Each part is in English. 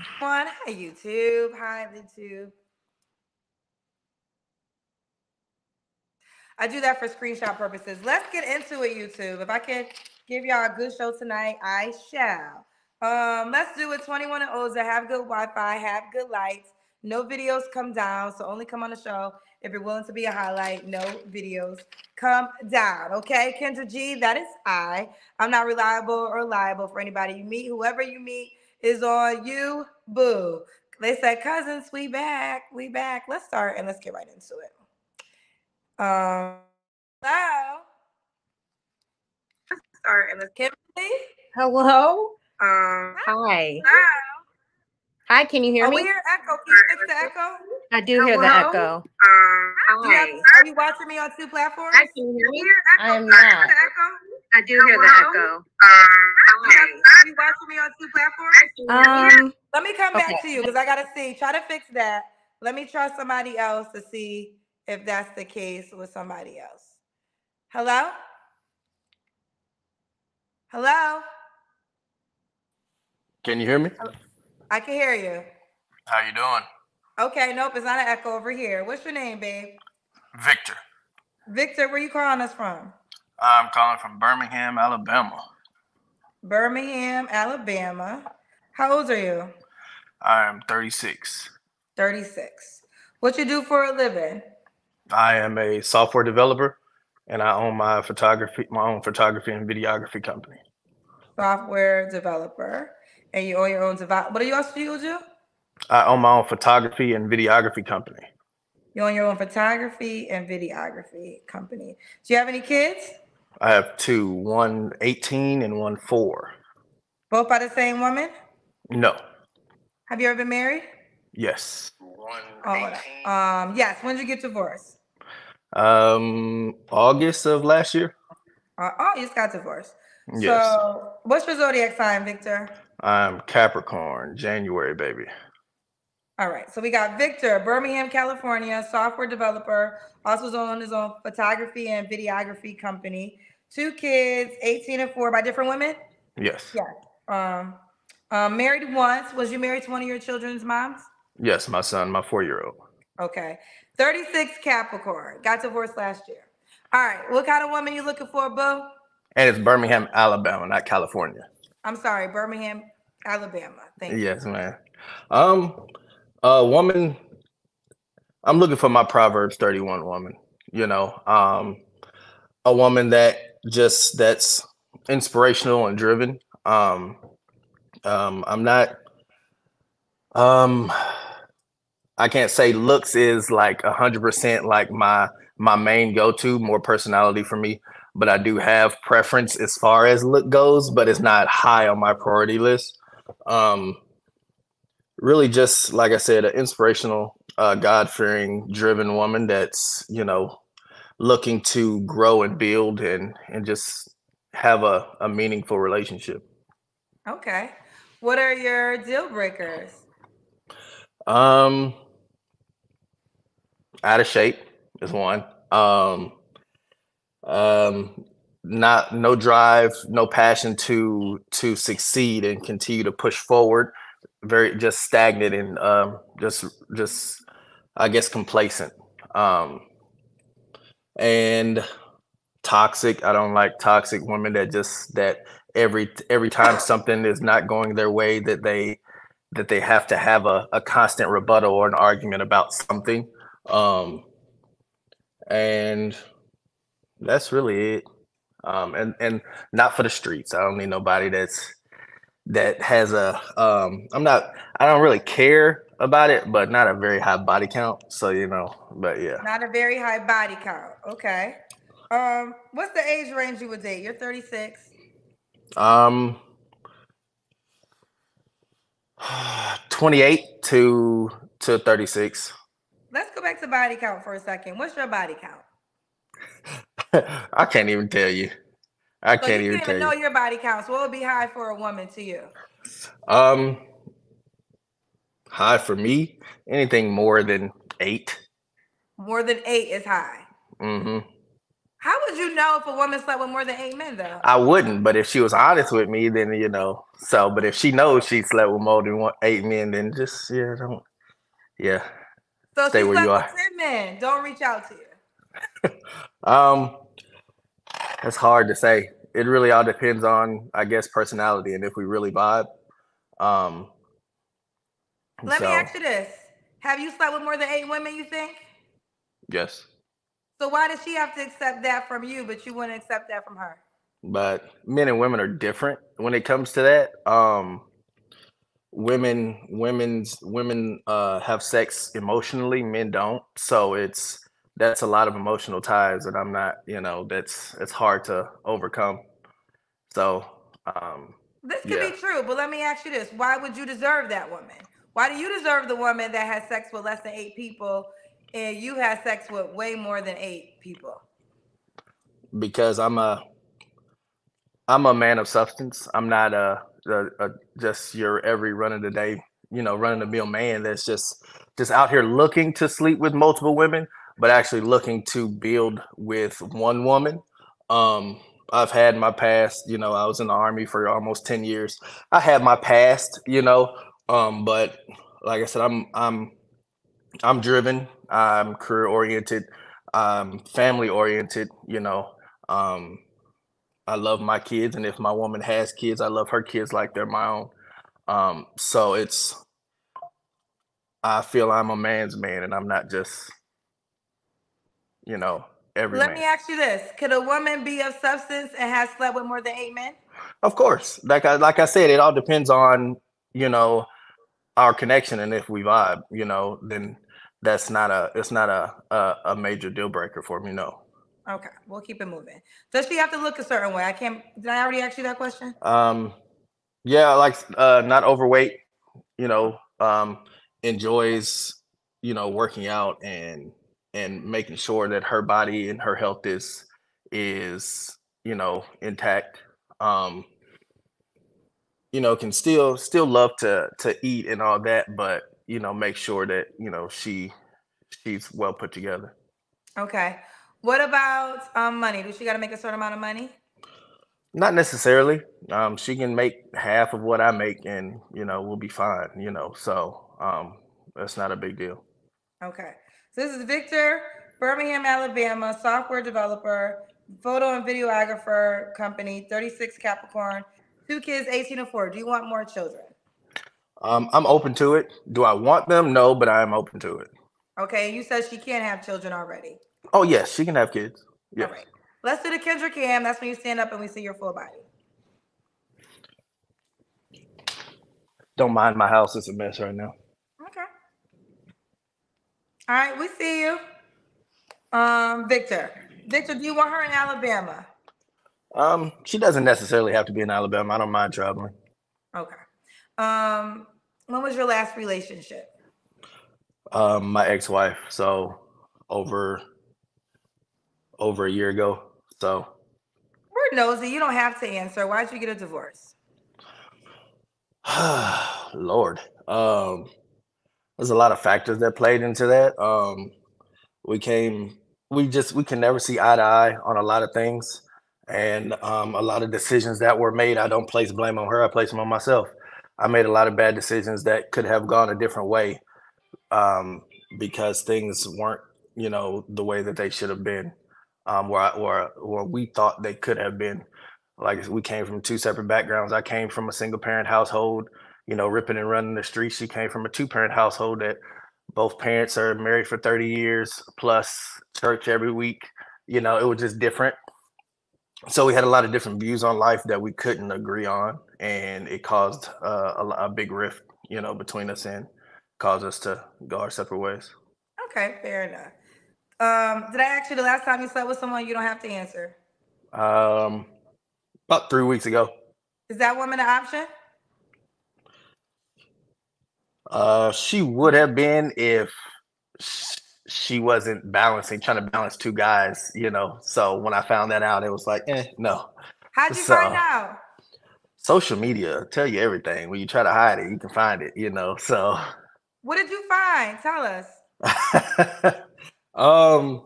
Hi YouTube. Hi YouTube. I do that for screenshot purposes. Let's get into it, YouTube. If I can give y'all a good show tonight, I shall. Let's do it. 21 and older. Have good Wi-Fi. Have good lights. No videos come down, so only come on the show if you're willing to be a highlight. No videos come down. Okay, Kendra G, that is I. I'm not reliable or liable for anybody you meet. Whoever you meet is on you. Boo. They said, cousins, we back. We back. Let's start and let's get right into it. Hello. Start and let's Kimberly. Hello. Hi. Hello. Hi, can you hear Oh, we me? hear echo. Can you fix the echo? I do hear the echo. Are you watching me on two platforms? Hi, can you hear me? I am not. I do hear the echo. Are you watching me on two platforms? Let me come back to you because I gotta see. Try to fix that. Let me try somebody else to see if that's the case with somebody else. Hello? Hello? Can you hear me? I can hear you. How you doing? Okay, nope, it's not an echo over here. What's your name, babe? Victor. Victor, where you calling us from? I'm calling from Birmingham, Alabama. Birmingham, Alabama. How old are you? I am 36. 36. What you do for a living? I am a software developer and I own my own photography and videography company. Software developer. And you own your own device. What else do you do? I own my own photography and videography company. You own your own photography and videography company. Do you have any kids? I have two, one 18 and one 4. Both by the same woman? No. Have you ever been married? Yes. Yes. When did you get divorced? August of last year. You just got divorced. Yes. So, what's your zodiac sign, Victor? I'm Capricorn, January, baby. All right. So we got Victor, Birmingham, California, software developer, also owns his own photography and videography company. 2 kids, 18 and 4 by different women? Yes. Yeah. Married once. Was you married to one of your children's moms? Yes, my son, my 4-year-old. Okay. 36 Capricorn. Got divorced last year. All right. What kind of woman you looking for, boo? And it's Birmingham, Alabama, not California. I'm sorry, Birmingham, Alabama. Thank you. Yes, man. A woman. I'm looking for my Proverbs 31 woman. You know, a woman that's inspirational and driven. I'm not. Um, I can't say looks is like 100% like my main go-to, more personality for me, but I do have preference as far as look goes, but it's not high on my priority list. Um, Really just like I said, an inspirational, God-fearing, driven woman that's, looking to grow and build and just have a meaningful relationship. Okay. What are your deal breakers? Um, Out of shape is one. Um, Not no drive, no passion to succeed and continue to push forward. Very just stagnant and just I guess complacent. Um, and toxic. I don't like toxic women that every time something is not going their way that they have to have a constant rebuttal or an argument about something. Um, and that's really it. And not for the streets. I don't need nobody that has I don't really care about it, but not a very high body count. So, but yeah. Not a very high body count. Okay. What's the age range you would date? You're 36. Um 28 to 36. Let's go back to body count for a second. What's your body count? I can't even tell you. I So you can't even can't tell even know you. your body count. So what would be high for a woman to you? Um, High for me, anything more than 8. More than 8 is high. Mm-hmm. How would you know if a woman slept with more than 8 men, though? I wouldn't, but if she was honest with me, then you know. So, but if she knows she slept with more than 8 men, then just don't. Yeah, So stay she where you slept with are. 10 men. Don't reach out to you. Um, That's hard to say. It really all depends on, I guess, personality and if we really vibe. Um, Let me so ask you this. Have you slept with more than 8 women, you think? yes, So why does she have to accept that from you, but you wouldn't accept that from her? but men and women are different when it comes to that. Women have sex emotionally, men don't. So that's a lot of emotional ties, and I'm not, that's it's hard to overcome. So This could yeah, be true, but let me ask you this. Why would you deserve that woman? Why do you deserve the woman that has sex with less than 8 people and you had sex with way more than 8 people? because I'm a man of substance. I'm not just your every run of the day, run of the mill man that's just out here looking to sleep with multiple women, but actually looking to build with one woman. Um, I've had my past. I was in the army for almost 10 years. I had my past, but like I said, I'm driven. I'm career oriented. I'm family oriented. Um, I love my kids, and if my woman has kids, I love her kids like they're my own. So I feel I'm a man's man, and I'm not just, you know, every Let man. me ask you this. Could a woman be of substance and have slept with more than 8 men? Of course, like I said, it all depends on you know our connection, and if we vibe, then that's not a it's not a major deal breaker for me. No. Okay, we'll keep it moving. Does she have to look a certain way? Did I already ask you that question? Um, yeah, like not overweight. You know, enjoys working out and making sure that her body and her health is intact. Um, can still love to eat and all that, but make sure that she's well put together. Okay. What about money? Does she got to make a certain amount of money? Not necessarily. She can make half of what I make, and we'll be fine. So that's not a big deal. Okay. So this is Victor, Birmingham, Alabama, software developer, photo and videographer company, 36 Capricorn, 2 kids, 18 and 4. Do you want more children? I'm open to it. Do I want them? No, but I am open to it. Okay. You said she can't have children already. Oh yes, she can have kids. All Yes. right. Let's do the Kendra Cam. That's when you stand up and we see your full body. Don't mind my house. It's a mess right now. Okay. All right. We see you. Victor. Victor, do you want her in Alabama? She doesn't necessarily have to be in Alabama. I don't mind traveling. Okay. When was your last relationship? My ex-wife. So over a year ago. So We're nosy. You don't have to answer. Why'd you get a divorce? Lord. There's a lot of factors that played into that. We came we can never see eye to eye on a lot of things. And a lot of decisions that were made, I don't place blame on her, I place them on myself. I made a lot of bad decisions that could have gone a different way, um, because things weren't, the way that they should have been, where we thought they could have been. Like we came from two separate backgrounds. I came from a single parent household, ripping and running the streets. She came from a two-parent household that both parents are married for 30 years plus church every week. It was just different. So we had a lot of different views on life that we couldn't agree on, and it caused a big rift, between us, and caused us to go our separate ways. Okay, fair enough. Did I ask you the last time you slept with someone? You don't have to answer. Um, about 3 weeks ago. Is that woman an option? She would have been if she wasn't trying to balance two guys. So when I found that out, it was like, no. How'd you So find out? social media tell you everything. When you try to hide it, you can find it. So What did you find? Tell us. um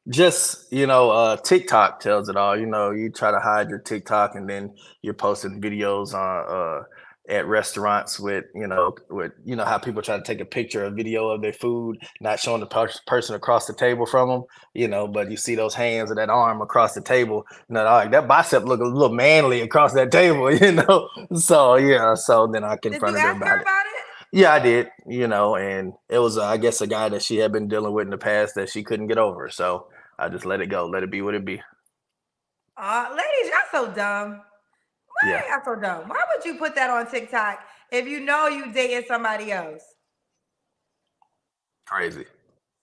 Just, TikTok tells it all. You try to hide your TikTok and then you're posting videos on at restaurants with how people try to take a picture, a video of their food, not showing the person across the table from them, but you see those hands or that arm across the table, like that bicep look a little manly across that table, So yeah, so then I Did you confronted her ask her about it. about it? Yeah, I did, and it was, I guess, a guy that she had been dealing with in the past that she couldn't get over. So I just let it go, let it be what it be. Ladies, y'all so dumb. Yeah, Why y'all so dumb? Why would you put that on TikTok if you know you dating somebody else? crazy.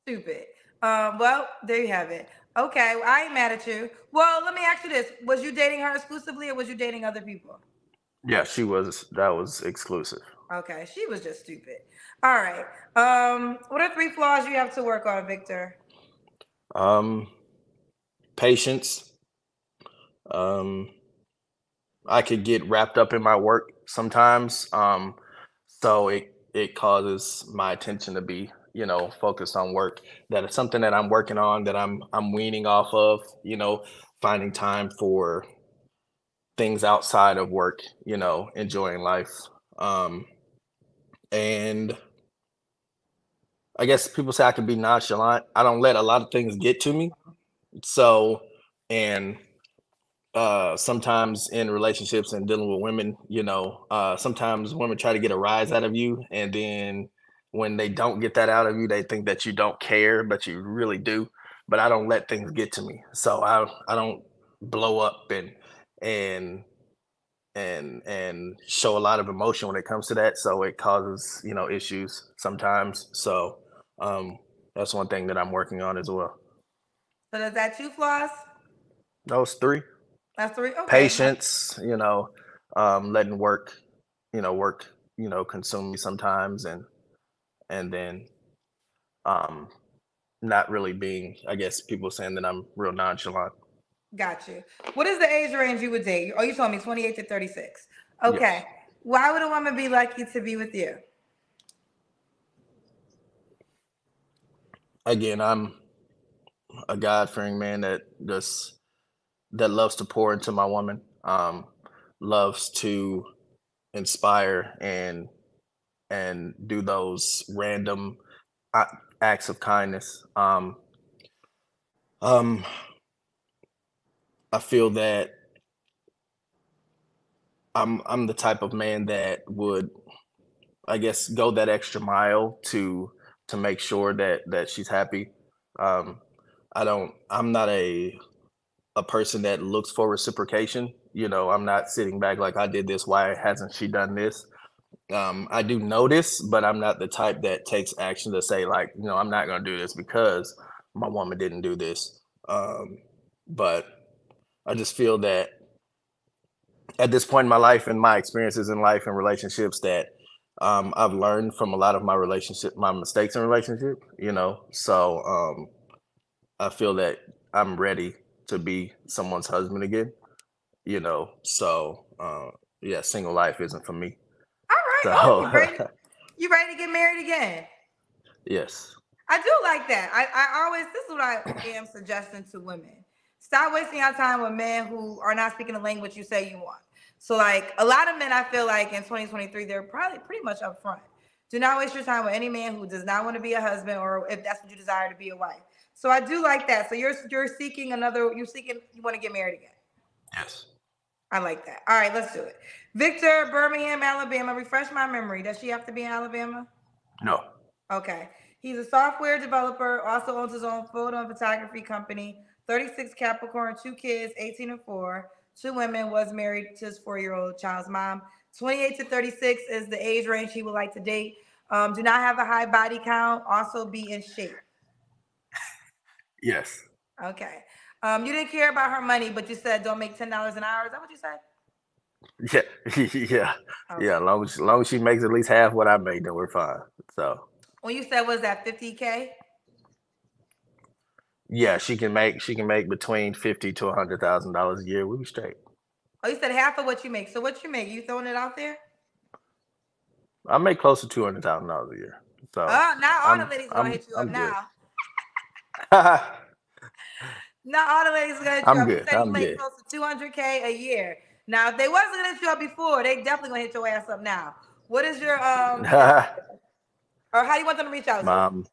Stupid. Well, there you have it. Okay, well, I ain't mad at you. Well, let me ask you this: was you dating her exclusively, or was you dating other people? Yeah, that was exclusive. Okay, she was just stupid. All right. What are 3 flaws you have to work on, Victor? Um, Patience. Um, I could get wrapped up in my work sometimes. So it causes my attention to be, focused on work. That is something that I'm working on, that I'm weaning off of, finding time for things outside of work, enjoying life. Um, and I guess people say I can be nonchalant. I don't let a lot of things get to me. So, and sometimes in relationships and dealing with women, sometimes women try to get a rise out of you, and then when they don't get that out of you, they think that you don't care, but you really do. But I don't let things get to me, so I don't blow up and and show a lot of emotion when it comes to that. So it causes issues sometimes. So um, that's one thing that I'm working on as well. So does that 2 flaws? Those three. That's 3. Okay. Patience, letting work, consume me sometimes, and then um not really being, I guess people saying that I'm real nonchalant. Got you. What is the age range you would date? Oh, you told me 28 to 36. Okay. Yes. Why would a woman be lucky to be with you? Again, I'm a God-fearing man that loves to pour into my woman, loves to inspire and do those random a- acts of kindness. Um, I feel that I'm the type of man that would, I guess, go that extra mile to make sure that she's happy. Um, I'm not a person that looks for reciprocation. I'm not sitting back like, I did this, why hasn't she done this? I do notice, but I'm not the type that takes action to say, like, I'm not going to do this because my woman didn't do this. But I just feel that at this point in my life and my experiences in life and relationships, that I've learned from a lot of my mistakes in relationship, So I feel that I'm ready to be someone's husband again, So yeah, single life isn't for me. All right. Oh, So you ready to get married again? yes, I do like that. I always, this is what I am suggesting to women. Stop wasting your time with men who are not speaking the language you say you want. So, like, a lot of men, I feel like in 2023, they're probably pretty much upfront. Do not waste your time with any man who does not want to be a husband, or if that's what you desire, to be a wife. So I do like that. So you're seeking another, you want to get married again. yes, I like that. All right, let's do it. Victor, Birmingham, Alabama. Refresh my memory. Does she have to be in Alabama? no, Okay. He's a software developer, also owns his own photo and photography company, 36 Capricorn, 2 kids, 18 and 4, 2 women, was married to his 4-year-old child's mom. 28 to 36 is the age range he would like to date. Do not have a high body count, also be in shape. yes, Okay. You didn't care about her money, but you said don't make $10 an hour. Is that what you said? yeah, yeah, Okay. yeah. Long as she makes at least half what I make, then we're fine. So When you said, was that 50K? yeah, she can make between $50,000 to $100,000 a year. We'll be straight. Oh, you said half of what you make. So what you make? You throwing it out there? I make close to $200,000 a year. So Oh, now all the ladies gonna hit you up I'm good. now. Not all the ladies are gonna hit you I'm up. You good. said you I'm make good. close to 200K a year. Now, if they wasn't gonna hit you up before, they definitely gonna hit your ass up now. What is your or how do you want them to reach out to you?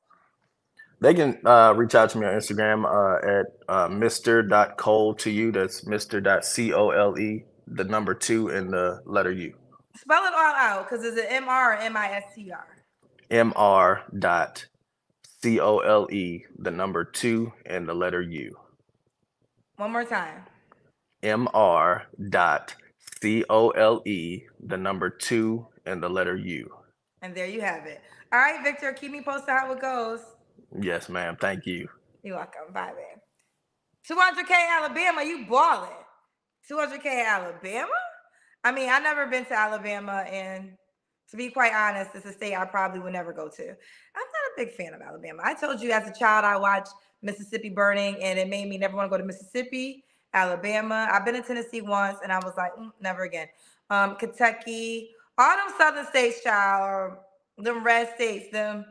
They can reach out to me on Instagram at Mr.Cole to you. That's Mr.Cole, the number 2 and the letter U. Spell it all out, because is it MR or MISTR? Mr.Cole, the number 2 and the letter U. One more time. Mr.Cole, the number 2 and the letter U. And there you have it. All right, Victor, keep me posted how it goes. Yes, ma'am. Thank you. You're welcome. Bye, man. 200K Alabama, you balling. 200K Alabama? I mean, I've never been to Alabama, and to be quite honest, it's a state I probably would never go to. I'm not a big fan of Alabama. I told you as a child I watched Mississippi Burning, and it made me never want to go to Mississippi, Alabama. I've been to Tennessee once, and I was like, never again. Kentucky, all them southern states, child, or them red states, nah.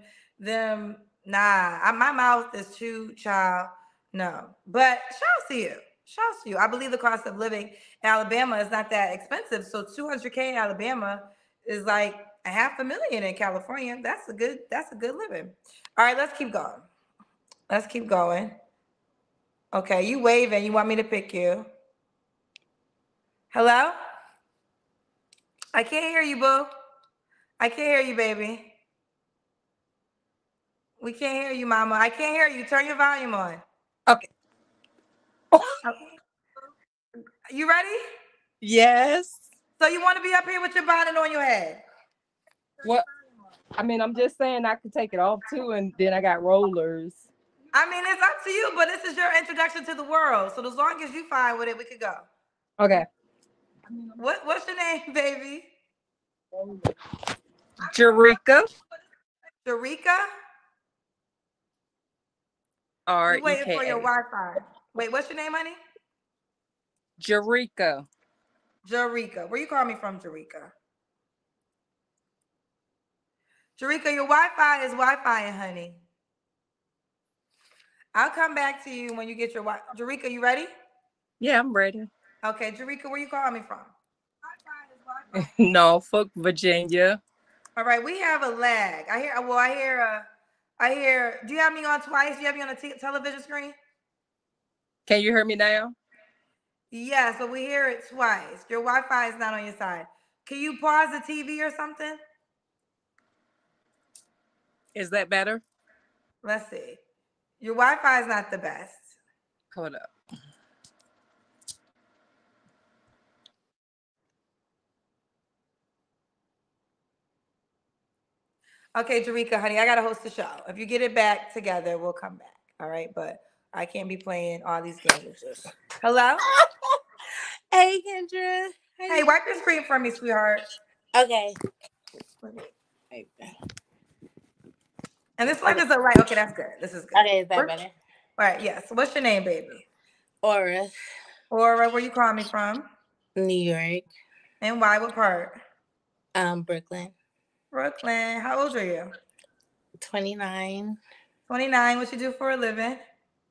My mouth is too, child. No, but shouts to you. Shouts to you. I believe the cost of living in Alabama is not that expensive. So 200K in Alabama is like $500,000 in California. That's a good living. All right, let's keep going. Let's keep going. Okay, you waving. You want me to pick you? Hello? I can't hear you, boo. I can't hear you, baby. We can't hear you, mama. I can't hear you. Turn your volume on. Okay. You ready? Yes. So you want to be up here with your bonnet on your head? What? I mean, I'm just saying I could take it off too, and then I got rollers. I mean, it's up to you, but this is your introduction to the world. So as long as you fine with it, we could go. Okay. What's your name, baby? Jerika. Jerika? You waiting for your Wi-Fi. Wait, what's your name, honey? Jerika. Jerika. Where you call me from, Jerika? Jerika, your Wi-Fi is Wi-Fi, honey. I'll come back to you when you get your Wi-Fi. Jerika, you ready? Yeah, I'm ready. Okay, Jerika, where you calling me from? Norfolk, Virginia. All right, we have a lag. I hear. Do you have me on twice? Do you have me on a television screen? Can you hear me now? Yes, but we hear it twice. Your Wi-Fi is not on your side. Can you pause the TV or something? Is that better? Let's see. Your Wi-Fi is not the best. Hold up. Okay, Jerika, honey, I gotta host the show. If you get it back together, we'll come back. All right, but I can't be playing all these games with you. Hello? Hey, Kendra. Hey, wipe your screen for me, sweetheart. Okay. And this light is all right. Okay, that's good. This is good. Okay, is that better? All right, yes. What's your name, baby? Aura. Aura, where you call me from? New York. And why? What part? Brooklyn. Brooklyn. How old are you? 29. 29. What you do for a living?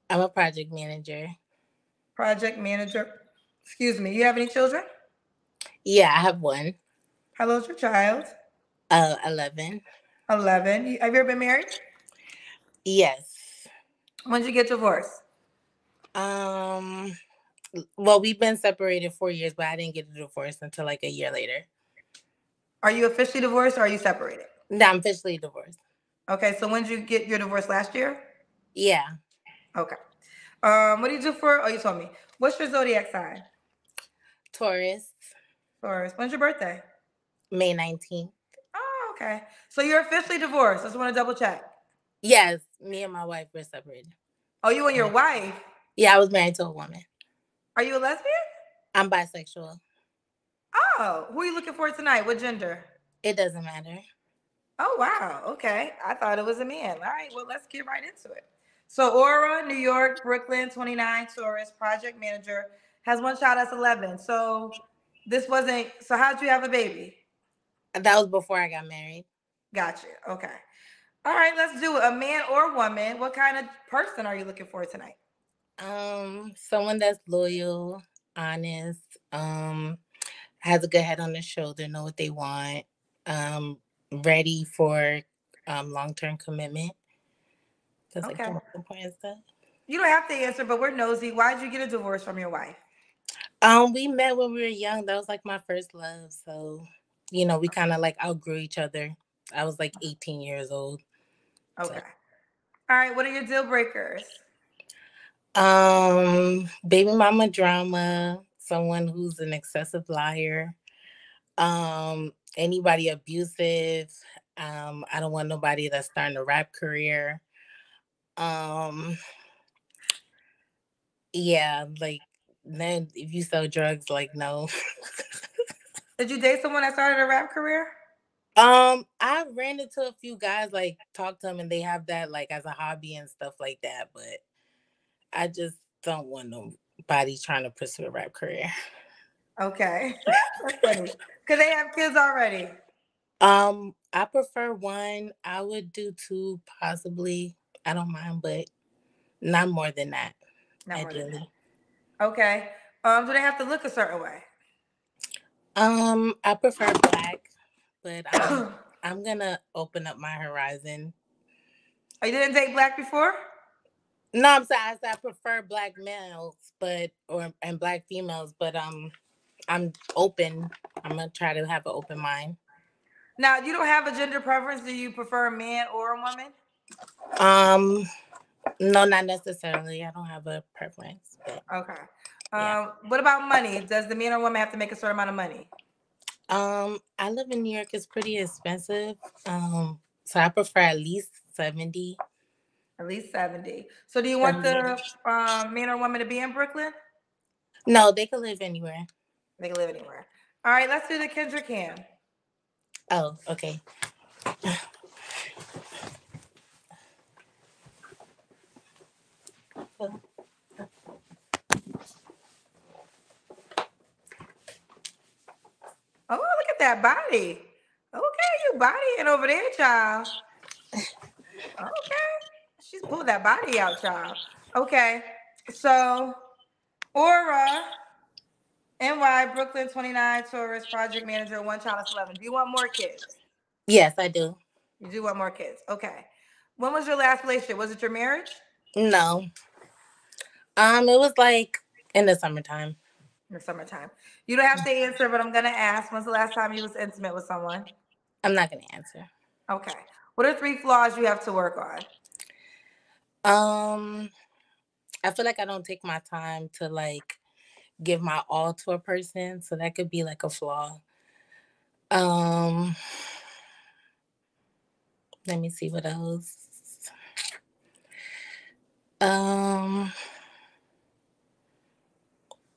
I'm a project manager. Project manager. Excuse me. You have any children? Yeah, I have one. How old's your child? 11. 11. Have you ever been married? Yes. When did you get divorced? Well, we've been separated 4 years, but I didn't get a divorce until like a year later. Are you officially divorced or are you separated? No, I'm officially divorced. Okay, so when did you get your divorce? Last year? Yeah. Okay. What do you do for? Oh, you told me. What's your zodiac sign? Taurus. Taurus. When's your birthday? May 19th. Oh, okay. So you're officially divorced. I just want to double check. Yes, me and my wife were separated. Oh, you and your wife? Yeah, I was married to a woman. Are you a lesbian? I'm bisexual. Oh, who are you looking for tonight? What gender? It doesn't matter. Oh, wow. Okay. I thought it was a man. All right. Well, let's get right into it. So Aura, New York, Brooklyn, 29, Taurus, project manager, has one child that's 11. So this wasn't, so how'd you have a baby? That was before I got married. Gotcha. Okay. All right, let's do it. A man or woman. What kind of person are you looking for tonight? Someone that's loyal, honest, has a good head on their shoulder, know what they want, um, ready for long-term commitment. That's like the Okay. most important stuff. You don't have to answer, but we're nosy. Why did you get a divorce from your wife? We met when we were young. That was like my first love. So, we kind of like outgrew each other. I was like 18 years old. Okay. All right. What are your deal breakers? Baby mama drama, someone who's an excessive liar, anybody abusive. I don't want nobody that's starting a rap career. Yeah, like then if you sell drugs, like no. Did you date someone that started a rap career? I ran into a few guys, like talk to them, and they have that like as a hobby and stuff like that. But I just don't want nobody trying to pursue a rap career. Okay. That's funny. Because they have kids already. I prefer one. I would do two, possibly. I don't mind, but not more than that. Not more than Ideally. that. Okay. Do they have to look a certain way? I prefer black, but I'm gonna open up my horizon. Oh, you didn't date black before? No, I'm sorry. I prefer black males, and black females, but I'm open. I'm gonna try to have an open mind. Now, you don't have a gender preference. Do you prefer a man or a woman? No, not necessarily. I don't have a preference. But, okay. Yeah. What about money? Does the man or woman have to make a certain amount of money? I live in New York. It's pretty expensive. So I prefer at least 70. At least 70. So do you want the man or woman to be in Brooklyn? No, they can live anywhere. They can live anywhere. All right, let's do the Kendrick Cam. Oh, okay. Oh, look at that body. Okay, you bodying over there, child. Okay. She's pulled that body out, child. Okay. So, Aura, NY, Brooklyn 29, tourist, project manager, one child is 11. Do you want more kids? Yes, I do. You do want more kids. Okay. When was your last relationship? Was it your marriage? No. It was like in the summertime. In the summertime. You don't have to answer, but I'm gonna ask. When's the last time you was intimate with someone? I'm not gonna answer. Okay. What are 3 flaws you have to work on? I feel like I don't take my time to like give my all to a person, so that could be like a flaw. Let me see what else.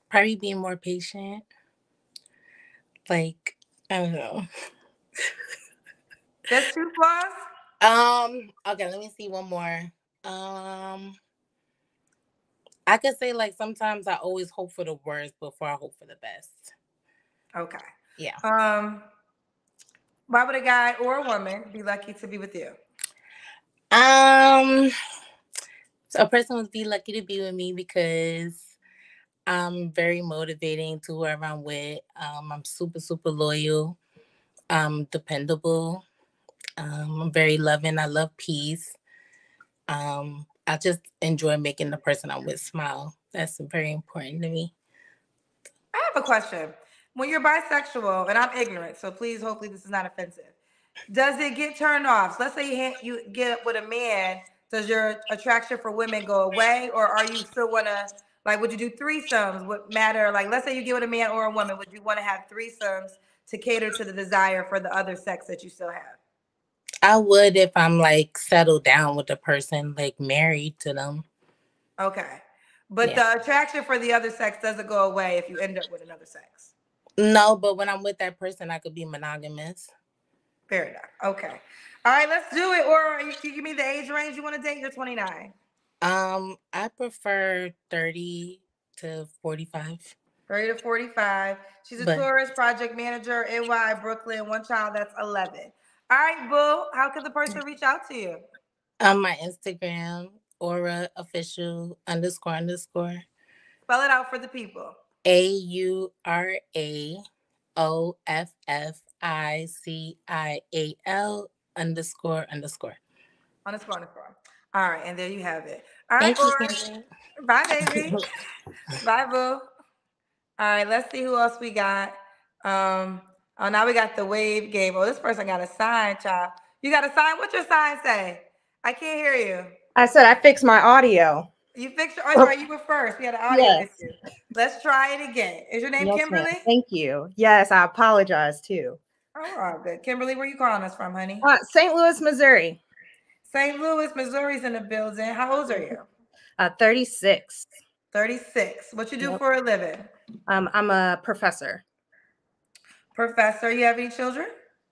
Probably being more patient. Like, I don't know. That's 2 flaws? Okay, let me see one more. I could say like sometimes I always hope for the worst before I hope for the best. Okay. Yeah. Why would a guy or a woman be lucky to be with you? So a person would be lucky to be with me because I'm very motivating to whoever I'm with. I'm super, super loyal. I'm dependable. I'm very loving. I love peace. I just enjoy making the person I'm with smile. That's very important to me. I have a question. When you're bisexual, and I'm ignorant, so please, hopefully this is not offensive. Does it get turned off? So let's say you get with a man. Does your attraction for women go away, or are you still wanna like? Would you do threesomes? Would matter? Like, let's say you get with a man or a woman. Would you want to have threesomes to cater to the desire for the other sex that you still have? I would if I'm like settled down with the person, like married to them. Okay. But Yeah. the attraction for the other sex doesn't go away if you end up with another sex. No, but when I'm with that person, I could be monogamous. Fair enough. Okay. All right, let's do it. Or you can give me the age range you want to date. You're 29. I prefer 30 to 45. 30 to 45. She's a tourist project manager, NY, Brooklyn, one child, that's 11. All right, boo. How can the person reach out to you? On my Instagram, Aura Official __. Spell it out for the people. AURAOFFICIAL ___. __. All right, and there you have it. All right, Thank you, Aura. Kendra. Bye, baby. Bye, boo. All right, let's see who else we got. Oh, now we got the wave game. Oh, this person got a sign, child. You got a sign? What's your sign say? I can't hear you. I said I fixed my audio. You fixed your, oh, sorry, you were first. We had an audio Yes. issue. Let's try it again. Is your name Yes, Kimberly? ma'am. Thank you. Yes, I apologize too. Oh, good. Kimberly, where you calling us from, honey? St. Louis, Missouri. St. Louis, Missouri's in the building. How old are you? 36. 36. What you do Yep. for a living? I'm a professor. Professor. You have any children?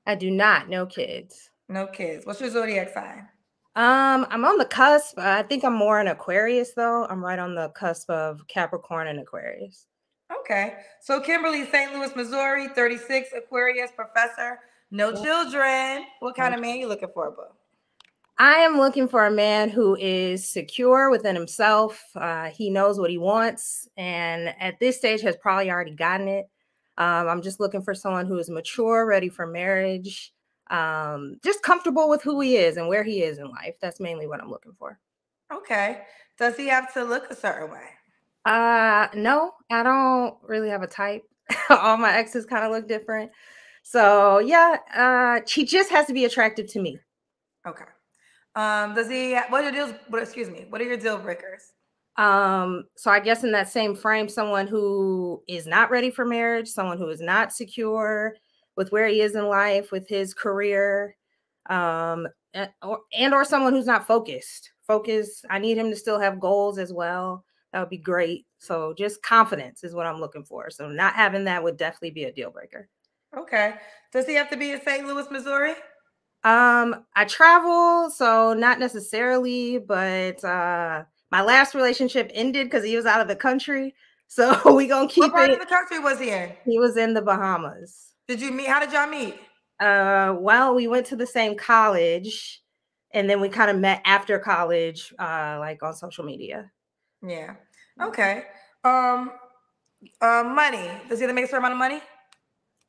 I do not. No kids. No kids. What's your zodiac sign? I'm on the cusp. I think I'm more an Aquarius though. I'm right on the cusp of Capricorn and Aquarius. Okay. So Kimberly, St. Louis, Missouri, 36, Aquarius, professor, no children. What kind of man you looking for, boo? I am looking for a man who is secure within himself. He knows what he wants, and at this stage has probably already gotten it. I'm just looking for someone who is mature, ready for marriage, just comfortable with who he is and where he is in life. That's mainly what I'm looking for. Okay. Does he have to look a certain way? No, I don't really have a type. All my exes kind of look different. So yeah, he just has to be attractive to me. Okay. Does he, what are your deals, excuse me, what are your deal breakers? So I guess in that same frame, someone who is not ready for marriage, someone who is not secure with where he is in life, with his career, or someone who's not focused. I need him to still have goals as well. That would be great. So just confidence is what I'm looking for. So not having that would definitely be a deal breaker. Okay. Does he have to be in St. Louis, Missouri? I travel, so not necessarily, but my last relationship ended because he was out of the country. So we gonna keep it. What part of the country was he in? He was in the Bahamas. Did you meet? How did y'all meet? Well, we went to the same college, and then we kind of met after college, like on social media. Yeah. Okay. Money. Does he have to make a certain amount of money?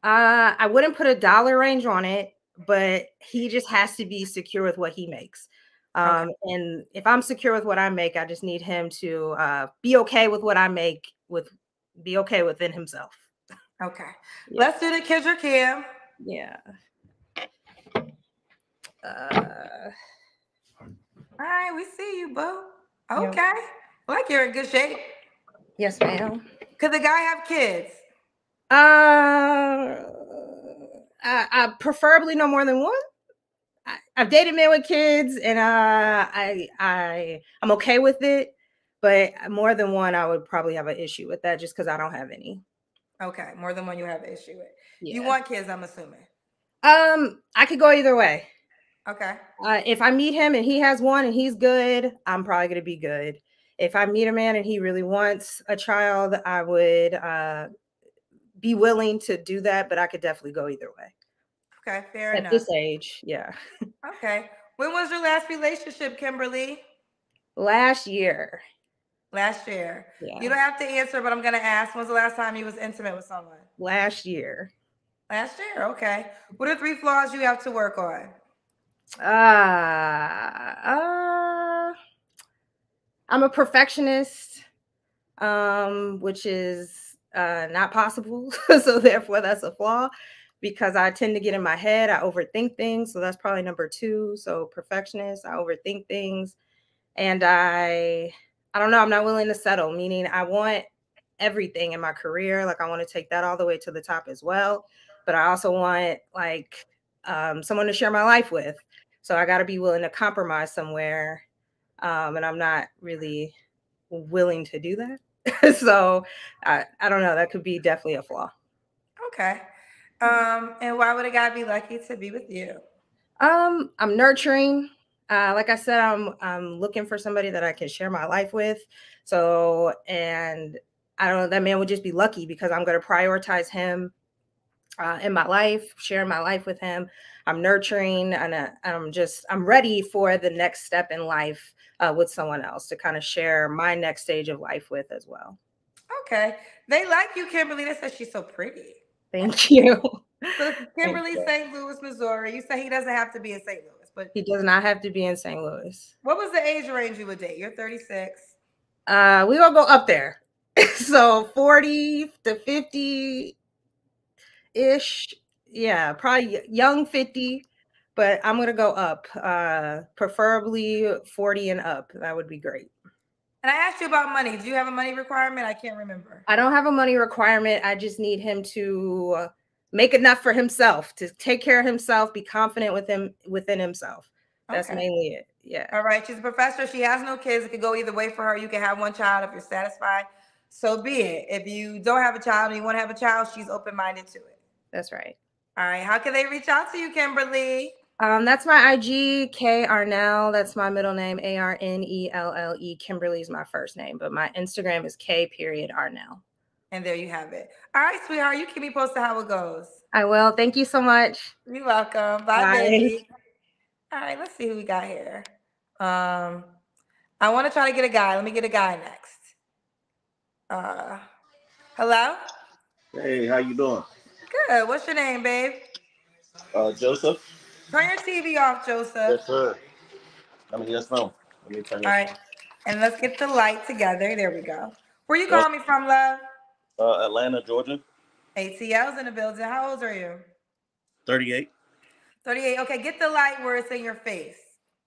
I wouldn't put a dollar range on it, but he just has to be secure with what he makes. Okay. And if I'm secure with what I make, I just need him to be okay with what I make, be okay within himself. Okay. Yeah. Let's do the Kendra Cam. Yeah. All right, we see you, boo. Yep. Okay. Like you're in good shape. Yes, ma'am. Could the guy have kids? I preferably no more than one. I've dated men with kids, and I'm okay with it. But more than one, I would probably have an issue with that, just because I don't have any. Okay, more than one you have an issue with. Yeah. You want kids, I'm assuming. I could go either way. Okay. If I meet him and he has one and he's good, I'm probably gonna be good. If I meet a man and he really wants a child, I would be willing to do that, but I could definitely go either way. Okay, fair At enough. this age, yeah. Okay. When was your last relationship, Kimberly? Last year. Last year. Yeah. You don't have to answer, but I'm gonna ask. When's the last time you was intimate with someone? Last year. Last year. Okay. What are 3 flaws you have to work on? I'm a perfectionist, which is not possible. So therefore that's a flaw, because I tend to get in my head. I overthink things. So that's probably number 2. So perfectionist, I overthink things. And I don't know, I'm not willing to settle, meaning I want everything in my career. Like I want to take that all the way to the top as well. But I also want like someone to share my life with. So I got to be willing to compromise somewhere. And I'm not really willing to do that. So I don't know. That could be definitely a flaw. Okay. And why would a guy be lucky to be with you? I'm nurturing. Like I said, I'm looking for somebody that I can share my life with. So, and I don't know, that man would just be lucky because I'm going to prioritize him in my life, sharing my life with him. I'm nurturing, and I'm ready for the next step in life with someone else to kind of share my next stage of life with as well. Okay. They like you, Kimberly. They said she's so pretty. Thank you. So Kimberly, St. Louis, Missouri. You say he doesn't have to be in St. Louis, but He does not have to be in St. Louis. what was the age range you would date? You're 36. We gonna go up there. So 40 to 50 ish. Yeah, probably young 50, but I'm gonna go up. Preferably 40 and up. That would be great. And I asked you about money. Do you have a money requirement? I can't remember. I don't have a money requirement. I just need him to make enough for himself, to take care of himself, be confident within himself. That's mainly it. Yeah. All right. She's a professor. She has no kids. It could go either way for her. You can have one child if you're satisfied. So be it. If you don't have a child and you want to have a child, she's open-minded to it. That's right. All right. How can they reach out to you, Kimberly? That's my IG, K Arnell. That's my middle name, Arnelle. Kimberly's my first name, but my Instagram is K.Arnell. And there you have it. All right, sweetheart. You keep me posted how it goes. I will. Thank you so much. You're welcome. Bye, baby. All right, let's see who we got here. I want to try to get a guy. Let me get a guy next. Hello? Hey, how you doing? Good. What's your name, babe? Joseph. Turn your TV off, Joseph. Yes, sir. Yes, no. Let me turn All right. And let's get the light together. There we go. Where you calling me from, love? Atlanta, Georgia. ATL's in the building. How old are you? 38. 38. Okay, get the light where it's in your face.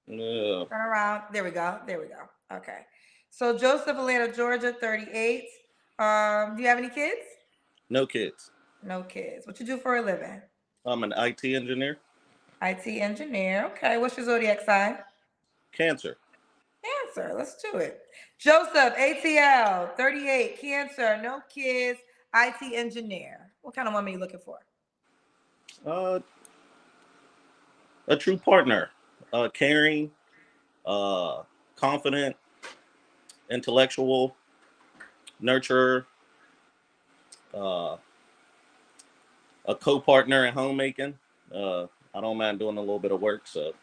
Yeah. Turn around. There we go. There we go. Okay. So Joseph, Atlanta, Georgia, 38. Do you have any kids? No kids. No kids. What you do for a living? I'm an IT engineer. IT engineer. Okay. What's your zodiac sign? Cancer. Cancer. Let's do it. Joseph, ATL, 38, Cancer, no kids, IT engineer. What kind of woman are you looking for? A true partner. Caring, confident, intellectual, nurturer, a co-partner in homemaking. I don't mind doing a little bit of work, so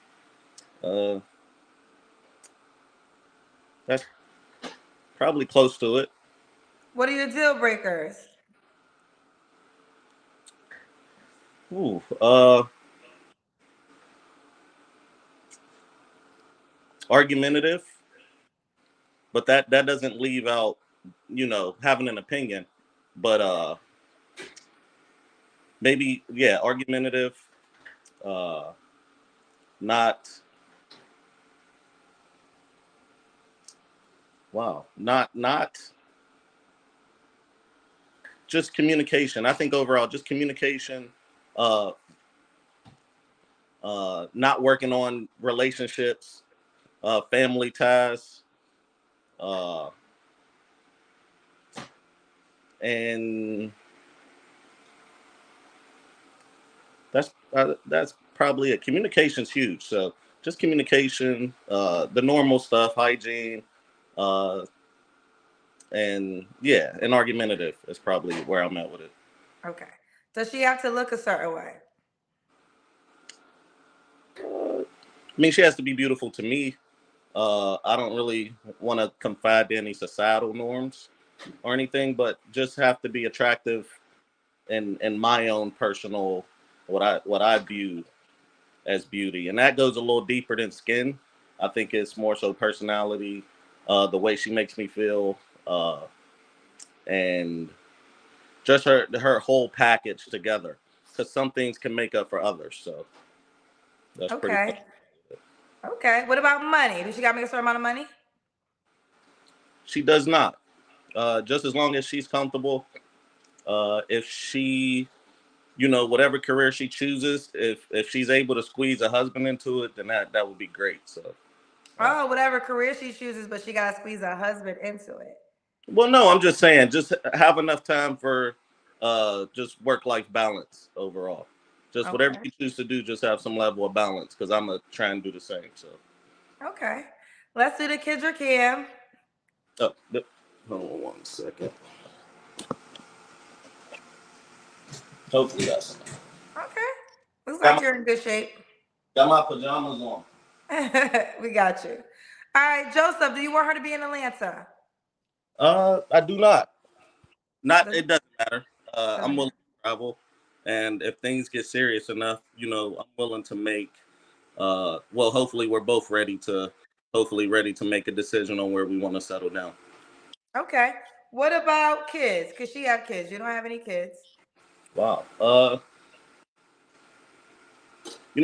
that's probably close to it. What are your deal breakers? Ooh, argumentative, but that doesn't leave out, having an opinion. But maybe, yeah, argumentative, not just communication. I think overall, just communication, not working on relationships, family ties, and that's probably it. Communication's huge. So just communication, the normal stuff, hygiene, and yeah, and argumentative is probably where I'm at with it. Okay. Does she have to look a certain way? I mean, she has to be beautiful to me. I don't really want to confide to any societal norms or anything, but just have to be attractive in my own personal, what I view as beauty. And that goes a little deeper than skin. I think it's more so personality, the way she makes me feel, and just her whole package together. Because some things can make up for others. So that's pretty much. Okay. What about money? Does she got to make a certain amount of money? She does not. Just as long as she's comfortable. If she, whatever career she chooses, if she's able to squeeze a husband into it, then that would be great. So. Whatever career she chooses, but she got to squeeze her husband into it. Well, no, I'm just saying, just have enough time for just work-life balance overall. Just whatever you choose to do, just have some level of balance, because I'm going to try and do the same. So. Okay. Let's do the Kendra Cam. Oh, hold on 1 second. Hopefully that's enough. Okay. Looks like you're in good shape. Got my pajamas on. We got you. All right, Joseph, do you want her to be in Atlanta? I do not. Does- It doesn't matter. Doesn't I'm willing to travel, and if things get serious enough, I'm willing to make. Well, hopefully, we're both ready to make a decision on where we want to settle down. Okay. What about kids? Because she have kids. You don't have any kids. Wow.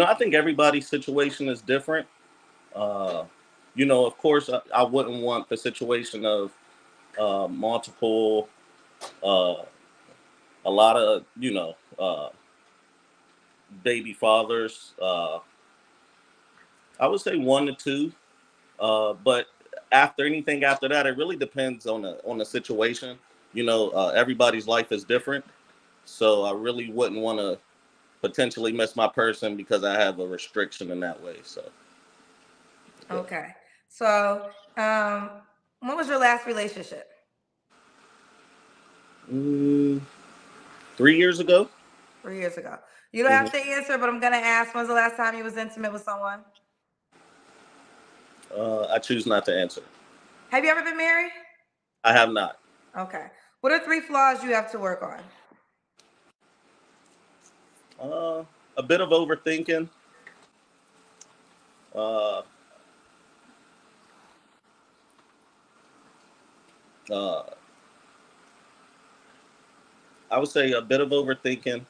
I think everybody's situation is different. Of course, I wouldn't want the situation of multiple, a lot of, baby fathers. I would say 1 to 2, but anything after that, it really depends on the situation. Everybody's life is different, so I really wouldn't want to potentially miss my person because I have a restriction in that way. So. Okay. So, when was your last relationship? 3 years ago. 3 years ago. You don't have to answer, but I'm gonna ask. When's the last time you was intimate with someone? I choose not to answer. Have you ever been married? I have not. Okay. What are 3 flaws you have to work on? A bit of overthinking. I would say a bit of overthinking.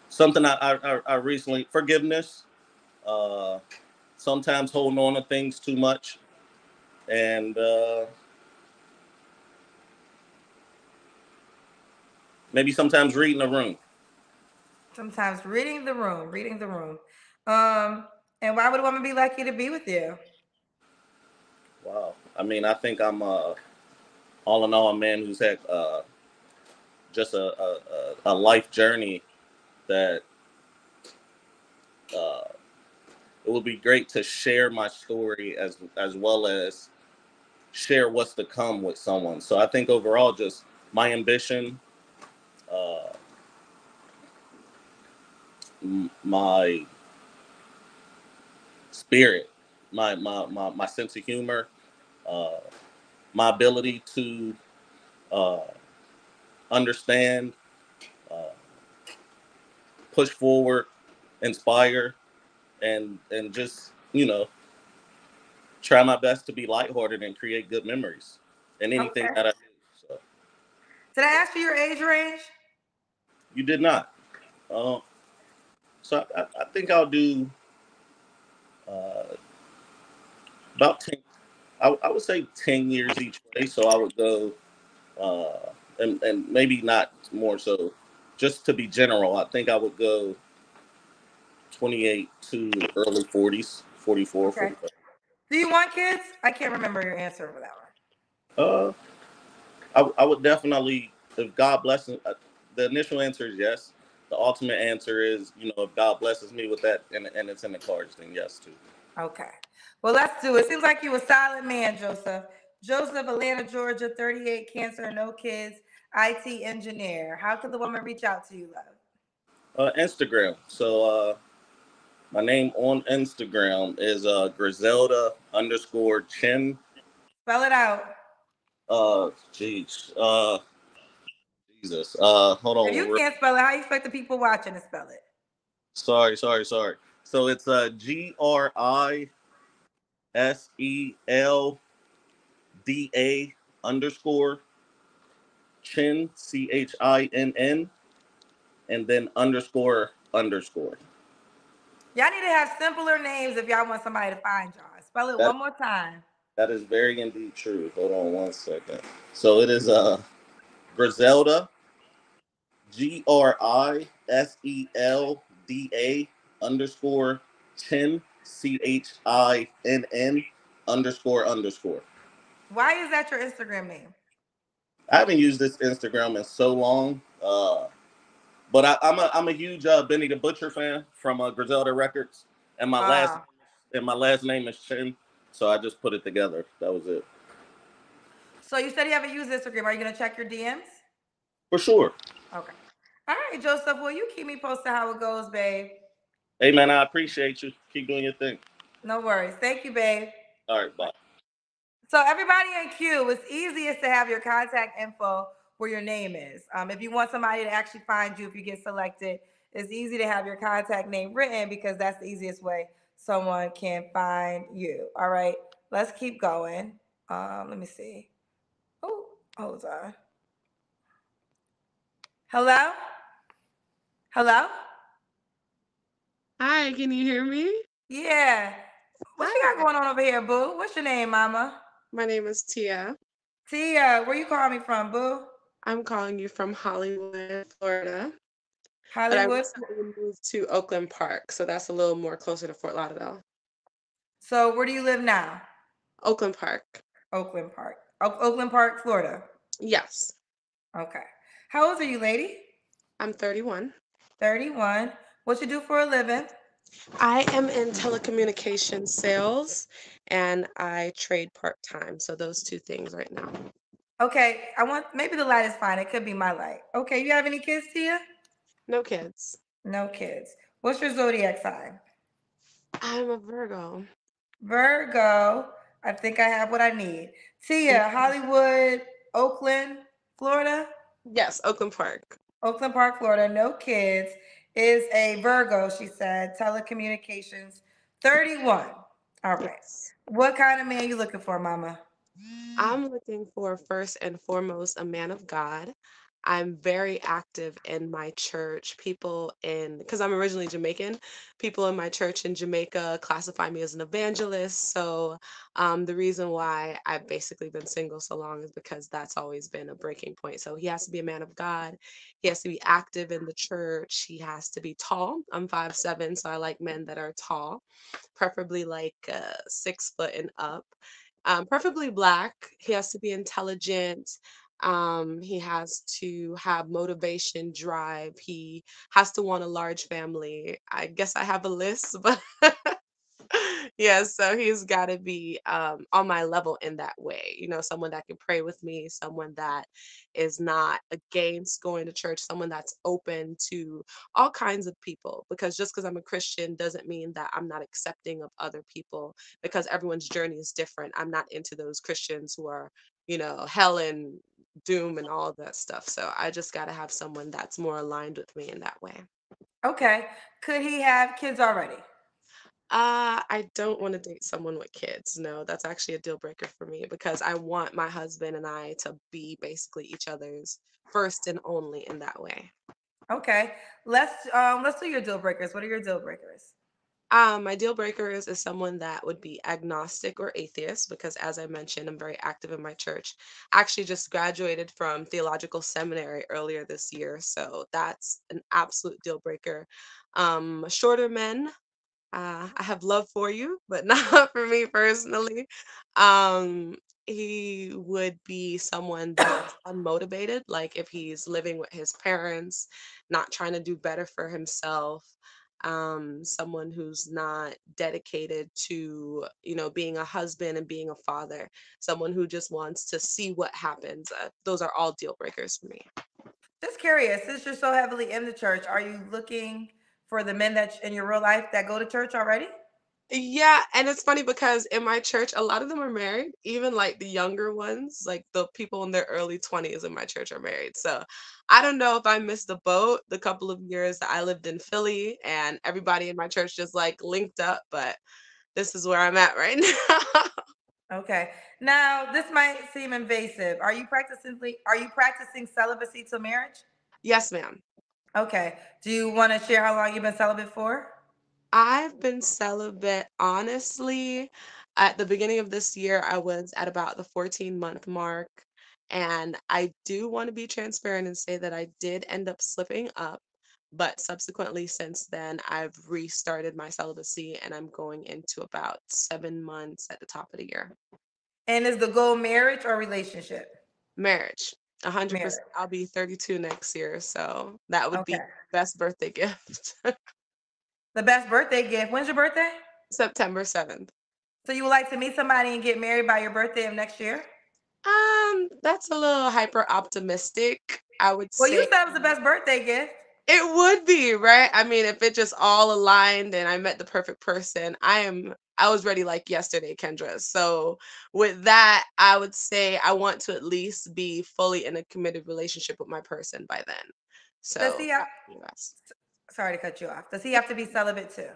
Something I recently, forgiveness. Sometimes holding on to things too much, and maybe sometimes reading the room. Sometimes reading the room. And why would a woman be lucky to be with you? Wow. I mean, I think I'm all in all a man who's had just a life journey that it would be great to share my story as well as share what's to come with someone. So I think overall, just my ambition, my spirit, my sense of humor, my ability to understand, push forward, inspire, and just try my best to be lighthearted and create good memories in anything that I do. So. Did I ask you your age range? You did not. So I think I'll do about 10. I would say 10 years each way. So I would go, and maybe not more so, just to be general. I think I would go 28 to early 40s, 44, Okay. 45. Do you want kids? I can't remember your answer for that one. I would definitely, if God blesses, the initial answer is yes. The ultimate answer is, if God blesses me with that and it's in the cards, then yes, too. Okay. Well, let's do it. Seems like you a solid man, Joseph. Joseph, Atlanta, Georgia, 38, cancer, no kids, IT engineer. How can the woman reach out to you, love? Instagram. So my name on Instagram is Griselda _Chin. Spell it out. Jesus. Hold on. If you can't spell it, how you expect the people watching to spell it? Sorry. So it's GRISELDA _Chin CHINN and then __. Y'all need to have simpler names if y'all want somebody to find y'all. Spell it one more time. That is very indeed true. Hold on 1 second. So it is Griselda GRISELDA _Chin CHINN __. Why is that your Instagram name? I haven't used this Instagram in so long, but I'm a huge Benny the Butcher fan from Griselda Records, and my last name is Chin, so I just put it together. That was it. So you said you haven't used Instagram. Are you gonna check your DMs? For sure. Okay. All right, Joseph. Well, you keep me posted how it goes, babe. Hey, man, I appreciate you. Keep doing your thing. No worries. Thank you, babe. All right, bye. So everybody in queue, it's easiest to have your contact info where your name is. If you want somebody to actually find you if you get selected, it's easy to have your contact name written because that's the easiest way someone can find you. All right, let's keep going. Let me see. Oh, hold on. Hello? Hello? Hi, can you hear me? Yeah. What you got Hi, going on over here, boo? What's your name, mama? my name is Tia. Tia, where you calling me from, boo? I'm calling you from Hollywood, Florida, but I Hollywood. recently moved to Oakland Park, so that's a little more closer to Fort Lauderdale. So where do you live now? Oakland Park. Oakland Park. Oakland Park, Florida. Yes, Okay. How old are you, lady? I'm 31. 31. What you do for a living? I am in telecommunications sales and I trade part-time, so those two things right now. Okay, I want maybe the light is fine. It could be my light. Okay, you have any kids, Tia? No kids. No kids. What's your zodiac sign? I'm a Virgo. Virgo. I think I have what I need. Tia, Hollywood, Oakland, Florida. Yes, Oakland Park. Oakland Park, Florida. No kids. Is a Virgo, she said. Telecommunications. 31. All right. Yes. What kind of man you looking for, mama? I'm looking for first and foremost a man of God. I'm very active in my church. Because I'm originally Jamaican, people in my church in Jamaica classify me as an evangelist. So the reason why I've basically been single so long is because that's always been a breaking point. So he has to be a man of God. He has to be active in the church. He has to be tall. I'm 5'7", so I like men that are tall, preferably like 6 foot and up. Preferably black. He has to be intelligent. He has to have motivation, drive. He has to want a large family. I guess I have a list, but yeah, so he's got to be on my level in that way. Someone that can pray with me, someone that is not against going to church, someone that's open to all kinds of people. Because just because I'm a Christian doesn't mean that I'm not accepting of other people because everyone's journey is different. I'm not into those Christians who are, hell and doom and all of that stuff. So I just got to have someone that's more aligned with me in that way. Okay. Could he have kids already? I don't want to date someone with kids. No, that's actually a deal breaker for me because I want my husband and I to be basically each other's first and only in that way. Okay. Let's do your deal breakers. What are your deal breakers? My deal breakers is someone that would be agnostic or atheist because, as I mentioned, I'm very active in my church. I actually just graduated from theological seminary earlier this year, so that's an absolute deal breaker. Shorter men, I have love for you, but not for me personally. Um, he would be someone that's unmotivated, like if he's living with his parents, not trying to do better for himself. Someone who's not dedicated to, being a husband and being a father. Someone who just wants to see what happens. Those are all deal breakers for me. Just curious, since you're so heavily in the church, are you looking for the men that in your real life that go to church already? Yeah, and it's funny because in my church, a lot of them are married, even like the younger ones, like the people in their early 20s in my church are married. So I don't know if I missed the boat the couple of years that I lived in Philly and everybody in my church just like linked up, but this is where I'm at right now. Okay. Now, this might seem invasive. Are you practicing celibacy till marriage? Yes, ma'am. Okay. Do you want to share how long you've been celibate for? I've been celibate, honestly. At the beginning of this year, I was at about the 14-month mark. And I do want to be transparent and say that I did end up slipping up. But subsequently, since then, I've restarted my celibacy and I'm going into about 7 months at the top of the year. And is the goal marriage or relationship? Marriage, 100%. Marriage. I'll be 32 next year. So that would be Okay. best birthday gift. The best birthday gift. When's your birthday? September 7th. So you would like to meet somebody and get married by your birthday of next year? That's a little hyper optimistic, I would Well, you say. said it was the best birthday gift. It would be, right? I mean, if it just all aligned and I met the perfect person, I was ready like yesterday, Kendra. So with that, I would say I want to at least be fully in a committed relationship with my person by then. Does So he have, yes. sorry to cut you off. Does he have to be celibate too?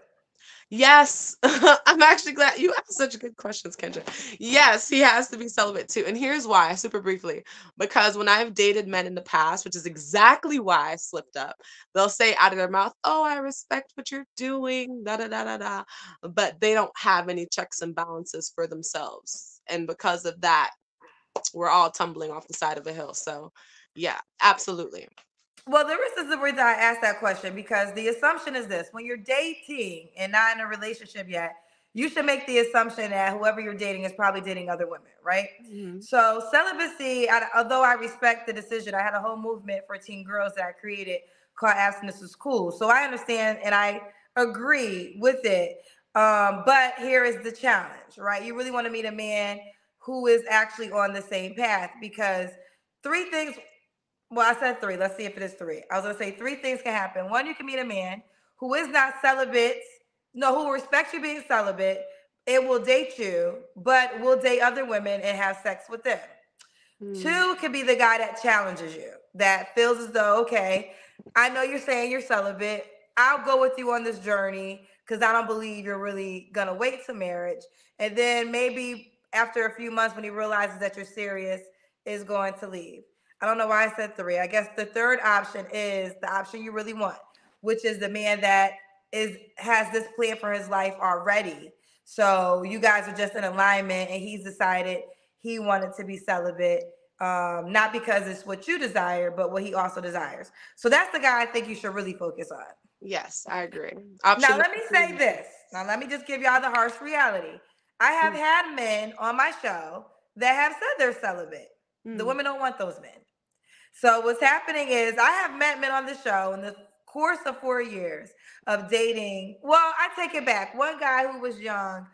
Yes, I'm actually glad you asked such good questions, Kendra. Yes, he has to be celibate too. And here's why, super briefly. Because when I've dated men in the past, which is exactly why I slipped up, they'll say out of their mouth, "Oh, I respect what you're doing, da da da da da," but they don't have any checks and balances for themselves. And because of that, we're all tumbling off the side of a hill. So, yeah, absolutely. Well, this is the reason I asked that question because the assumption is this: when you're dating and not in a relationship yet, you should make the assumption that whoever you're dating is probably dating other women, right? Mhm. So celibacy, although I respect the decision, I had a whole movement for teen girls that I created called Abstinence is Cool. So I understand and I agree with it. But here is the challenge, right? You really want to meet a man who is actually on the same path because three things. Well, I said three. Let's see if it is three. I was going to say three things can happen. One, you can meet a man who is not celibate, no, who respects you being celibate. It will date you, but will date other women and have sex with them. Mm. Two could be the guy that challenges you, that feels as though, okay, I know you're saying you're celibate. I'll go with you on this journey because I don't believe you're really going to wait to marriage. And then maybe after a few months, when he realizes that you're serious, is going to leave. I don't know why I said three. I guess the third option is the option you really want, which is the man that has this plan for his life already. So you guys are just in alignment and he's decided he wanted to be celibate, not because it's what you desire, but what he also desires. So that's the guy I think you should really focus on. Yes, I agree. Now, Option let me number say three. this. Now, let me just give y'all the harsh reality. I have Mm, had men on my show that have said they're celibate. The mm, women don't want those men. So what's happening is I have met men on the show in the course of 4 years of dating. Well, I take it back. One guy who was young,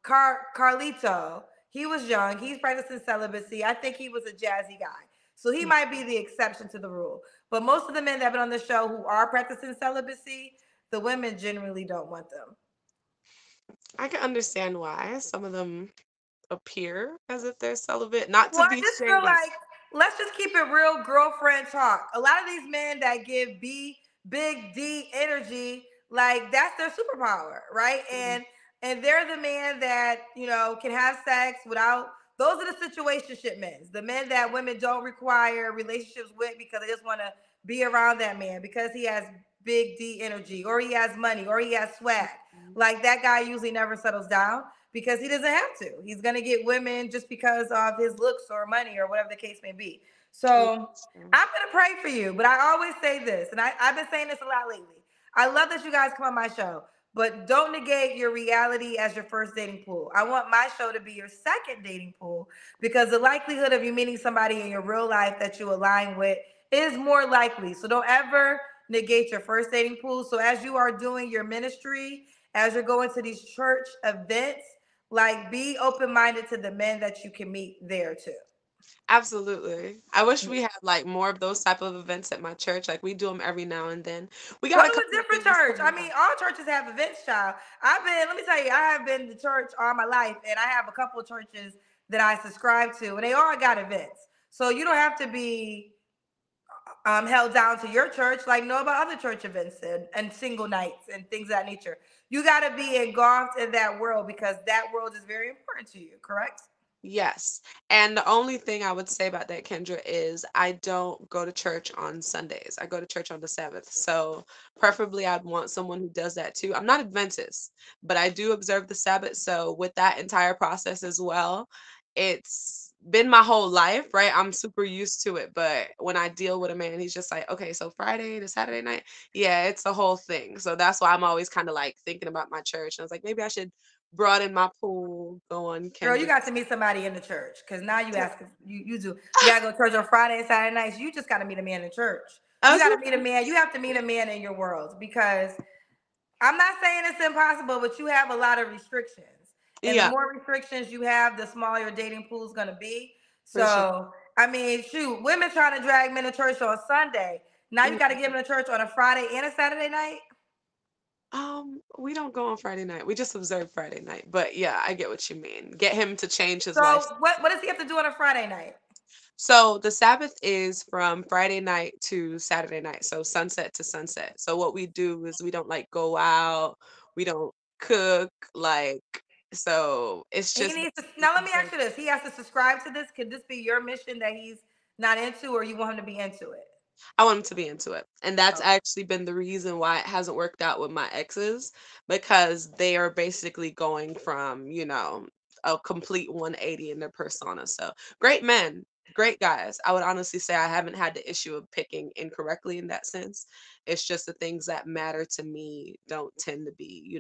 Carlito, he was young. He's practicing celibacy. I think he was a jazzy guy. So he mm. might be the exception to the rule. But most of the men that have been on the show who are practicing celibacy, the women generally don't want them. I can understand why some of them appear as if they're celibate, not Well, to I be just feel shady. like let's just keep it real girlfriend talk. A lot of these men that give big D energy, like that's their superpower, right? Mm, And they're the man that, can have sex without those are the situationship men. The men that women don't require relationships with because they just want to be around that man because he has big D energy or he has money or he has swag. mm, Like that guy usually never settles down because he doesn't have to. He's gonna get women just because of his looks or money or whatever the case may be. So yes, I'm gonna pray for you, but I always say this, and I've been saying this a lot lately. I love that you guys come on my show, but don't negate your reality as your first dating pool. I want my show to be your second dating pool because the likelihood of you meeting somebody in your real life that you align with is more likely. So don't ever negate your first dating pool. So as you are doing your ministry, as you're going to these church events, like be open minded to the men that you can meet there too. absolutely. I wish we had like more of those type of events at my church. Like we do them every now and then. We Go got to a a couple of different things church. I coming mean, up. all churches have events, child. Let me tell you, I have been to church all my life, and I have a couple of churches that I subscribe to, and they all got events. So you don't have to be held down to your church, like know about other church events and single nights and things of that nature. You got to be engulfed in that world because that world is very important to you, correct? Yes. And the only thing I would say about that, Kendra, is I don't go to church on Sundays. I go to church on the Sabbath. So preferably I'd want someone who does that too. I'm not Adventist, but I do observe the Sabbath. So with that entire process as well, it's been my whole life, right? I'm super used to it. But when I deal with a man, he's just like, okay, so Friday to Saturday night, yeah, it's a whole thing. So that's why I'm always kind of like thinking about my church. And I was like, maybe I should broaden my pool, go on Girl, you got to Kendra's. meet somebody in the church because now you ask you do you gotta go to church on Friday and Saturday nights. You just gotta meet a man in church. I You was gotta meet a man. You have to meet a man in your world because I'm not saying it's impossible, but you have a lot of restrictions. And the Yeah, more restrictions you have, the smaller your dating pool is going to be. for sure. So, I mean, shoot, women trying to drag men to church on Sunday. Now you got to get them to church on a Friday and a Saturday night. We don't go on Friday night. We just observe Friday night. But yeah, I get what you mean. Get him to change his life. So, what does he have to do on a Friday night? So the Sabbath is from Friday night to Saturday night, so sunset to sunset. So what we do is we don't like go out, we don't cook, like so it's He just needs to. Now, let me ask you this: he has to subscribe to this. Could this be your mission that he's not into, or you want him to be into it? I want him to be into it. And that's Oh, actually been the reason why it hasn't worked out with my exes because they are basically going from, a complete 180 in their persona. So great men, great guys. I would honestly say I haven't had the issue of picking incorrectly in that sense. It's just the things that matter to me don't tend to be,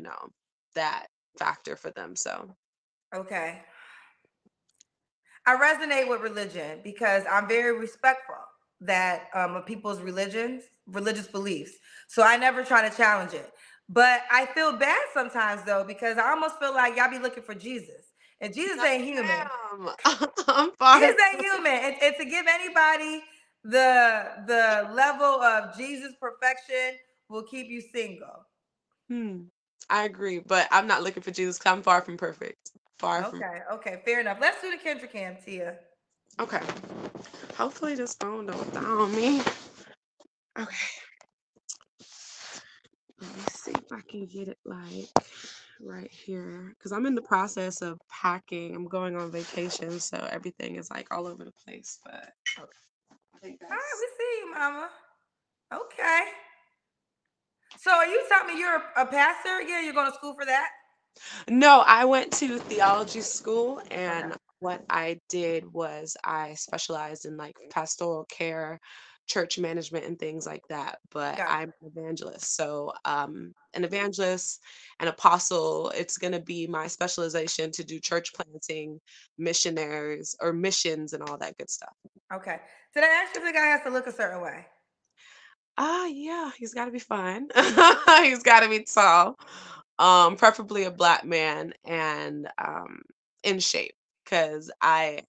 that factor for them. So, okay. I resonate with religion because I'm very respectful that of people's religious beliefs. So I never try to challenge it. But I feel bad sometimes though because I almost feel like y'all be looking for Jesus, and Jesus no, ain't human. ma'am. I'm far. Jesus ain't human, and to give anybody the level of Jesus perfection will keep you single. Hmm. I agree, but I'm not looking for Jesus 'cause I'm far from perfect. Far from. Okay, okay, fair enough. Let's do the Kendra Cam, Tia. Okay. Hopefully this phone don't die on me. Okay. Let me see if I can get it like right here. Because I'm in the process of packing. I'm going on vacation, so everything is like all over the place. But I think All right, that's we see you, Mama. Okay. So are you telling me you're a pastor again? You're going to school for that? no, I went to theology school Okay. and what I did was I specialized in like pastoral care, church management and things like that. But Gotcha. I'm an evangelist. So an evangelist, an apostle, it's gonna be my specialization to do church planting, missionaries or missions and all that good stuff. Okay. Did I ask you if the guy has to look a certain way? Yeah, he's gotta be fine. He's gotta be tall. Preferably a black man and in shape because I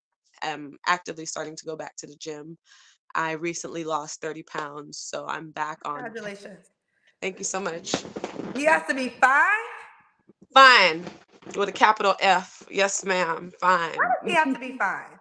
am actively starting to go back to the gym. I recently lost 30 pounds, so I'm back on. Congratulations. Thank you so much. He has to be fine? Fine with a capital F. Yes, ma'am. Why Fine. does he have to be fine?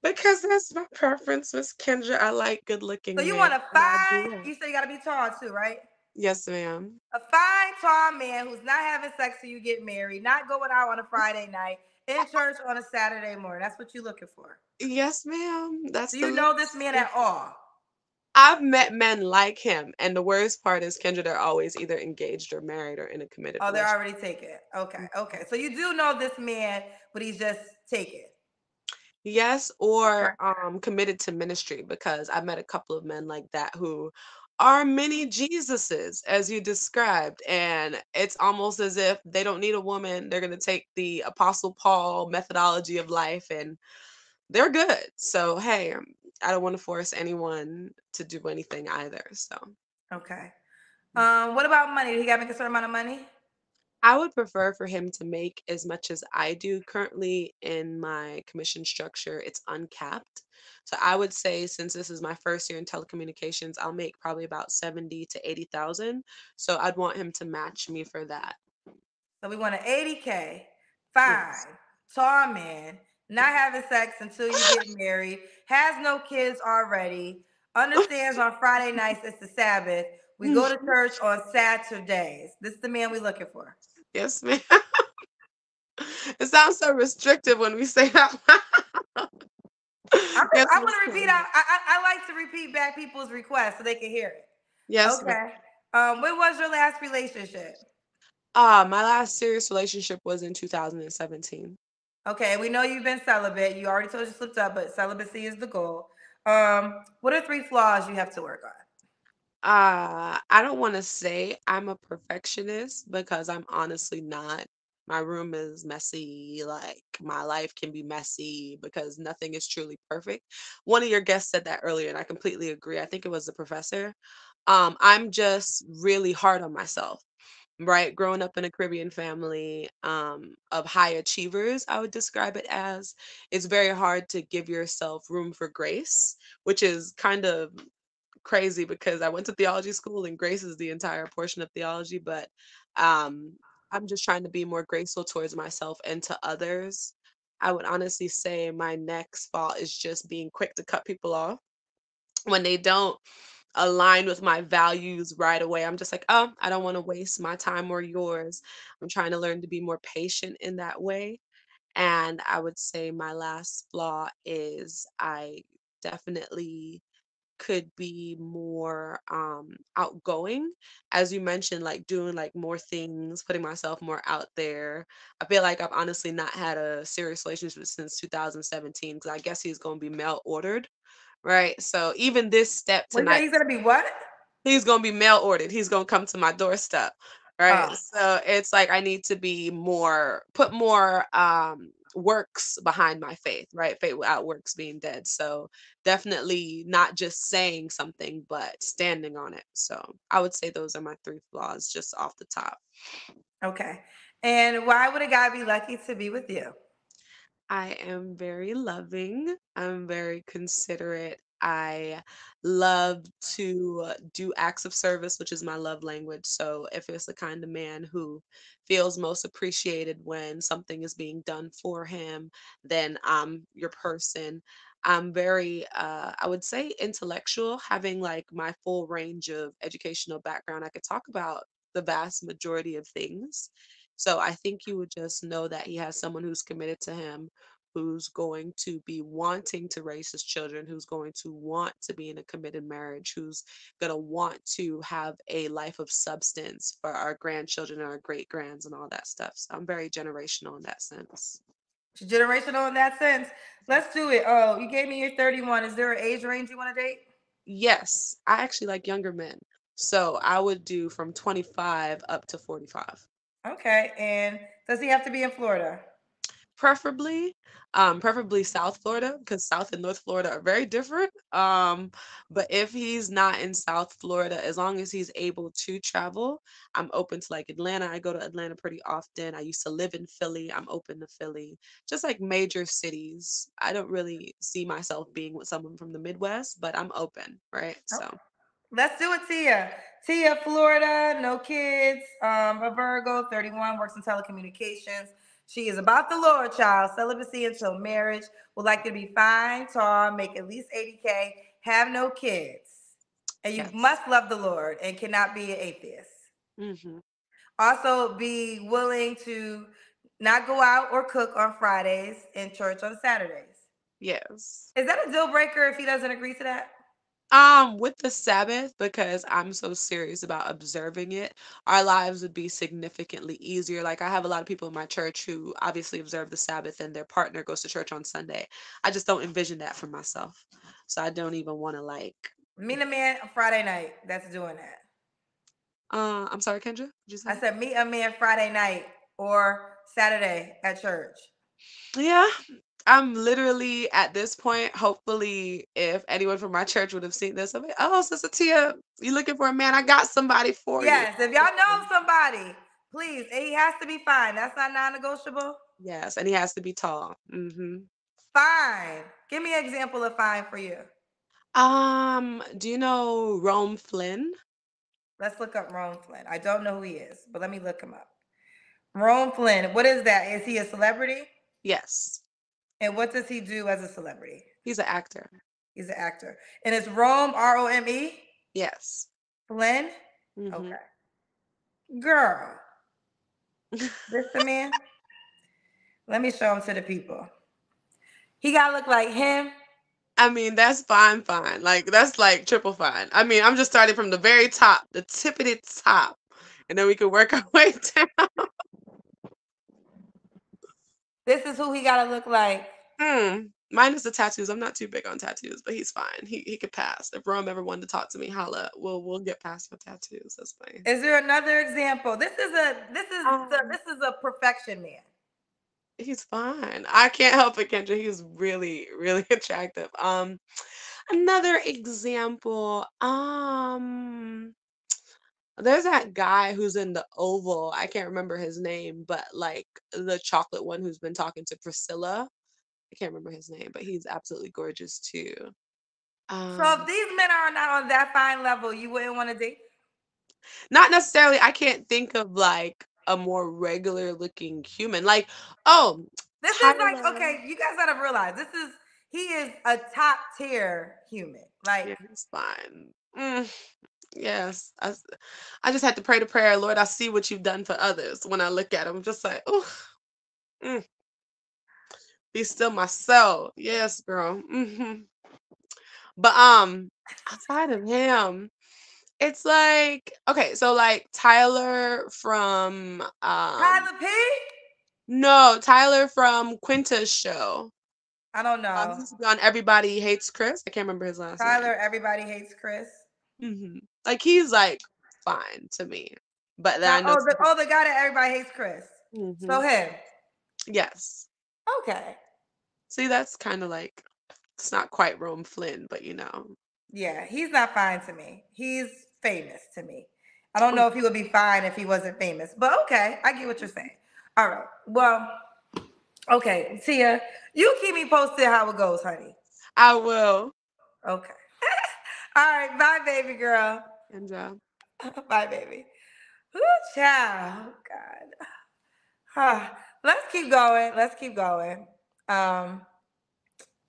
Because that's my preference, Miss Kendra. I like good So looking you men. want a And I do fine, that. you say you got to be tall too, right? Yes, ma'am. A fine, tall man who's not having sex till you get married, not going out on a Friday night, in church on a Saturday morning. That's what you're looking for. Yes, ma'am. That's Do the you know this list. man at all? I've met men like him, and the worst part is, Kendra, they're always either engaged or married or in a committed Oh, they're relationship. already taken. Okay, okay. So you do know this man, but he's just taken. Yes, Okay. or committed to ministry because I met a couple of men like that who are many Jesuses, as you described, and it's almost as if they don't need a woman. They're going to take the Apostle Paul methodology of life, and they're good. So hey, I don't want to force anyone to do anything either. So. Okay. What about money? He got to make a certain amount of money? I would prefer for him to make as much as I do. Currently in my commission structure, it's uncapped. So I would say since this is my first year in telecommunications, I'll make probably about 70 to 80,000. So I'd want him to match me for that. So we want an 80K, fine, Yes. tall man, not having sex until you get married, has no kids already, understands on Friday nights it's the Sabbath. We go to church on Saturdays. This is the man we're looking for. Yes, ma'am. It sounds so restrictive when we say that. Yes, I Miss want to repeat. Kendra. I like to repeat back people's requests so they can hear it. Yes, ma'am. Okay. When was your last relationship? My last serious relationship was in 2017. Okay, we know you've been celibate. You already told you slipped up, but celibacy is the goal. What are 3 flaws you have to work on? I don't want to say I'm a perfectionist because I'm honestly not. My room is messy, like my life can be messy because nothing is truly perfect. One of your guests said that earlier, and I completely agree. I think it was the professor. I'm just really hard on myself. right? Growing up in a Caribbean family of high achievers, I would describe it as, it's very hard to give yourself room for grace, which is kind of crazy because I went to theology school and grace is the entire portion of theology, but um, I'm just trying to be more graceful towards myself and to others. I would honestly say my next fault is just being quick to cut people off when they don't align with my values right away. I'm just like, oh, I don't want to waste my time or yours. I'm trying to learn to be more patient in that way. And I would say my last flaw is I definitely could be more outgoing, as you mentioned, like doing like more things, putting myself more out there. I feel like I've honestly not had a serious relationship since 2017 because I guess he's going to be mail ordered, right? So even this step What you say? tonight, He's gonna be what? he's gonna be mail ordered. He's gonna come to my doorstep, right? Oh, So it's like I need to be more, put more works behind my faith, right? Faith without works being dead. So definitely not just saying something, but standing on it. So I would say those are my three flaws just off the top. okay. And why would a guy be lucky to be with you? I am very loving. I'm very considerate. I love to do acts of service, which is my love language. So if it's the kind of man who feels most appreciated when something is being done for him, then I'm your person. I'm very, I would say, intellectual, having like my full range of educational background. I could talk about the vast majority of things. So I think you would just know that he has someone who's committed to him, who's going to be wanting to raise his children, who's going to want to be in a committed marriage, who's going to want to have a life of substance for our grandchildren and our great grands and all that stuff. So I'm very generational in that sense. Generational in that sense. Let's do it. Oh, you gave me your 31. Is there an age range you want to date? Yes, I actually like younger men. So I would do from 25 up to 45. Okay. And does he have to be in Florida? Preferably, preferably South Florida because South and North Florida are very different. But if he's not in South Florida, as long as he's able to travel, I'm open to like Atlanta. I go to Atlanta pretty often. I used to live in Philly. I'm open to Philly. Just like major cities. I don't really see myself being with someone from the Midwest, but I'm open, right? Okay. So, Let's do it, Tia. Tia, Florida, no kids, a Virgo, 31, works in telecommunications. She is about the Lord, child, celibacy until marriage, would like to be fine, tall, make at least 80K, have no kids. And you yes. must love the Lord and cannot be an atheist. Hmm. Also, be willing to not go out or cook on Fridays and church on Saturdays. Yes. Is that a deal breaker if he doesn't agree to that? With the Sabbath, because I'm so serious about observing it, our lives would be significantly easier. Like I have a lot of people in my church who obviously observe the Sabbath and their partner goes to church on Sunday. I just don't envision that for myself. So I don't even want to like Meet a man Friday night that's doing that. I'm sorry, Kendra, did you I say? said meet a man Friday night or Saturday at church. Yeah. I'm literally at this point, hopefully, if anyone from my church would have seen this, I'm like, oh, Sister Tia, you looking for a man? I got somebody for you. Yes, if y'all know somebody, please. He has to be fine. That's not non-negotiable. Yes, and he has to be tall. Fine. Give me an example of fine for you. Do you know Rome Flynn? Let's look up Rome Flynn. I don't know who he is, but let me look him up. Rome Flynn. What is that? Is he a celebrity? Yes, And what does he do as a celebrity? he's an actor. He's an actor. And it's Rome, Rome, Yes. Flynn? Hmm. Okay. Girl, this the man? Let me show him to the people. He gotta look like him. I mean, that's fine, fine. Like that's like triple fine. I mean, I'm just starting from the very top, the tippity top, and then we can work our way down. This is who he gotta look like. Minus the tattoos. I'm not too big on tattoos, but he's fine. He could pass. If Rome ever wanted to talk to me, holla. We'll get past your tattoos. That's fine. Is there another example? This is Um, a perfection man. He's fine. I can't help it, Kendra. He's really, really attractive. Another example. There's that guy who's in the Oval. I can't remember his name, but like the chocolate one who's been talking to Priscilla. I can't remember his name, but he's absolutely gorgeous too. So if these men are not on that fine level, you wouldn't want to date? Not necessarily. I can't think of like a more regular looking human. Like, oh, This is like, Tyler. okay, you guys gotta realize he is a top tier human. Like, Yeah, he's fine. Yes, I just had to pray the prayer, Lord. I see what you've done for others. When I look at him, I'm just like, oh, be still my soul. Yes, girl. But outside of him, it's like okay, so like Tyler from Tyler P? no, Tyler from Quinta's show. I don't He know. used to be on Everybody Hates Chris. I can't remember his last Tyler, everybody hates Chris. name. Like he's like fine to me, but then I know. The guy that everybody hates Chris. So him. Yes. Okay. See, that's kind of like it's not quite Rome Flynn, but you know. Yeah, he's not fine to me. He's famous to me. I don't know if he would be fine if he wasn't famous, but okay, I get what you're saying. All right. Well, okay, Tia, you keep me posted how it goes, honey. I will. Okay. All right. Bye, baby girl. And bye, baby. Ooh, child. Oh, God. Let's keep going. Let's keep going.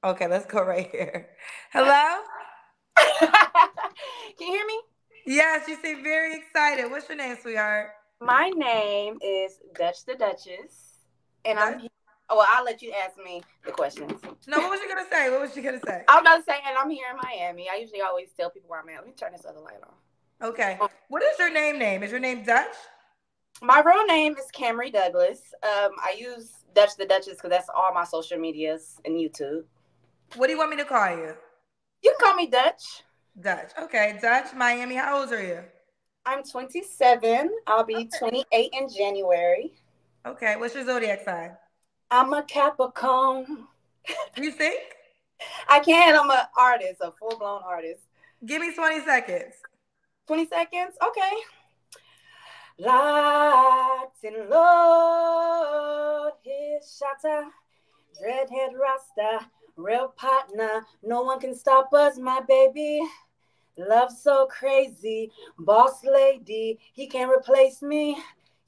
Okay, let's go right here. Hello? Can you hear me? Yes, you seem very excited. What's your name, sweetheart? My name is Dutch the Duchess, and I'm. Well, I'll let you ask me the questions. No, what was you gonna say? What was you gonna say? I was about to say, and I'm here in Miami. I usually always tell people where I'm at. Let me turn this other light on. Okay. What is your name? Is your name Dutch? My real name is Camry Douglas. I use Dutch the Duchess because that's all my social medias and YouTube. What do you want me to call you? You can call me Dutch. Dutch. Okay, Dutch, Miami. How old are you? I'm 27. I'll be 28 in January. Okay. What's your zodiac sign? I'm a Capricorn. You sing? I can. I'm an artist, a full-blown artist. Give me 20 seconds. 20 seconds? Okay. Locked in Lord, his shatter, dreadhead rasta, real partner, no one can stop us, my baby. Love so crazy, boss lady, he can't replace me.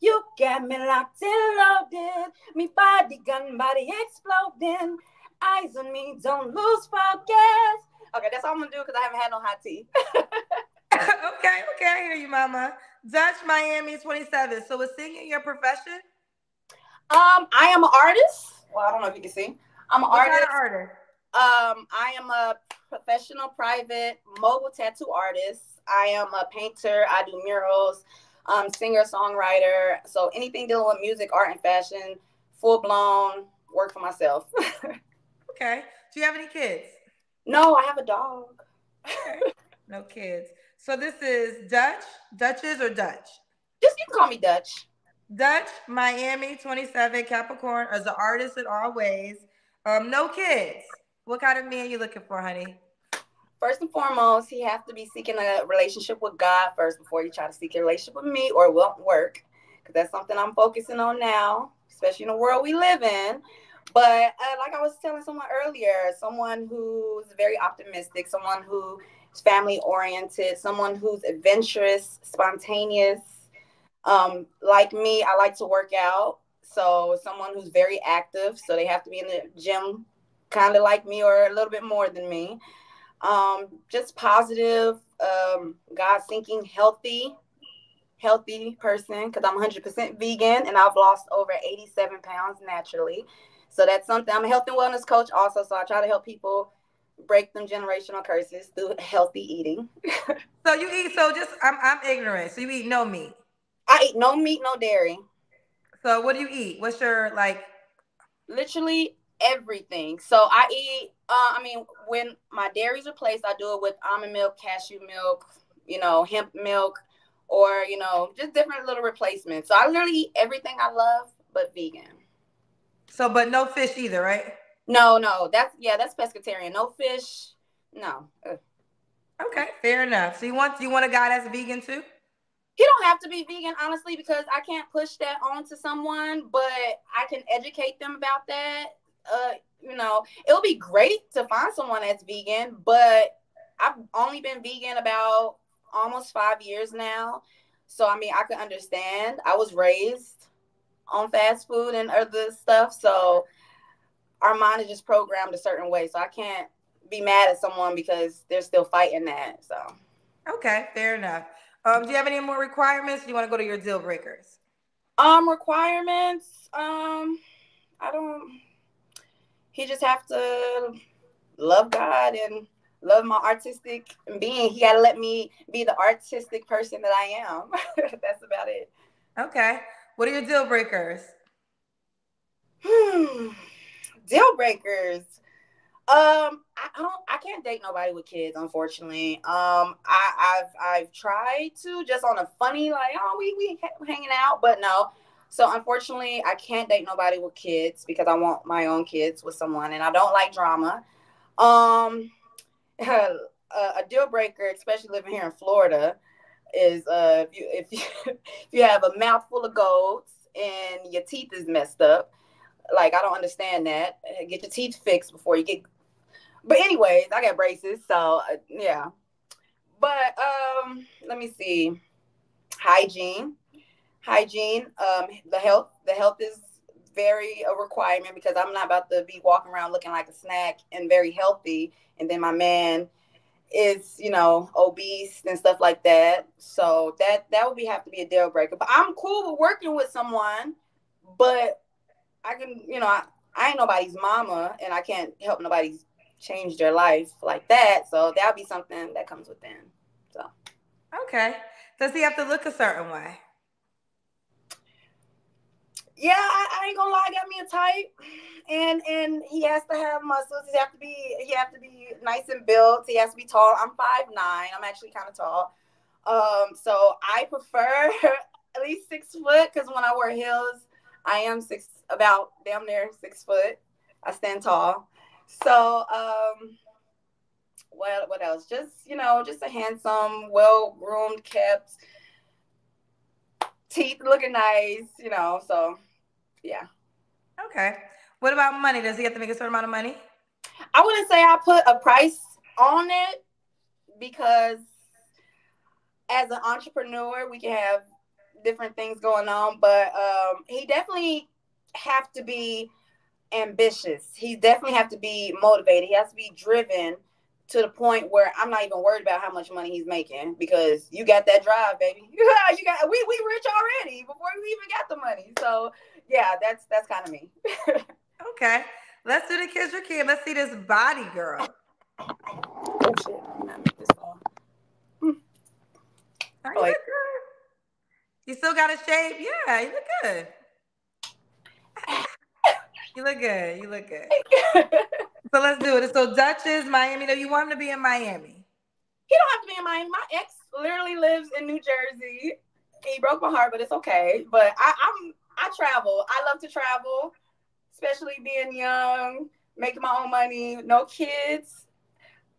You got me locked and loaded, me body gun, body exploding. Eyes on me, don't lose focus. Okay, that's all I'm gonna do because I haven't had no hot tea. okay, I hear you, mama. Dutch, Miami, 27. So is singing your profession? I am an artist. Well, I don't know if you can see. I'm an what artist. Kind of artist? I am a professional private mobile tattoo artist. I am a painter. I do murals, singer, songwriter. So anything dealing with music, art, and fashion, full blown work for myself. Okay. Do you have any kids? No, I have a dog. Okay. No kids. So this is Dutch, Duchess, or Dutch? Just you can call me Dutch. Dutch, Miami, 27, Capricorn, as an artist in all ways. No kids. What kind of man you looking for, honey? First and foremost, he has to be seeking a relationship with God first before you try to seek a relationship with me, or it won't work. Because that's something I'm focusing on now, especially in the world we live in. But like I was telling someone earlier, someone who's very optimistic, someone who is family oriented, someone who's adventurous, spontaneous. Like me, I like to work out. So someone who's very active. So they have to be in the gym, kind of like me or a little bit more than me. Just positive, God-thinking, healthy person, because I'm 100% vegan and I've lost over 87 pounds naturally. So that's something. I'm a health and wellness coach also, so I try to help people break them generational curses through healthy eating. So you eat, I'm ignorant. So you eat no meat? I eat no meat, no dairy. So what do you eat? What's your, Literally everything. So I eat, when my dairy's replaced, I do it with almond milk, cashew milk, hemp milk, or, just different little replacements. So I literally eat everything I love, but vegan. So, but no fish either, right? No, that's pescatarian. No fish. No. Okay, fair enough. So you want a guy that's vegan too? He don't have to be vegan, honestly, because I can't push that onto someone, but I can educate them about that. You know, it would be great to find someone that's vegan, but I've only been vegan about almost 5 years now. So, I mean, I can understand. I was raised on fast food and other stuff. So our mind is just programmed a certain way. So I can't be mad at someone because they're still fighting that. So. Okay, fair enough. Do you have any more requirements? Do you want to go to your deal breakers? Requirements. I don't. He just have to love God and love my artistic being. He got to let me be the artistic person that I am. That's about it. Okay. What are your deal breakers? Deal breakers. I can't date nobody with kids, unfortunately. I've tried to, just on a funny, like, oh, we hanging out, but no. So unfortunately, I can't date nobody with kids because I want my own kids with someone, and I don't like drama. A deal breaker, especially living here in Florida, is if you have a mouthful of golds and your teeth is messed up. Like, I don't understand that. Get your teeth fixed before you get. But anyways, I got braces, so yeah. But let me see. Hygiene. The health is very a requirement because I'm not about to be walking around looking like a snack and very healthy, and then my man is, obese and stuff like that. So that would have to be a deal breaker. But I'm cool with working with someone, but I can, I ain't nobody's mama, and I can't help nobody change their life like that. So that'll be something that comes within. So. Okay. Does he have to look a certain way? Yeah, I ain't gonna lie, I got me a type, and he has to have muscles. He have to be nice and built. He has to be tall. I'm 5'9". I'm actually kind of tall. So I prefer at least 6 foot because when I wear heels, I am about damn near 6 foot. I stand tall. So what else? Just just a handsome, well groomed, kept, teeth looking nice. So. Yeah. Okay. What about money? Does he have to make a certain amount of money? I wouldn't say I put a price on it because as an entrepreneur, we can have different things going on, but he definitely have to be ambitious. He definitely have to be motivated. He has to be driven to the point where I'm not even worried about how much money he's making because you got that drive, baby. we rich already before we even got the money. So yeah, that's kind of me. Okay. Let's do the Kiss Your Kid. Let's see this body, girl. Oh shit. I make this fall. You look good. You still got a shape? Yeah, you look good. You look good. So let's do it. So Dutchess, Miami. No, you want him to be in Miami. He don't have to be in Miami. My ex literally lives in New Jersey. He broke my heart, but it's okay. But I travel. I love to travel, especially being young, making my own money, no kids.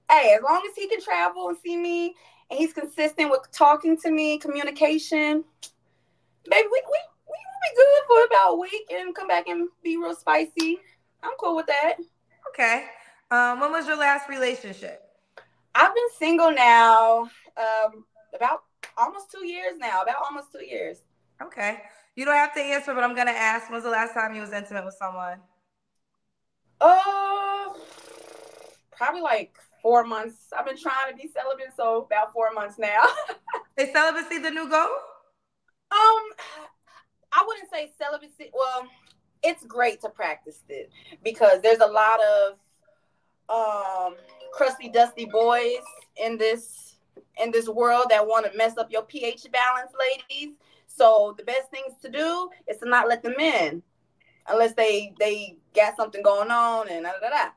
Hey, as long as he can travel and see me and he's consistent with talking to me, communication, baby, we be good for about a week and come back and be real spicy. I'm cool with that. Okay. When was your last relationship? I've been single now about almost 2 years now. About almost 2 years. Okay. You don't have to answer, but I'm going to ask, when's the last time you was intimate with someone? Probably like 4 months. I've been trying to be celibate, so about 4 months now. Is celibacy the new goal? I wouldn't say celibacy. Well, it's great to practice it because there's a lot of crusty, dusty boys in this world that want to mess up your pH balance, ladies. So the best things to do is to not let them in unless they got something going on and da.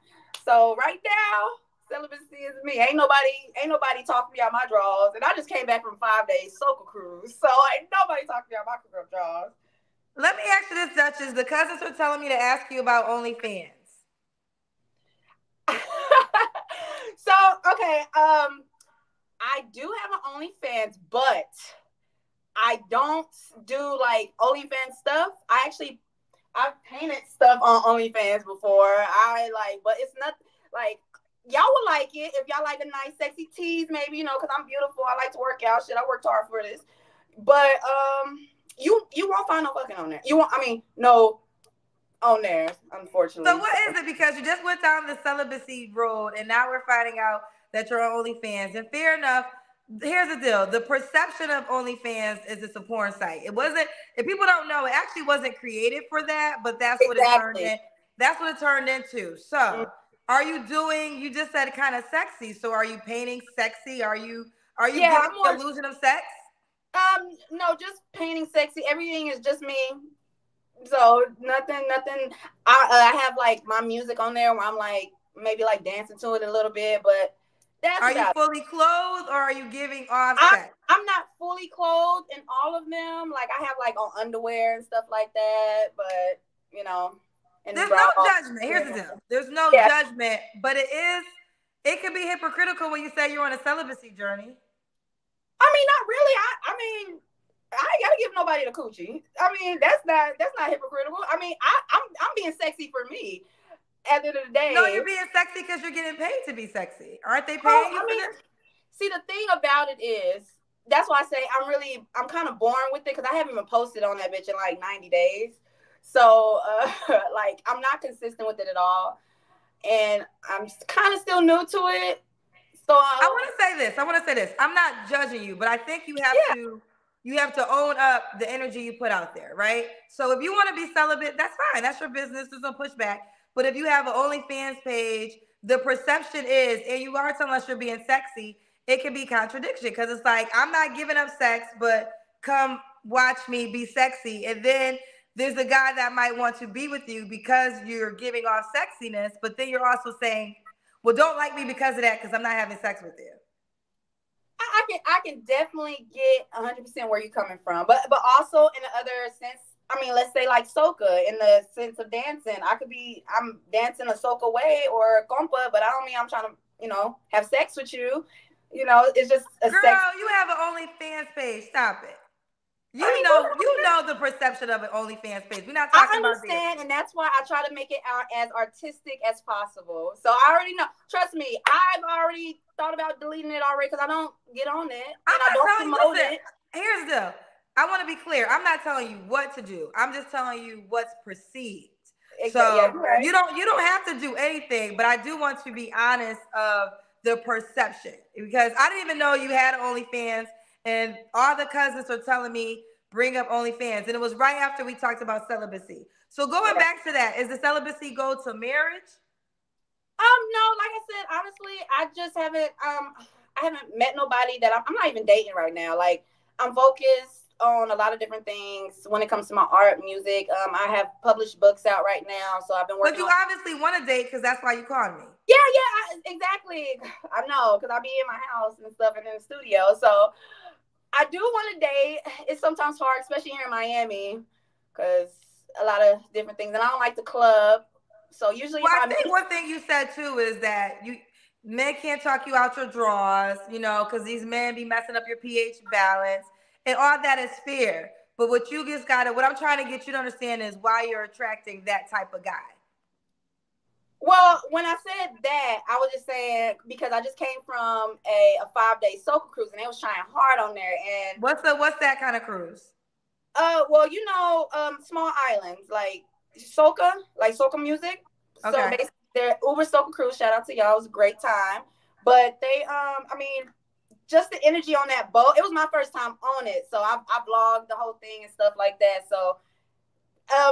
So right now, celibacy is me. Ain't nobody talking me out my drawers. And I just came back from 5 days soca cruise. So ain't nobody talking me out my drawers. Let me ask you this, Dutchess. The cousins are telling me to ask you about OnlyFans. So, okay, I do have an OnlyFans, but I don't do like OnlyFans stuff. I've painted stuff on OnlyFans before. But it's not like y'all would like it if y'all like a nice sexy tease, maybe, because I'm beautiful. I like to work out. Shit, I worked hard for this. But you won't find no fucking on there. No on there, unfortunately. So what is it? Because you just went down the celibacy road, and now we're finding out that you're on OnlyFans. And fair enough. Here's the deal. The perception of OnlyFans is it's a porn site. It wasn't, if people don't know, it actually wasn't created for that, but that's what it turned in. That's what it turned into. So are you doing, you just said kind of sexy. So are you painting sexy? Are you giving the illusion of sex? No, just painting sexy. Everything is just me. So nothing. I have like my music on there where I'm like maybe like dancing to it a little bit, but are you fully clothed or are you giving off sex? I'm not fully clothed in all of them. Like I have like on underwear and stuff like that, but there's no judgment. Here's the deal. There's no judgment, but it can be hypocritical when you say you're on a celibacy journey. I mean, not really. I ain't gotta give nobody the coochie. I mean, that's not hypocritical. I mean, I'm being sexy for me. At the end of the day, no, you're being sexy because you're getting paid to be sexy. Aren't they paying you for this? See, the thing about it is, that's why I say I'm kind of boring with it because I haven't even posted on that bitch in like 90 days. So, like, I'm not consistent with it at all, and I'm kind of still new to it. So I want to say this. I'm not judging you, but I think you have to own up the energy you put out there, right? So if you want to be celibate, that's fine. That's your business. There's no pushback. But if you have an OnlyFans page, the perception is, and you are telling us you're being sexy, it can be contradiction because it's like, I'm not giving up sex, but come watch me be sexy. And then there's a guy that might want to be with you because you're giving off sexiness, but then you're also saying, well, don't like me because of that because I'm not having sex with you. I can definitely get 100% where you're coming from, but also in the other sense, I mean, let's say like soca in the sense of dancing. I'm dancing a soca way or a compa, but I don't mean I'm trying to, have sex with you. It's just a girl, sex. You have an OnlyFans page. Stop it. You know the perception of an OnlyFans page. We're not talking about this. I understand, and that's why I try to make it out as artistic as possible. So I already know. Trust me, I've already thought about deleting it already because I don't get on it and I don't promote it. Here's the. I want to be clear. I'm not telling you what to do. I'm just telling you what's perceived. Exactly. So right. you don't have to do anything, but I do want to be honest of the perception because I didn't even know you had OnlyFans, and all the cousins are telling me bring up OnlyFans, and it was right after we talked about celibacy. So going back to that, is the celibacy go to marriage? No, like I said, honestly, I just haven't I haven't met nobody that I'm not even dating right now. Like I'm focused on a lot of different things when it comes to my art, music. I have published books out right now, so I've been working. But you obviously want to date because that's why you called me. Yeah, exactly. I know because I be in my house and stuff and in the studio. So I do want to date. It's sometimes hard, especially here in Miami, because a lot of different things, and I don't like the club. So usually, I think one thing you said too is that men can't talk you out your drawers, because these men be messing up your pH balance. And all that is fair. But what I'm trying to get you to understand is why you're attracting that type of guy. Well, when I said that, I was just saying because I just came from a 5-day soca cruise and they was trying hard on there. And what's that kind of cruise? Well, small islands like soca music. Okay. So basically, they're Uber Soca Cruise. Shout out to y'all. It was a great time. But they, just the energy on that boat. It was my first time on it. So I vlogged the whole thing and stuff like that. So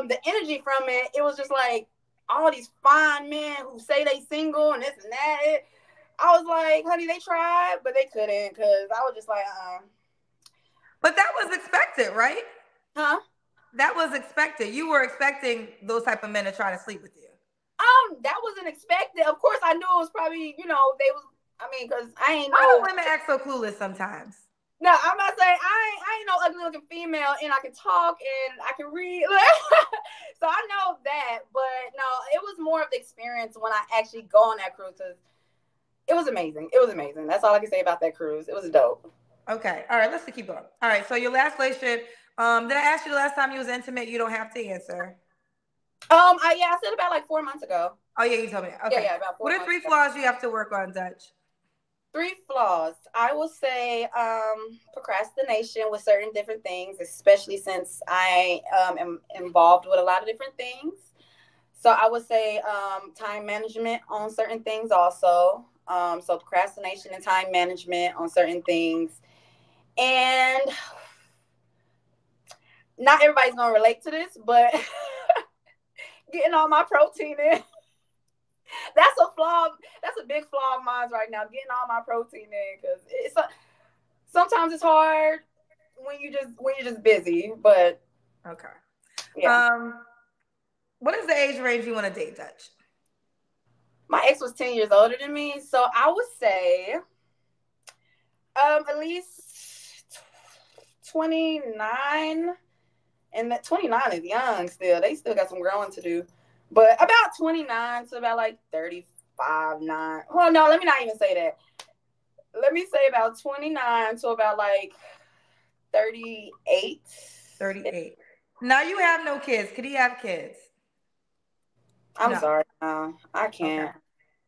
the energy from it was just like all these fine men who say they single and this and that. I was like, honey, they tried, but they couldn't because I was just like, But that was expected, right? Huh? That was expected. You were expecting those type of men to try to sleep with you. That wasn't expected. Of course, I knew it was probably, they was. Because I ain't know. Why do women act so clueless sometimes? No, I'm not saying I ain't no ugly looking female, and I can talk and I can read. So I know that, but no, it was more of the experience when I actually go on that cruise. It was amazing. It was amazing. That's all I can say about that cruise. It was dope. Okay. All right. Let's keep going. All right. So your last relationship. Did I ask you the last time you was intimate? You don't have to answer. I said about like 4 months ago. Oh yeah, you told me. Okay. Yeah, about 4 What are months 3 ago. flaws you have to work on, Dutch? 3 flaws. I will say procrastination with certain different things, especially since I am involved with a lot of different things. So I would say time management on certain things also. So procrastination and time management on certain things. And not everybody's gonna relate to this, but getting all my protein in. That's a flaw. That's a big flaw of mine right now. Getting all my protein in because sometimes it's hard when you're just busy. But Okay. yeah, What is the age range you want to date, Dutch? my ex was 10 years older than me, so I would say at least 29. And that 29 is young still. They still got some growing to do. But about 29 to about like 35, 9. Well, no, let me not even say that. Let me say about 29 to about like 38. 38. Now you have no kids. Could he have kids? I'm No. sorry. No, I can't. Okay.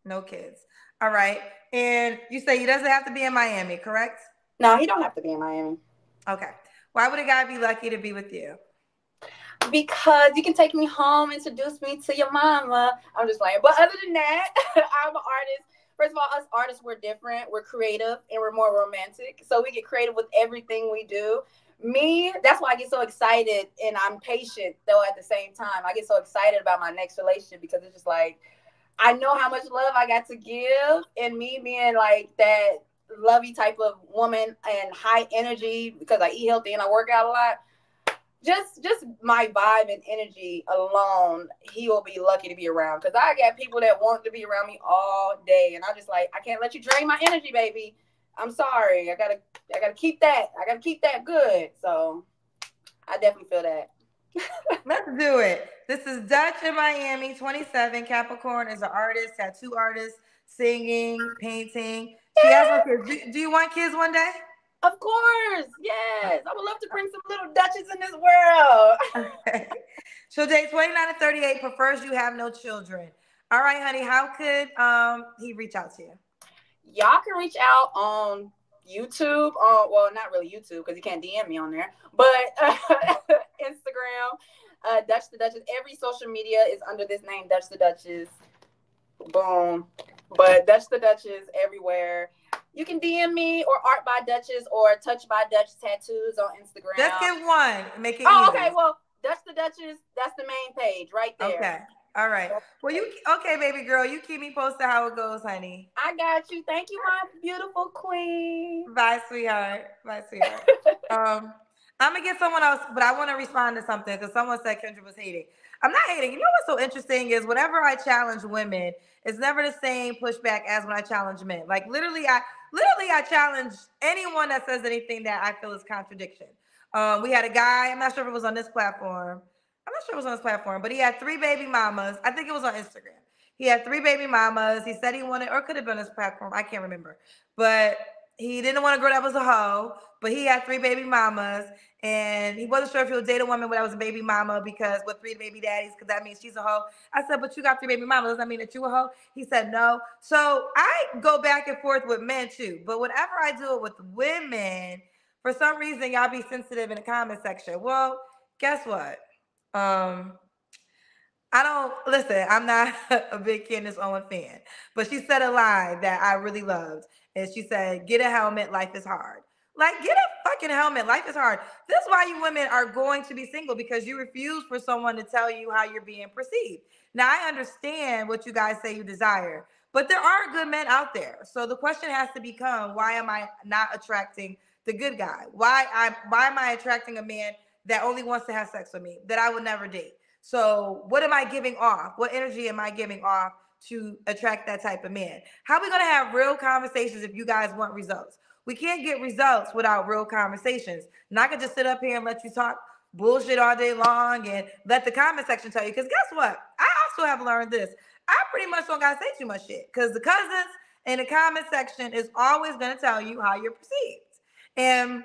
No kids. All right. And you say he doesn't have to be in Miami, correct? No, he don't have to be in Miami. Okay. Why would a guy be lucky to be with you? Because you can take me home, introduce me to your mama. I'm just playing. But other than that, I'm an artist. First of all, us artists, we're different. We're creative and we're more romantic. So we get creative with everything we do. Me, that's why I get so excited and I'm patient though at the same time. I get so excited about my next relationship because it's just like I know how much love I got to give, and me being like that lovey type of woman and high energy because I eat healthy and I work out a lot. Just my vibe and energy alone, he will be lucky to be around. Because I got people that want to be around me all day, and I just like I can't let you drain my energy, baby. I'm sorry. I gotta keep that. I gotta keep that good. So I definitely feel that. Let's do it. This is Dutch in Miami, 27. Capricorn is an artist, tattoo artist, singing, painting. She has no kids. Do you want kids one day? Of course, yes. I would love to bring some little Dutches in this world. Okay. So day 29 to 38 prefers you have no children. All right, honey. How could he reach out to you? Y'all can reach out on YouTube. Well, not really YouTube because you can't DM me on there, but Instagram, Dutch the Duchess. Every social media is under this name, Dutch the Duchess. Boom. But Dutch the Duchess everywhere. You can DM me or Art by Duchess or Touch by Dutch Tattoos on Instagram. Just get one. Make it easy. Okay. Well, Dutch the Duchess, that's the main page right there. Okay. All right. Well, okay, baby girl. You keep me posted how it goes, honey. I got you. Thank you, my beautiful queen. Bye, sweetheart. Bye, sweetheart. I'm gonna get someone else, but I want to respond to something because someone said Kendra was hating. I'm not hating. You know what's so interesting is whenever I challenge women, it's never the same pushback as when I challenge men. Like literally, I challenge anyone that says anything that I feel is contradiction. We had a guy. I'm not sure if it was on this platform. But he had 3 baby mamas. I think it was on Instagram. He had 3 baby mamas. He said he wanted, or it could have been on his platform. I can't remember. But he didn't want a girl that was a hoe. But he had 3 baby mamas. And he wasn't sure if he would date a woman that was a baby mama because with 3 baby daddies, because that means she's a hoe. I said, but you got 3 baby mamas. Does that mean that you a hoe? He said, no. So I go back and forth with men too. But whenever I do it with women, for some reason, y'all be sensitive in the comment section. Well, guess what? I don't listen. I'm not a big Candace Owen fan, but she said a line that I really loved, and she said, "Get a helmet. Life is hard. Like, get a fucking helmet. Life is hard." This is why you women are going to be single because you refuse for someone to tell you how you're being perceived. Now, I understand what you guys say you desire, but there are good men out there. So the question has to become, why am I not attracting the good guy? Why am I attracting a man that only wants to have sex with me, that I would never date? So what am I giving off? What energy am I giving off to attract that type of man? How are we going to have real conversations if you guys want results? We can't get results without real conversations. And I could just sit up here and let you talk bullshit all day long and let the comment section tell you. Because guess what? I also have learned this. I pretty much don't got to say too much shit because the cousins in the comment section is always going to tell you how you're perceived. And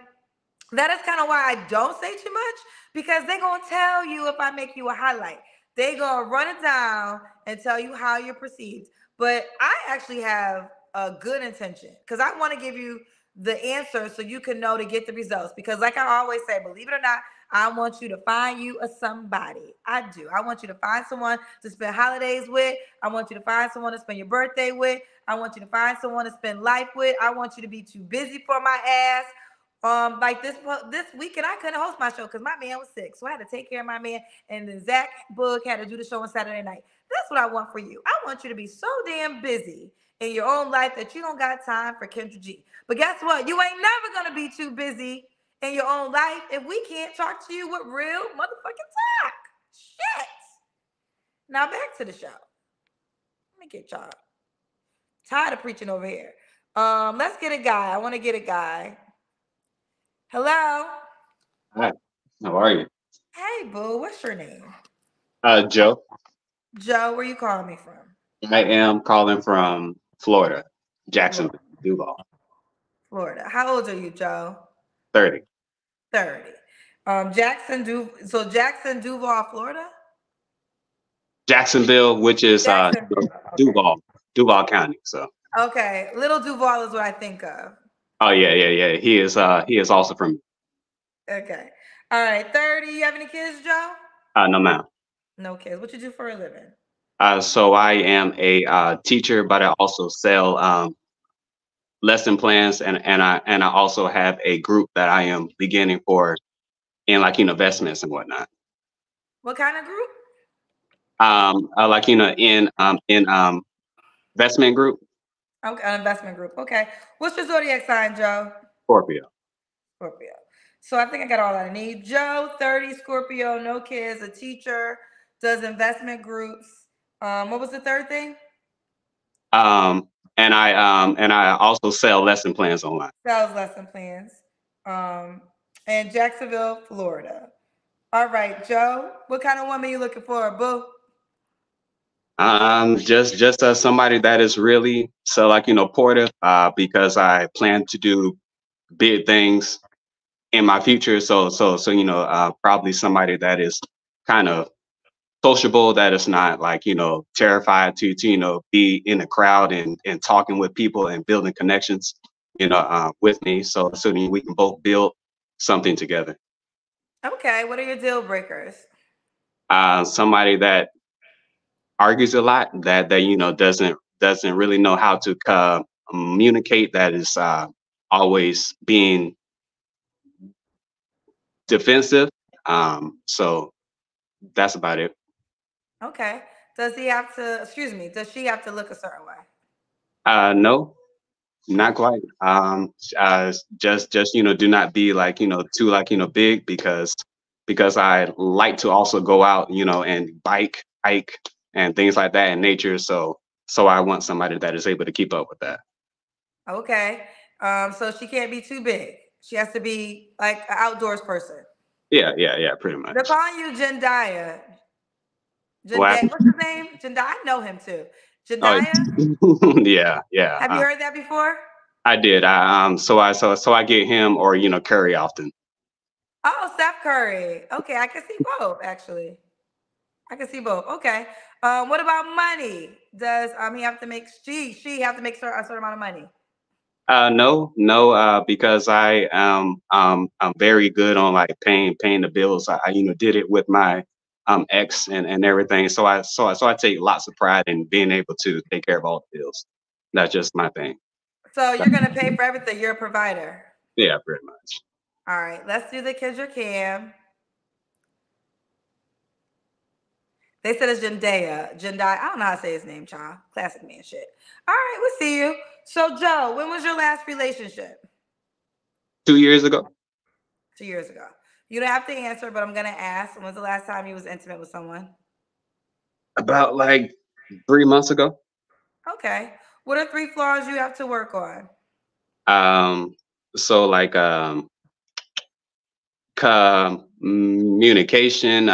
that is kind of why I don't say too much, because they're going to tell you if I make you a highlight. They're going to run it down and tell you how you're perceived. But I actually have a good intention, because I want to give you the answer so you can know to get the results. Because like I always say, believe it or not, I want you to find you a somebody. I do. I want you to find someone to spend holidays with. I want you to find someone to spend your birthday with. I want you to find someone to spend life with. I want you to be too busy for my ass. Like this weekend, I couldn't host my show because my man was sick, so I had to take care of my man. And then Zach Book had to do the show on Saturday night. That's what I want for you. I want you to be so damn busy in your own life that you don't got time for Kendra G. But guess what? You ain't never gonna be too busy in your own life if we can't talk to you with real motherfucking talk. Shit. Now back to the show. Let me get y'all tired of preaching over here. Let's get a guy. I want to get a guy. Hello. Hi, how are you? Hey, boo. What's your name? Joe. Joe, where you calling me from? I am calling from Florida, Jacksonville, Duval. Florida. How old are you, Joe? 30. 30. Jackson, Duval, Florida? Jacksonville, which is Jacksonville. Okay. Duval County. So. Okay, Little Duval is what I think of. Oh yeah. He is also from. Okay. All right. 30. You have any kids, Joe? No, ma'am. No kids. What you do for a living? So I am a teacher, but I also sell lesson plans, and I also have a group that I am beginning for in like investments and whatnot. What kind of group? Like in investment group. Okay, an investment group. Okay. What's your zodiac sign, Joe? Scorpio. Scorpio. So I think I got all that I need. Joe, 30, Scorpio, no kids, a teacher, does investment groups. What was the third thing? And I also sell lesson plans online. Sells lesson plans. And Jacksonville, Florida. All right, Joe. What kind of woman you looking for, boo? Just somebody that is really supportive, because I plan to do big things in my future. So probably somebody that is kind of sociable, that is not like terrified to be in the crowd and talking with people and building connections with me, so we can both build something together. Okay, what are your deal breakers? Somebody that argues a lot, that doesn't really know how to communicate, that is always being defensive. So that's about it. Okay. Does she have to look a certain way? No, not quite. Just do not be too big, because I like to also go out and hike and things like that in nature. So I want somebody that is able to keep up with that. Okay. So she can't be too big. She has to be like an outdoors person. Yeah, pretty much. They're calling you Jendaya. What? What's his name? Jendaya. I know him too. Jendaya. Oh, yeah. Have you heard that before? I did. So I get him or Curry often. Oh, Steph Curry. Okay, I can see both actually. I can see both. Okay. What about money? Does he have to make she have to make a certain amount of money? No, because I'm very good on like paying the bills. I did it with my ex and everything. So I take lots of pride in being able to take care of all the bills. That's just my thing. So you're gonna pay for everything. You're a provider. Yeah, pretty much. All right, let's do the Kendra Cam. They said it's Jendaya. I don't know how to say his name, child. Classic man shit. All right, we'll see you. So, Joe, when was your last relationship? 2 years ago. 2 years ago. You don't have to answer, but I'm going to ask. When was the last time you was intimate with someone? About like 3 months ago. Okay. What are 3 flaws you have to work on? So like communication,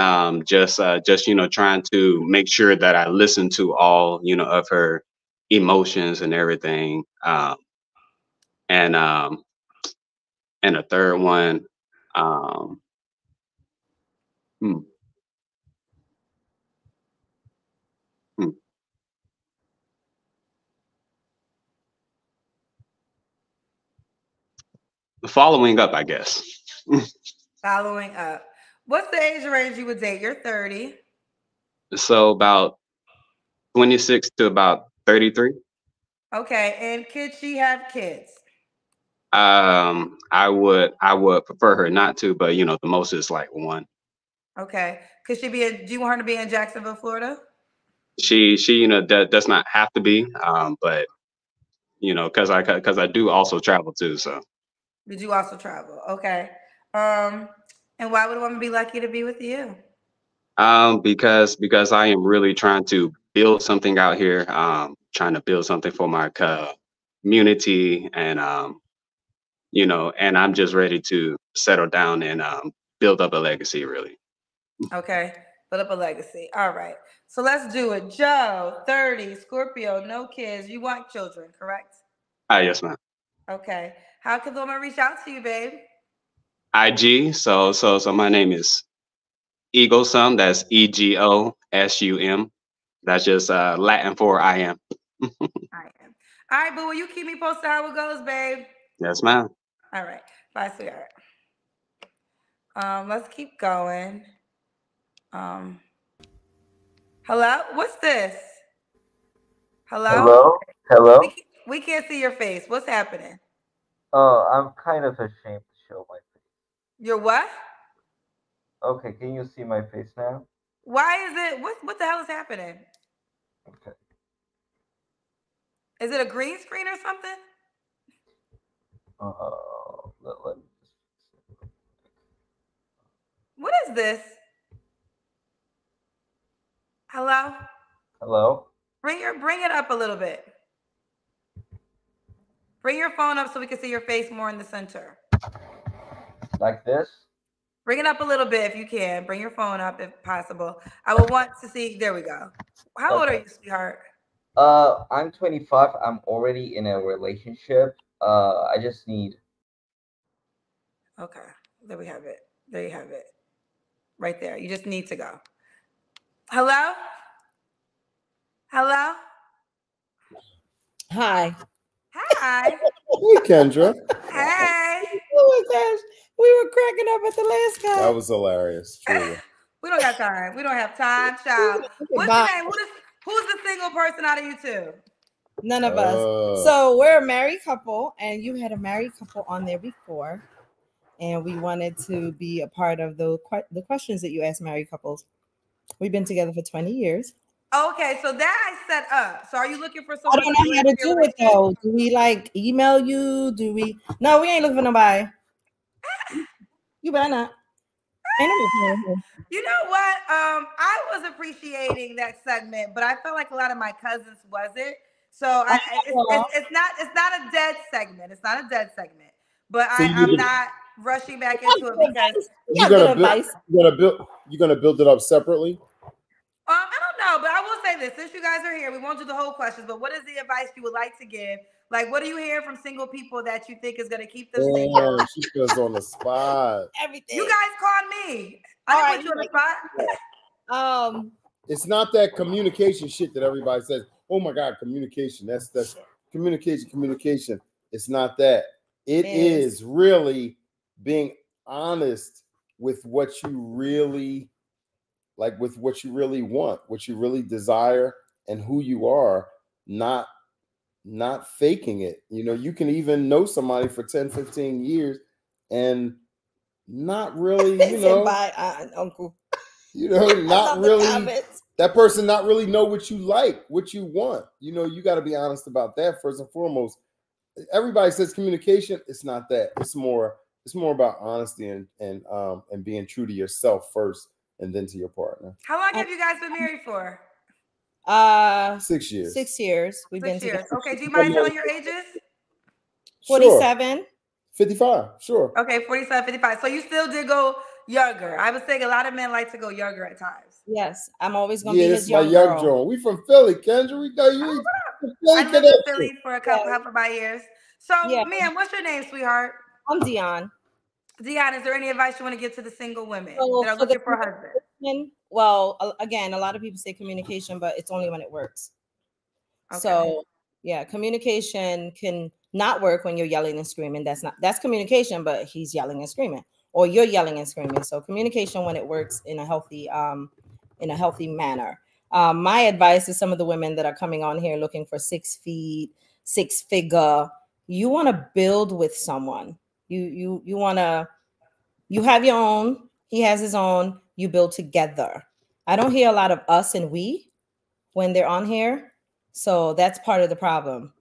just trying to make sure that I listen to all of her emotions and everything, and and a third one. Hmm, hmm. Following up, I guess. Following up. What's the age range you would date? You're 30. So about 26 to about 33. Okay. And could she have kids? I would prefer her not to, but you know, the most is like one. Okay. Could she be in, do you want her to be in Jacksonville, Florida? She you know does not have to be, but you know, because I do also travel too. So Did you also travel? Okay. And why would a woman be lucky to be with you? because I am really trying to build something out here, trying to build something for my community, and you know, and I'm just ready to settle down and build up a legacy, really. Okay. Build up a legacy. All right. So let's do it. Joe, 30, Scorpio, no kids. You want children, correct? Yes, ma'am. Okay. How can the woman reach out to you, babe? IG. So my name is Egosum. That's EGOSUM. That's just Latin for I am. I am. All right, but will you keep me posted how it goes, babe? Yes, ma'am. All right. Bye, sweetheart. Let's keep going. Hello? What's this? Hello? Hello? We can't see your face. What's happening? Oh, I'm kind of ashamed to show my face. You're what? Okay, can you see my face now? Why is it? What the hell is happening? Okay. Is it a green screen or something? Let me just... What is this? Hello? Hello? Bring it up a little bit. Bring your phone up so we can see your face more in the center. Like this? Bring it up a little bit if you can. Bring your phone up if possible. I would want to see. There we go. How old are you, sweetheart? I'm 25. I'm already in a relationship. I just need... Okay. There we have it. There you have it. Right there. You just need to go. Hello? Hello? Hi. Hi. Hey, Kendra. Hey. Oh my gosh. We were cracking up at the last guy. That was hilarious. Truly. We don't got time. We don't have time, child. What's your name? Who's the single person out of you two? None of us. So we're a married couple, and you had a married couple on there before, and we wanted to be a part of the questions that you asked married couples. We've been together for 20 years. Okay, so that I set up. So are you looking for someone? I don't know how to do it though. Do we like email you? Do we? No, we ain't looking for nobody. You better not. Ain't nobody. You know what? I was appreciating that segment, but I felt like a lot of my cousins wasn't. So it's not a dead segment. It's not a dead segment. But So I'm not rushing back into it because you're gonna build it up separately. I don't know, but I will say this: since you guys are here, we won't do the whole questions. But what is the advice you would like to give? Like, what do you hear from single people that you think is going to keep them single? She feels on the spot. Everything. You guys called me. I didn't put you on the spot. It's not that communication shit that everybody says. Oh my God, communication. That's communication. It's not that. It is really being honest with what you really like, with what you really want, what you really desire, and who you are, not faking it. You know, you can even know somebody for 10, 15 years and not really, you know, bye, uncle. You know, not really, that person not really know what you like, what you want. You know, you got to be honest about that first and foremost. Everybody says communication. It's not that. It's more about honesty and being true to yourself first and then to your partner. How long have you guys been married for? 6 years. 6 years. We've 6 been years. together. Okay. Do you mind telling your ages? 47. 55. Sure. Okay. 47, 55. So you still did go younger. I was saying a lot of men like to go younger at times. Yes. I'm always going to be this his is my young young girl. Joan. We from Philly, Kendra. We know you. I lived in Philly for a couple of my years. So, man, what's your name, sweetheart? I'm Dion. Dion, is there any advice you want to give to the single women So that are for the looking for a husband? Well, again, a lot of people say communication, but it's only when it works. Okay. So yeah, communication can not work when you're yelling and screaming. That's communication, but he's yelling and screaming, or you're yelling and screaming. So communication when it works in a healthy manner. My advice is some of the women that are coming on here looking for 6 feet, 6 figure. You want to build with someone. You have your own. He has his own. You build together. I don't hear a lot of us and we when they're on here. So that's part of the problem.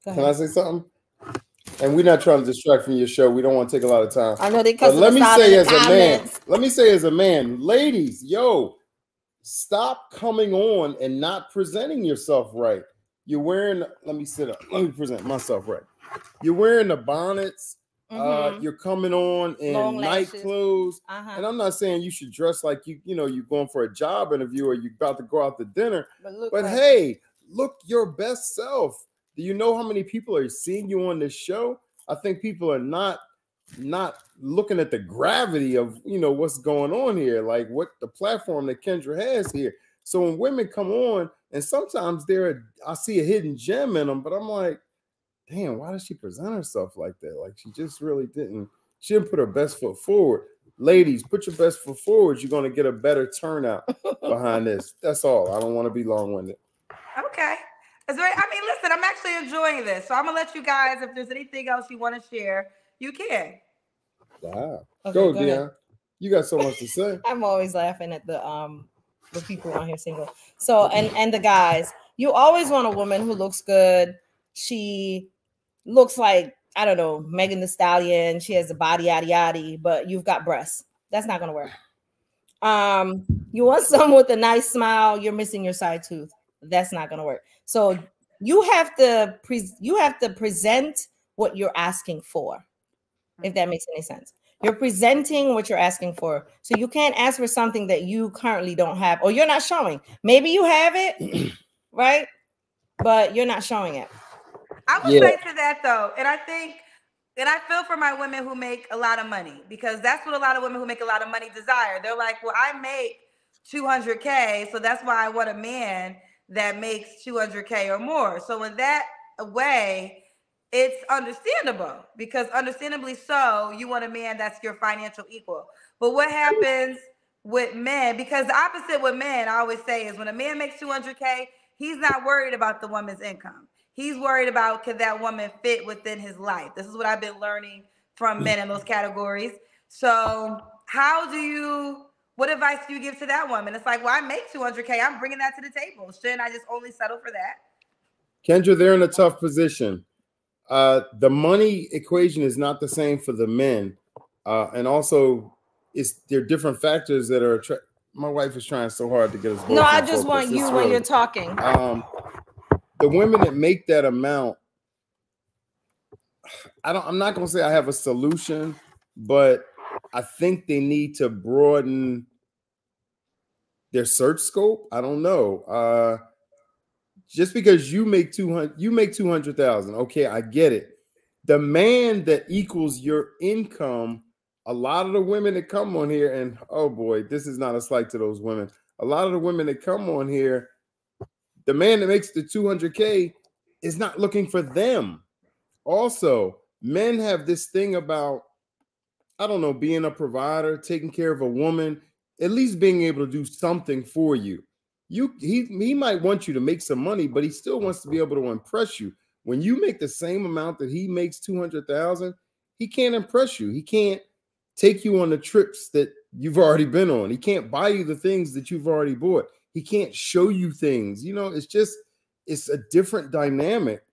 Can I say something? And we're not trying to distract from your show. We don't want to take a lot of time. I know they But let me say comments. as a man, ladies, yo, stop coming on and not presenting yourself right. You're wearing, let me sit up. Let me present myself right. You're wearing the bonnets. You're coming on in Long night lashes. clothes. And I'm not saying you should dress like you're going for a job interview or you're about to go out to dinner. But hey, look your best self. Do you know how many people are seeing you on this show? I think people are not looking at the gravity of what's going on here, like what the platform that Kendra has here. So when women come on, and sometimes I see a hidden gem in them, but I'm like, damn, why does she present herself like that? Like she just really didn't put her best foot forward. Ladies, put your best foot forward. You're going to get a better turnout behind this. That's all. I don't want to be long-winded. Okay. Listen, I'm actually enjoying this. So I'm going to let you guys, if there's anything else you want to share, you can. Wow. Okay, go ahead. Dion. You got so much to say. I'm always laughing at the people on here single. So and the guys, you always want a woman who looks good. She looks like, I don't know, Megan Thee Stallion. She has a body yada yada, but you've got breasts. That's not gonna work. You want someone with a nice smile. You're missing your side tooth. That's not gonna work. So you have to present what you're asking for, if that makes any sense. You're presenting what you're asking for. So you can't ask for something that you currently don't have, or you're not showing. Maybe you have it, right? But you're not showing it. I would say to that though, and I feel for my women who make a lot of money, because that's what a lot of women who make a lot of money desire. They're like, well, I make 200K, so that's why I want a man that makes 200K or more. So in that way, it's understandable, because understandably so, you want a man that's your financial equal. But what happens with men, because the opposite with men, I always say, is when a man makes 200K, he's not worried about the woman's income. He's worried about, could that woman fit within his life? This is what I've been learning from men in those categories. So what advice do you give to that woman? It's like, well, I make 200K. I'm bringing that to the table. Shouldn't I just only settle for that? Kendra, they're in a tough position. The money equation is not the same for the men. And also, there are different factors that are my wife is trying so hard to get us both. No, I just want you when you're talking. The women that make that amount, I'm not going to say I have a solution, but I think they need to broaden their search scope. I don't know. Just because you make 200,000, okay, I get it. The man that equals your income, a lot of the women that come on here, and oh boy, this is not a slight to those women. A lot of the women that come on here, the man that makes the 200K is not looking for them. Also, men have this thing about, I don't know, being a provider, taking care of a woman, at least being able to do something for you. He might want you to make some money, but he still wants to be able to impress you. When you make the same amount that he makes, 200,000, he can't impress you. He can't take you on the trips that you've already been on. He can't buy you the things that you've already bought. He can't show you things. It's a different dynamic.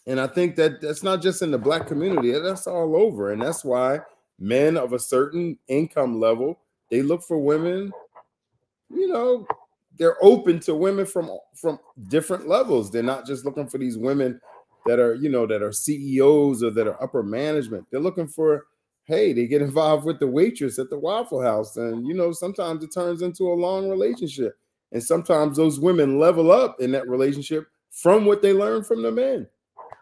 And I think that's not just in the Black community. That's all over. And that's why men of a certain income level, they look for women, they're open to women from different levels. They're not just looking for these women that are CEOs or that are upper management. They're looking for, hey, they get involved with the waitress at the Waffle House. And, sometimes it turns into a long relationship. And sometimes those women level up in that relationship from what they learn from the men.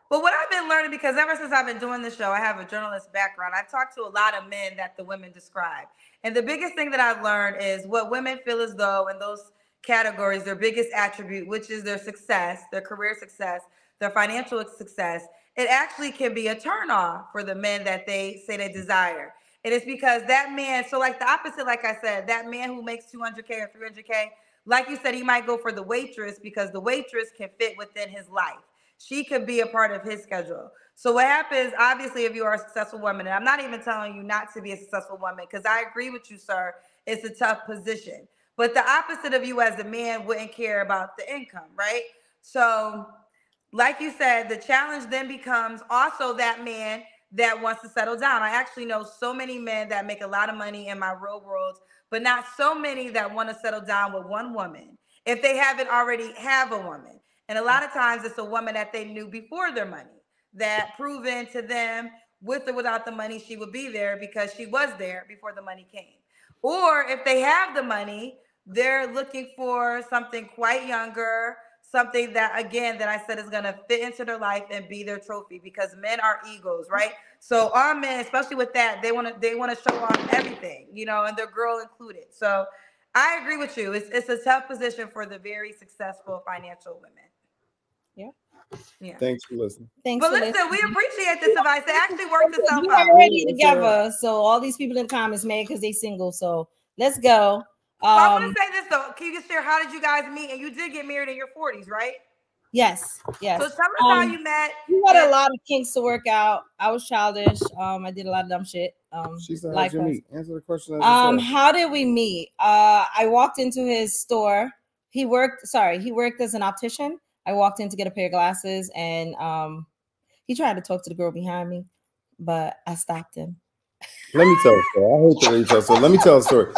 But what I've been learning, because ever since I've been doing this show, I have a journalist background. I've talked to a lot of men that the women describe. And the biggest thing that I've learned is what women feel as though in those categories, their biggest attribute, which is their success, their career success, their financial success, it actually can be a turnoff for the men that they say they desire. And it's because that man, so like the opposite, like I said, that man who makes 200K or 300K, like you said, he might go for the waitress because the waitress can fit within his life. She could be a part of his schedule. So what happens, obviously, if you are a successful woman, and I'm not even telling you not to be a successful woman, because I agree with you, sir, it's a tough position. But the opposite of you as a man wouldn't care about the income, right? So like you said, the challenge then becomes also that man that wants to settle down. I actually know so many men that make a lot of money in my real world, but not so many that want to settle down with one woman if they haven't already have a woman. And a lot of times it's a woman that they knew before their money, that proven to them with or without the money, she would be there because she was there before the money came. Or if they have the money, they're looking for something quite younger, something that, again, that I said is going to fit into their life and be their trophy, because men are egos, right? So our men, especially with that, they want to show off everything, you know, and their girl included. So I agree with you. It's a tough position for the very successful financial women. Yeah. Thanks for listening. Thanks But for listen, listening. we appreciate this advice. It actually worked itself You out. already together, so all these people in the comments mad because they single. So let's go. Well, I want to say this though. Can you just share, how did you guys meet? And you did get married in your 40s, right? Yes, yes. So tell us how you met. We had a lot of kinks to work out. I was childish. I did a lot of dumb shit. She said, how'd like you us. meet? Answer the question. How did we meet? I walked into his store. He worked as an optician. I walked in to get a pair of glasses, and he tried to talk to the girl behind me, but I stopped him. Let me tell a story. I hate the way you tell a story. Let me tell a story.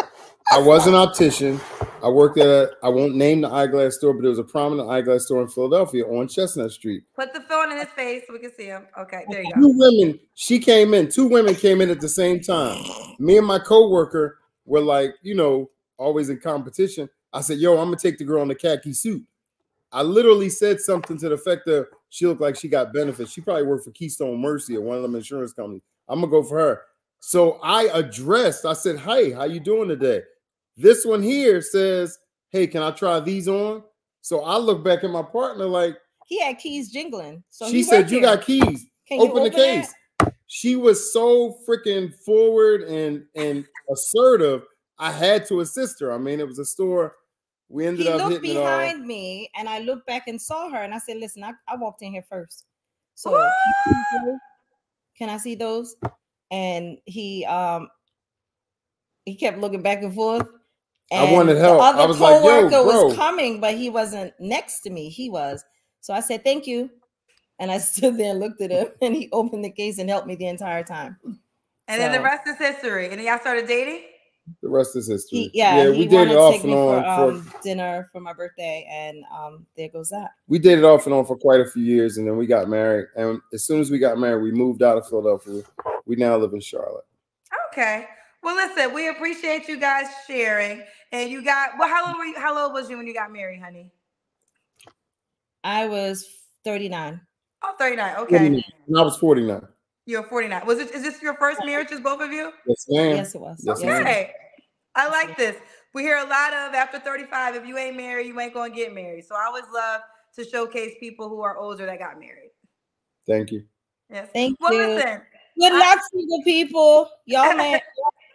I was an optician. I worked at I won't name the eyeglass store, but it was a prominent eyeglass store in Philadelphia on Chestnut Street. Put the phone in his face so we can see him. Okay, there you Two go. women, two women came in at the same time. Me and my coworker were like, you know, always in competition. I said, yo, I'm gonna take the girl in the khaki suit. I literally said something to the effect of, she looked like she got benefits. She probably worked for Keystone Mercy or one of them insurance companies. I'm gonna go for her. So I said, hey, how you doing today? This one here says, hey, can I try these on? So I look back at my partner like, he had keys jingling. So she said, you got keys. Can you open the case. She was so freaking forward and assertive. I had to assist her. I mean, it was a store. We ended He up looked hitting it all. behind me, and I looked back and saw her, and I said, listen, I walked in here first. So can I see those? And he kept looking back and forth. And I wanted help. The other I was like, yo, coworker bro. was coming, but he wasn't next to me. He was. So I said, thank you. And I stood there and looked at him, and he opened the case and helped me the entire time. And then the rest is history. And then y'all started dating? The rest is history. He we dated off and for on dinner for my birthday, and there goes that. We dated off and on for quite a few years, and then we got married. And as soon as we got married, we moved out of Philadelphia. We now live in Charlotte. Okay. Well, listen, we appreciate you guys sharing. And you got, well, how old were you? How old was you when you got married, honey? I was 39. Oh, 39. Okay. 49. And I was 49. You're 49. Is this your first marriage, just both of you? Yes, ma'am. Yes, it was. Yes, Okay. ma'am. I like this. We hear a lot of after 35, if you ain't married, you ain't going to get married. So I always love to showcase people who are older that got married. Thank you. Yes. Thank well, you. Listen. Good luck, single people. Y'all, man,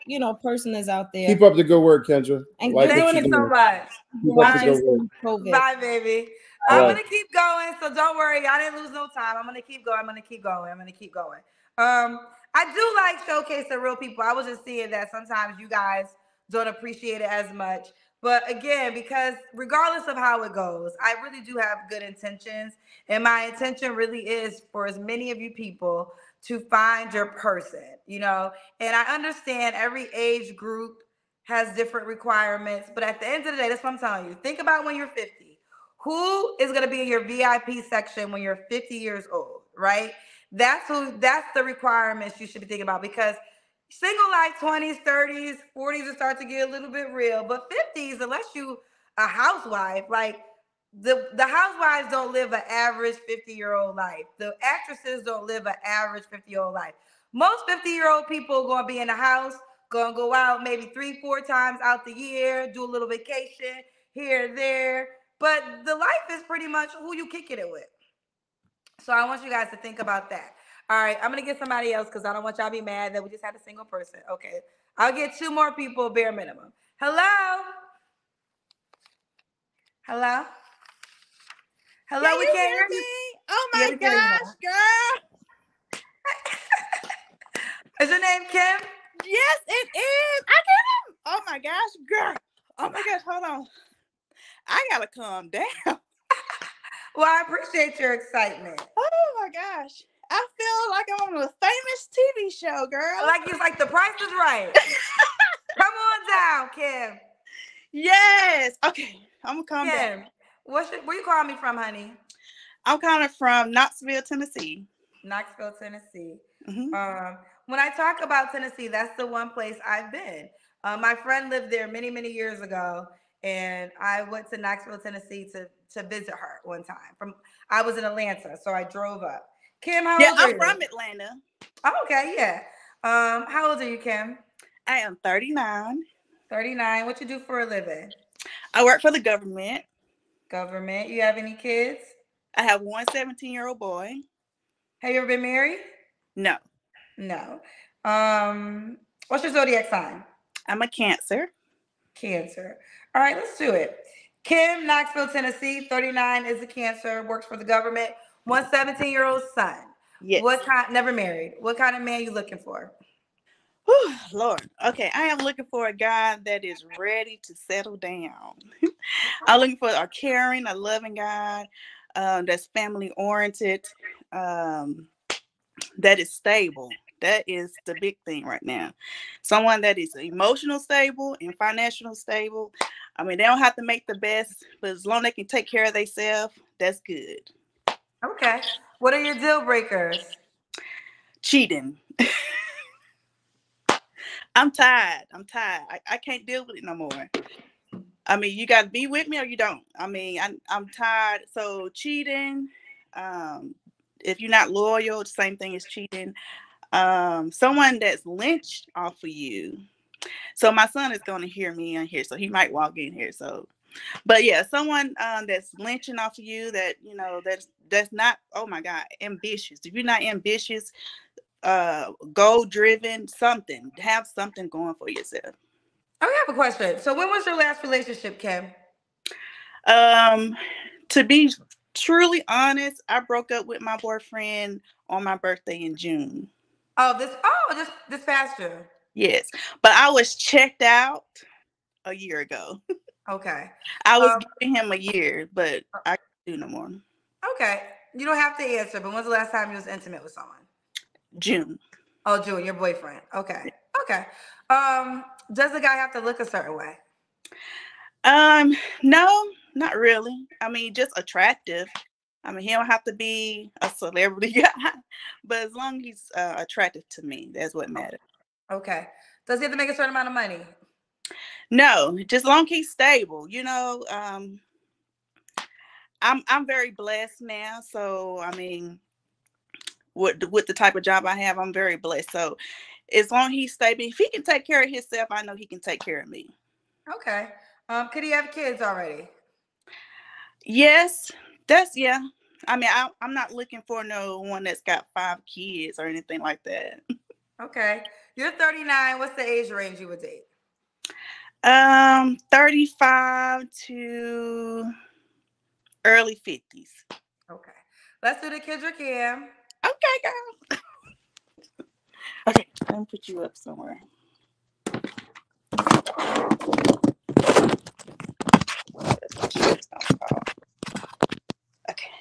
you know, person is out there. Keep up the good work, Kendra. And like thank you so much. Keep up the good work. Bye, baby. All I'm right. gonna keep going, so don't worry. I didn't lose no time. I'm gonna keep going. I'm gonna keep going. I do like showcasing real people. I was just seeing that sometimes you guys don't appreciate it as much. But again, because regardless of how it goes, I really do have good intentions. And my intention really is for as many of you people to find your person, you know. And I understand every age group has different requirements. But at the end of the day, that's what I'm telling you. Think about when you're 50. Who is going to be in your VIP section when you're 50 years old, right? That's the requirements you should be thinking about, because single life 20s, 30s, 40s will start to get a little bit real, but 50s, unless you a housewife, like the housewives don't live an average 50-year-old life. The actresses don't live an average 50-year-old life. Most 50-year-old people gonna be in the house, gonna go out maybe 3-4 times out the year, do a little vacation here and there. But the life is pretty much who you kicking it with. So I want you guys to think about that. All right, I'm gonna get somebody else because I don't want y'all to be mad that we just had a single person. Okay, I'll get 2 more people, bare minimum. Hello? Hello? Hello, Can we you can't hear hear you. me? Oh Yeah, my we can hear you gosh, now. girl. Is your name Kim? Yes, it is. I can. Oh my gosh, girl. Oh my gosh, hold on. I gotta calm down. Well, I appreciate your excitement. Oh my gosh. I feel like I'm on a famous TV show, girl. Like it's like The Price is Right. Come on down, Kim. Yes. Okay, I'm gonna calm down. Kim, where you calling me from, honey? I'm calling from Knoxville, Tennessee. Knoxville, Tennessee. Mm-hmm. When I talk about Tennessee, that's the one place I've been. My friend lived there many, many years ago, and I went to Knoxville, Tennessee to visit her one time. I was in Atlanta, so I drove up. Kim, how old are you? I'm from Atlanta. Oh, okay, yeah. How old are you, Kim? I am 39. 39. What you do for a living? I work for the government. Government. You have any kids? I have one 17-year-old boy. Have you ever been married? No. No. What's your zodiac sign? I'm a Cancer. Cancer. All right, let's do it. Kim, Knoxville, Tennessee, 39, is a Cancer, works for the government. One 17-year-old son. Yes. What kind? Never married. What kind of man you looking for? Whew, Lord. Okay, I am looking for a guy that is ready to settle down. I'm looking for a caring, a loving guy that's family oriented, that is stable. That is the big thing right now. Someone that is emotional stable and financial stable. I mean, they don't have to make the best, but as long as they can take care of themselves, that's good. Okay. What are your deal breakers? Cheating. I'm tired. I can't deal with it no more. I mean, you got to be with me or you don't. I mean, I'm tired. So cheating, if you're not loyal, the same thing as cheating. Someone that's lynched off of you. So my son is going to hear me in here, so he might walk in here. So, but yeah, someone that's lynching off of you, that that's not, oh my God, ambitious. If you're not ambitious, goal driven, have something going for yourself. I have a question. So when was your last relationship, Kim? To be truly honest, I broke up with my boyfriend on my birthday in June. This past year. Yes, but I was checked out a year ago. Okay. I was giving him a year, but I can't do no more. Okay. You don't have to answer, but when's the last time you was intimate with someone? June. Oh, June, your boyfriend. Okay. Okay. Does the guy have to look a certain way? No, not really. I mean, just attractive. I mean, he don't have to be a celebrity guy, but as long as he's attractive to me, that's what matters. Okay. Does he have to make a certain amount of money? No, just as long as he's stable. I'm very blessed now, so I mean, with the type of job I have, I'm very blessed. So as long as he's stable, if he can take care of himself, I know he can take care of me. Okay. Could he have kids already? Yes, yeah. I mean, I'm not looking for no one that's got 5 kids or anything like that. Okay. You're 39. What's the age range you would date? 35 to early 50s. Okay. Let's do the Kendra Cam. Okay, girl. Okay, let me put you up somewhere. Okay.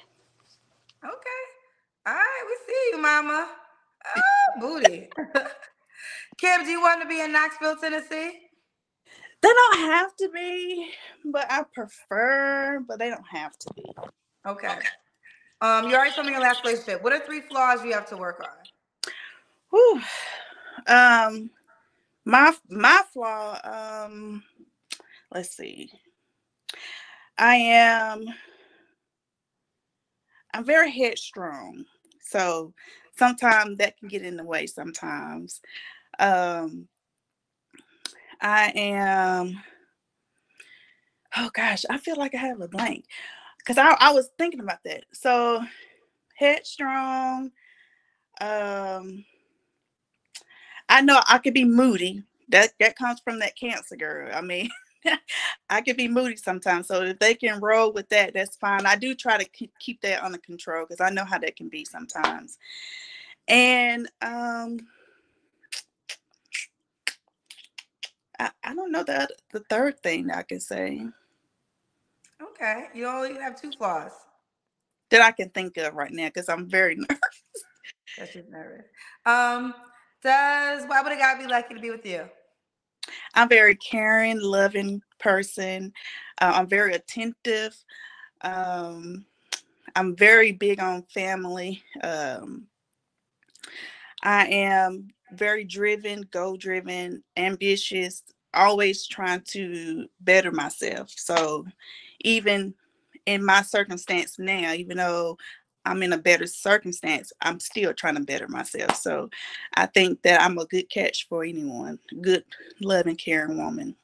Okay. All right, we see you, mama. Oh, booty. Kim, do you want to be in Knoxville, Tennessee? They don't have to be, but I prefer, but they don't have to be. Okay. You already told me your last relationship. What are 3 flaws you have to work on? Whew. My flaw, let's see. I am I'm very headstrong. So sometimes that can get in the way sometimes. I am, oh gosh, I feel like I have a blank because I was thinking about that. So headstrong. I know I could be moody. That comes from that Cancer girl. I mean, I could be moody sometimes. So if they can roll with that, that's fine. I do try to keep that under control because I know how that can be sometimes. And I don't know the third thing that I can say. Okay, you only have 2 flaws that I can think of right now because I'm very nervous. Because she's nervous. Why would a guy be lucky to be with you? I'm very caring, loving person. I'm very attentive. I'm very big on family. I am very driven, goal-driven, ambitious, always trying to better myself. So even in my circumstance now, even though I'm in a better circumstance, I'm still trying to better myself. So I think that I'm a good catch for anyone, good, loving, caring woman.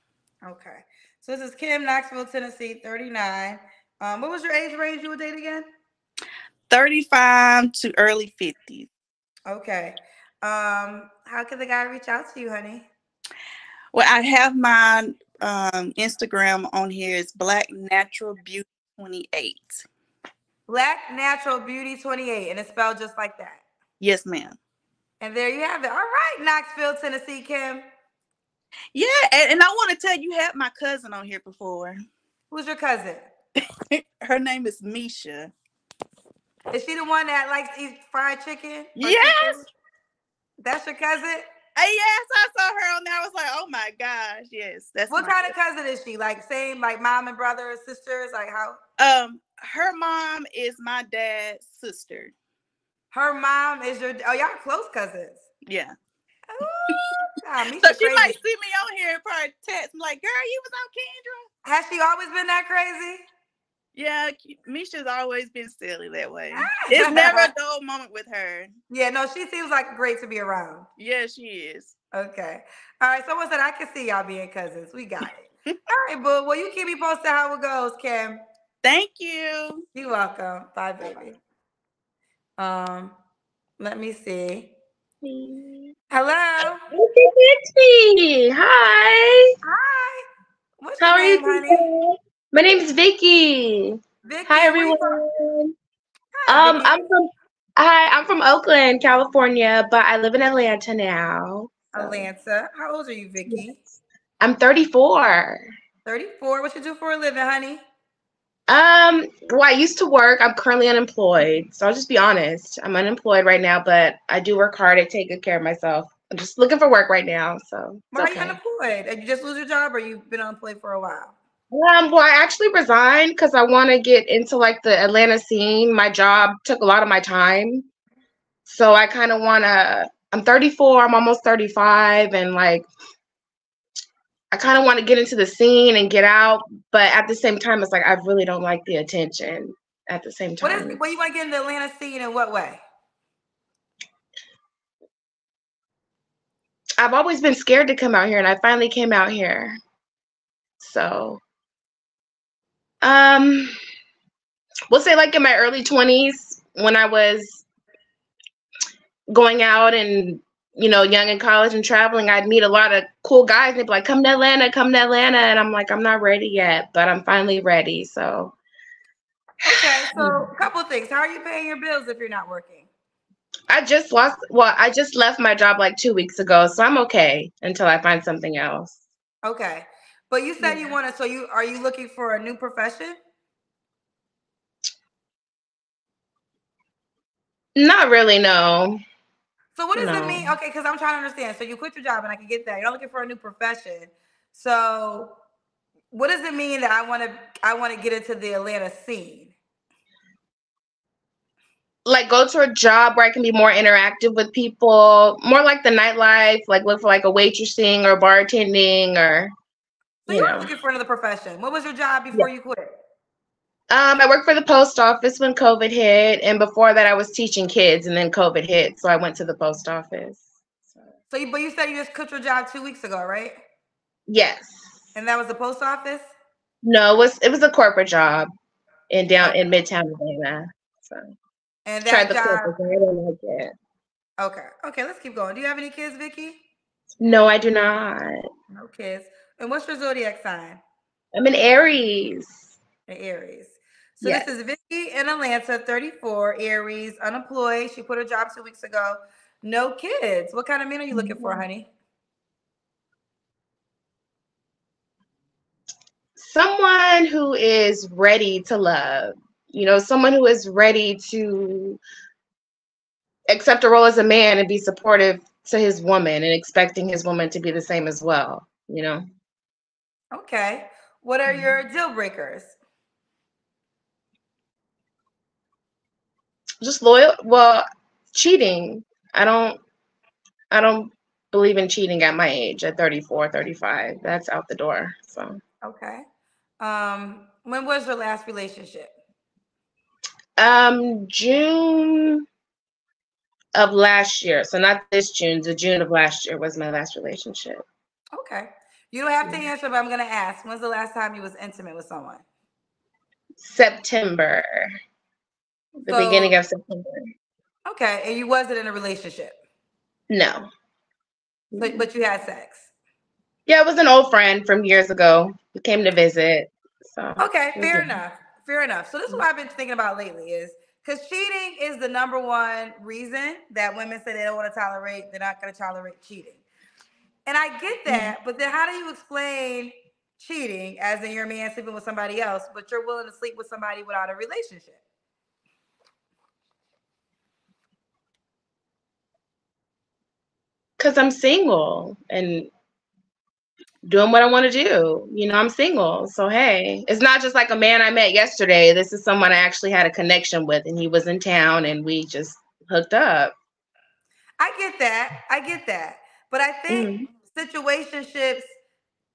Okay. So this is Kim, Knoxville, Tennessee, 39. What was your age range you would date again? 35 to early 50s. Okay. How can the guy reach out to you, honey? Well, I have my Instagram on here. It's Black Natural Beauty 28. Black Natural Beauty 28, and it's spelled just like that. Yes, ma'am. And there you have it. All right, Knoxville, Tennessee, Kim. Yeah, and I want to tell you, had my cousin on here before. Who's your cousin? Her name is Misha. Is she the one that likes to eat fried chicken? Yes. Chicken? That's your cousin? Yes, I saw her on there. I was like, oh my gosh, yes. That's what kind of cousin is she? Like same, like mom and brother, sisters? Like how? Her mom is my dad's sister. Her mom is your y'all close cousins. Yeah. So she might see me on here and probably text me like, girl, you was on Kendra. Has she always been that crazy? Yeah, Misha's always been silly that way. It's never a dull moment with her. Yeah, no, she seems like great to be around. Yeah, she is. Okay. All right, someone said I can see y'all being cousins. We got it. All right, boo. Well, you keep me posted how it goes, Kim. Thank you. You're welcome. Bye, baby. Let me see. Hello. Hi. Hi. What's How your name, are you, honey? My name is Vicky. Vicky. Hi, everyone. I'm from Oakland, California, but I live in Atlanta now. So. Atlanta. How old are you, Vicky? I'm 34. 34. What you do for a living, honey? Well, I used to work. I'm currently unemployed. So I'll just be honest. I'm unemployed right now, but I do work hard. I take good care of myself. I'm just looking for work right now. So why are you unemployed? Did you just lose your job or you've been unemployed for a while? Well, I actually resigned because I want to get into like the Atlanta scene. My job took a lot of my time. So I kind of want to, I'm 34, I'm almost 35. And like, I kind of want to get into the scene and get out. But at the same time, it's like, I really don't like the attention at the same time. What you want to get in the Atlanta scene in what way? I've always been scared to come out here and I finally came out here. So. We'll say like in my early 20s when I was going out and, you know, young in college and traveling, I'd meet a lot of cool guys. They'd be like, come to Atlanta. And I'm like, I'm not ready yet, but I'm finally ready. So. Okay. So a couple of things. How are you paying your bills if you're not working? I just left my job like 2 weeks ago. So I'm okay until I find something else. Okay. But you said you want to, are you looking for a new profession? Not really, no. So what does it mean? Okay, because I'm trying to understand. So you quit your job and I can get that. You're not looking for a new profession. So what does it mean that I want to get into the Atlanta scene? Like go to a job where I can be more interactive with people, more like the nightlife, like look for like a waitressing or bartending or. So you were looking for another profession. What was your job before you quit? I worked for the post office when COVID hit, and before that, I was teaching kids, and then COVID hit, so I went to the post office. But you said you just quit your job 2 weeks ago, right? Yes. And that was the post office? No, it was a corporate job in Midtown Atlanta. So And tried that the job. corporate job. I didn't like it. Okay, let's keep going. Do you have any kids, Vicky? No, I do not. No kids. And what's your zodiac sign? I'm an Aries. An Aries. So Yes. this is Vicky in Atlanta, 34, Aries, unemployed. She quit her job 2 weeks ago. No kids. What kind of men are you looking for, honey? Someone who is ready to love. You know, someone who is ready to accept a role as a man and be supportive to his woman and expecting his woman to be the same as well, you know? Okay. What are your deal breakers? Just loyal. Well, cheating. I don't believe in cheating at my age, at 34, 35. That's out the door. So Okay. When was your last relationship? June of last year. So not this June, the June of last year was my last relationship. Okay. You don't have to answer, but I'm gonna ask. When's the last time you was intimate with someone? September. The beginning of September. Okay, and you wasn't in a relationship? No. But you had sex? Yeah, it was an old friend from years ago. He came to visit. So Okay, fair enough. Fair enough. So this is what I've been thinking about lately is because cheating is the #1 reason that women say they don't want to tolerate, they're not going to tolerate cheating. And I get that, but then how do you explain cheating as in your man sleeping with somebody else, but you're willing to sleep with somebody without a relationship? Because I'm single and doing what I want to do. You know, I'm single. So, hey, it's not just like a man I met yesterday. This is someone I actually had a connection with, and he was in town and we just hooked up. I get that. I get that. But I think situationships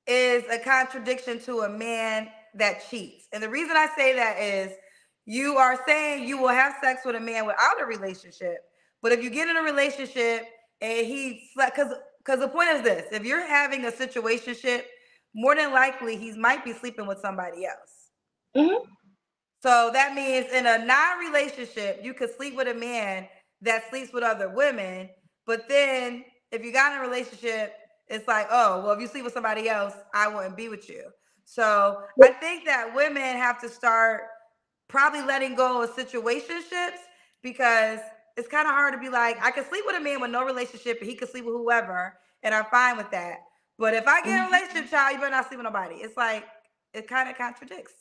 is a contradiction to a man that cheats. And the reason I say that is you are saying you will have sex with a man without a relationship. But if you get in a relationship and he slept, because the point is this, if you're having a situationship, more than likely he might be sleeping with somebody else. So that means in a non-relationship, you could sleep with a man that sleeps with other women. But then if you got in a relationship, it's like, oh, well, if you sleep with somebody else, I wouldn't be with you. So I think that women have to start probably letting go of situationships because it's kind of hard to be like, I could sleep with a man with no relationship and he could sleep with whoever, and I'm fine with that. But if I get in a relationship, child, you better not sleep with nobody. It's like, it kind of contradicts.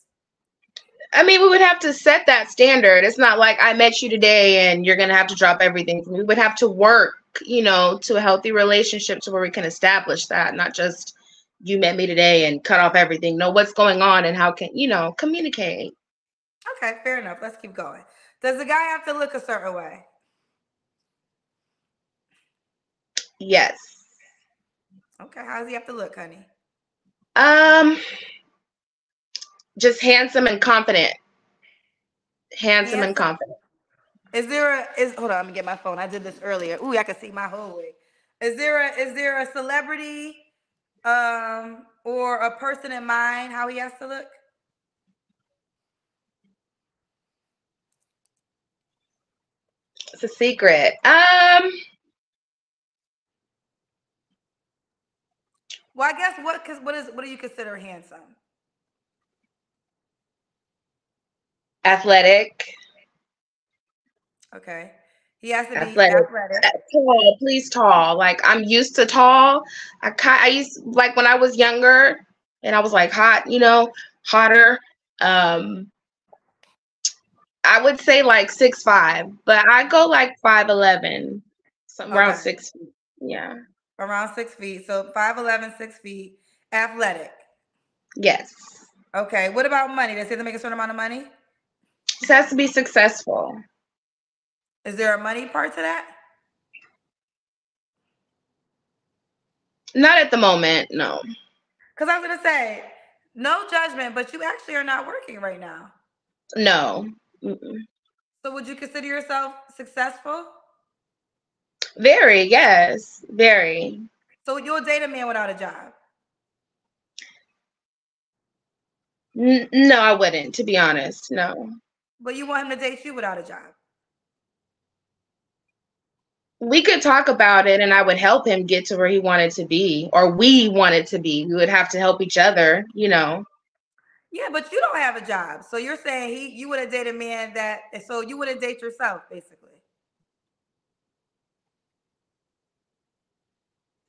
I mean, we would have to set that standard. It's not like I met you today and you're going to have to drop everything. We would have to work, you know, to a healthy relationship to where we can establish that, not just you met me today and cut off everything. Know what's going on and how can, you know, communicate. Okay, fair enough. Let's keep going. Does the guy have to look a certain way? Yes. Okay, how does he have to look, honey? Just handsome and confident. Handsome and confident. Hold on, let me get my phone. I did this earlier. Ooh, I can see my whole way. Is there a celebrity or a person in mind how he has to look? It's a secret. Well, I guess what do you consider handsome? Athletic. Okay. He has to be athletic. Tall, please tall. Like I'm used to tall. I used like when I was younger and I was like hot, you know, hotter. I would say like 6'5", but I go like 5'11", something around 6 feet. Yeah. Around 6 feet. So 5'11", 6 feet, athletic. Yes. Okay. What about money? Does he have to make a certain amount of money? This has to be successful. Is there a money part to that? Not at the moment, no. Because I was going to say, no judgment, but you actually are not working right now. No. Mm-mm. So would you consider yourself successful? Very, yes, very. So you'll date a man without a job? No, I wouldn't, to be honest. No. But you want him to date you without a job? We could talk about it and I would help him get to where he wanted to be, or we wanted to be. We would have to help each other, you know. Yeah, but you don't have a job. So you're saying you wouldn't date a man so you wouldn't date yourself, basically.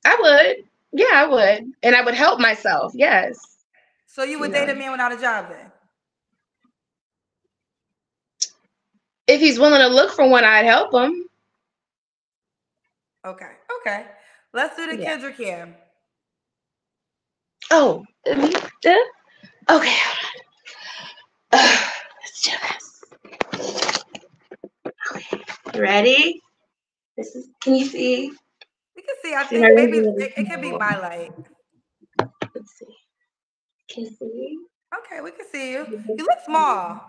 I would. Yeah, I would. And I would help myself. Yes. So you would date a man without a job then? If he's willing to look for one, I'd help him. Okay. Okay. Let's do the Kendrick Cam. Oh. Okay, hold on. Let's do this. Okay. You ready? This is, can you see? We can see. I See, think I maybe really it could be my light. Let's see. Can you see? Okay, we can see you. You look small.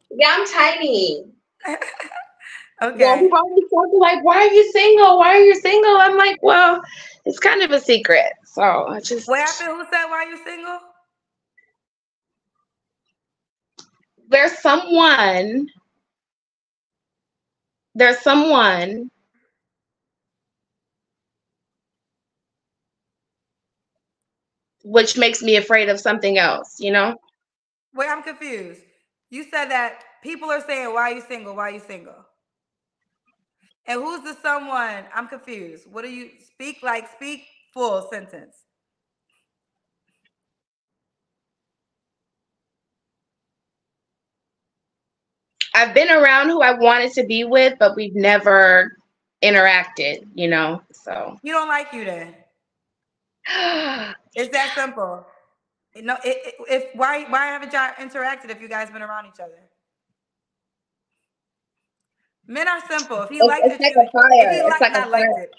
Yeah, I'm tiny. Okay. Yeah, people always talking like, why are you single? Why are you single? I'm like, well, it's kind of a secret. So I just. What happened? Who said why you single? There's someone which makes me afraid of something else, you know? Wait, I'm confused. You said that people are saying, why are you single? Why are you single? And who's the someone? I'm confused. What do you speak full sentence? I've been around who I wanted to be with, but we've never interacted, you know? So. You don't like you then? It's that simple. No, why haven't y'all interacted if you guys been around each other? Men are simple. If he liked it, like a fire. if he It's like a not liked fire. it.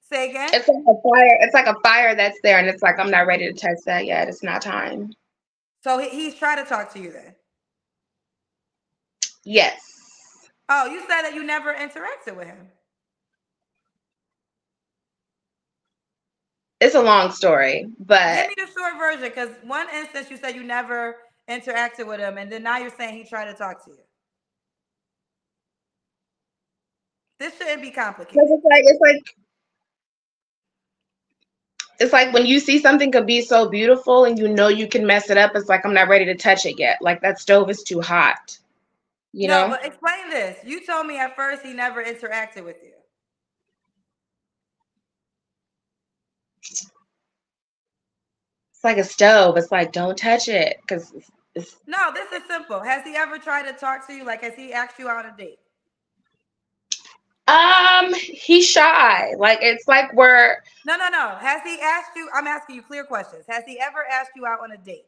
Say again. It's like a fire. It's like a fire that's there, and it's like I'm not ready to touch that yet. It's not time. So he's trying to talk to you then? Yes. Oh, you said that you never interacted with him. It's a long story, but give me the short version, because one instance you said you never interacted with him, and then now you're saying he tried to talk to you. This shouldn't be complicated. It's like when you see something could be so beautiful and you know you can mess it up. It's like I'm not ready to touch it yet. Like that stove is too hot. You know? But explain this. You told me at first he never interacted with you. It's like a stove. It's like, don't touch it. Because no, this is simple. Has he ever tried to talk to you? Like, has he asked you out on a date? He's shy. Like, it's like we're. No. Has he asked you? I'm asking you clear questions. Has he ever asked you out on a date?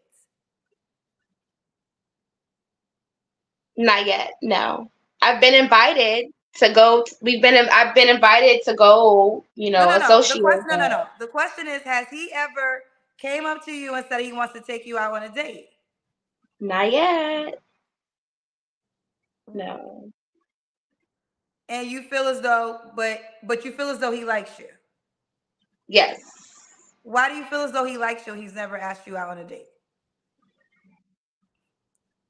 Not yet. No. I've been invited to go. I've been invited to go, you know, associate. No. The question is, has he ever came up to you and said he wants to take you out on a date? Not yet. No. And you feel as though, but you feel as though he likes you? Yes. Why do you feel as though he likes you and he's never asked you out on a date?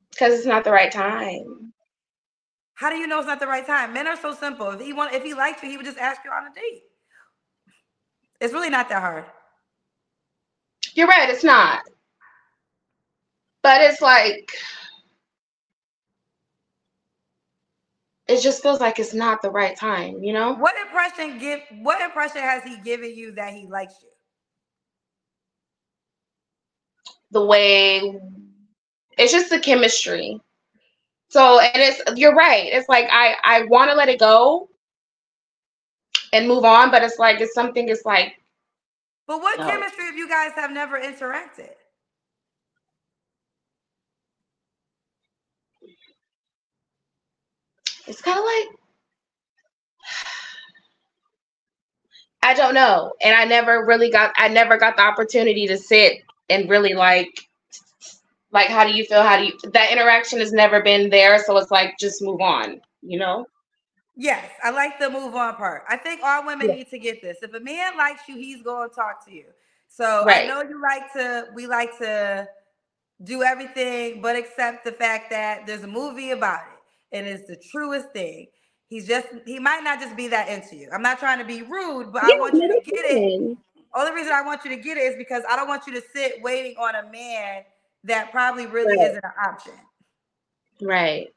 Because it's not the right time. How do you know it's not the right time? Men are so simple. If he liked you, he would just ask you on a date. It's really not that hard. You're right, it's not. But it's like, it just feels like it's not the right time, you know? What impression has he given you that he likes you? The way, it's just the chemistry. So, and you're right. It's like, I want to let it go and move on, but it's like, it's like. But what chemistry if you guys have never interacted? It's kind of like, I don't know. And I never got the opportunity to sit and really like Like, how do you feel? How do you, that interaction has never been there. So it's like, just move on, you know? Yes, I like the move on part. I think all women Yeah. need to get this. If a man likes you, he's going to talk to you. So I Right. know we like to do everything but accept the fact that there's a movie about it and it's the truest thing. He might not just be that into you. I'm not trying to be rude, but I Yeah, want no, you to that's get it. fine. Only reason I want you to get it is because I don't want you to sit waiting on a man that probably really Right. isn't an option. Right.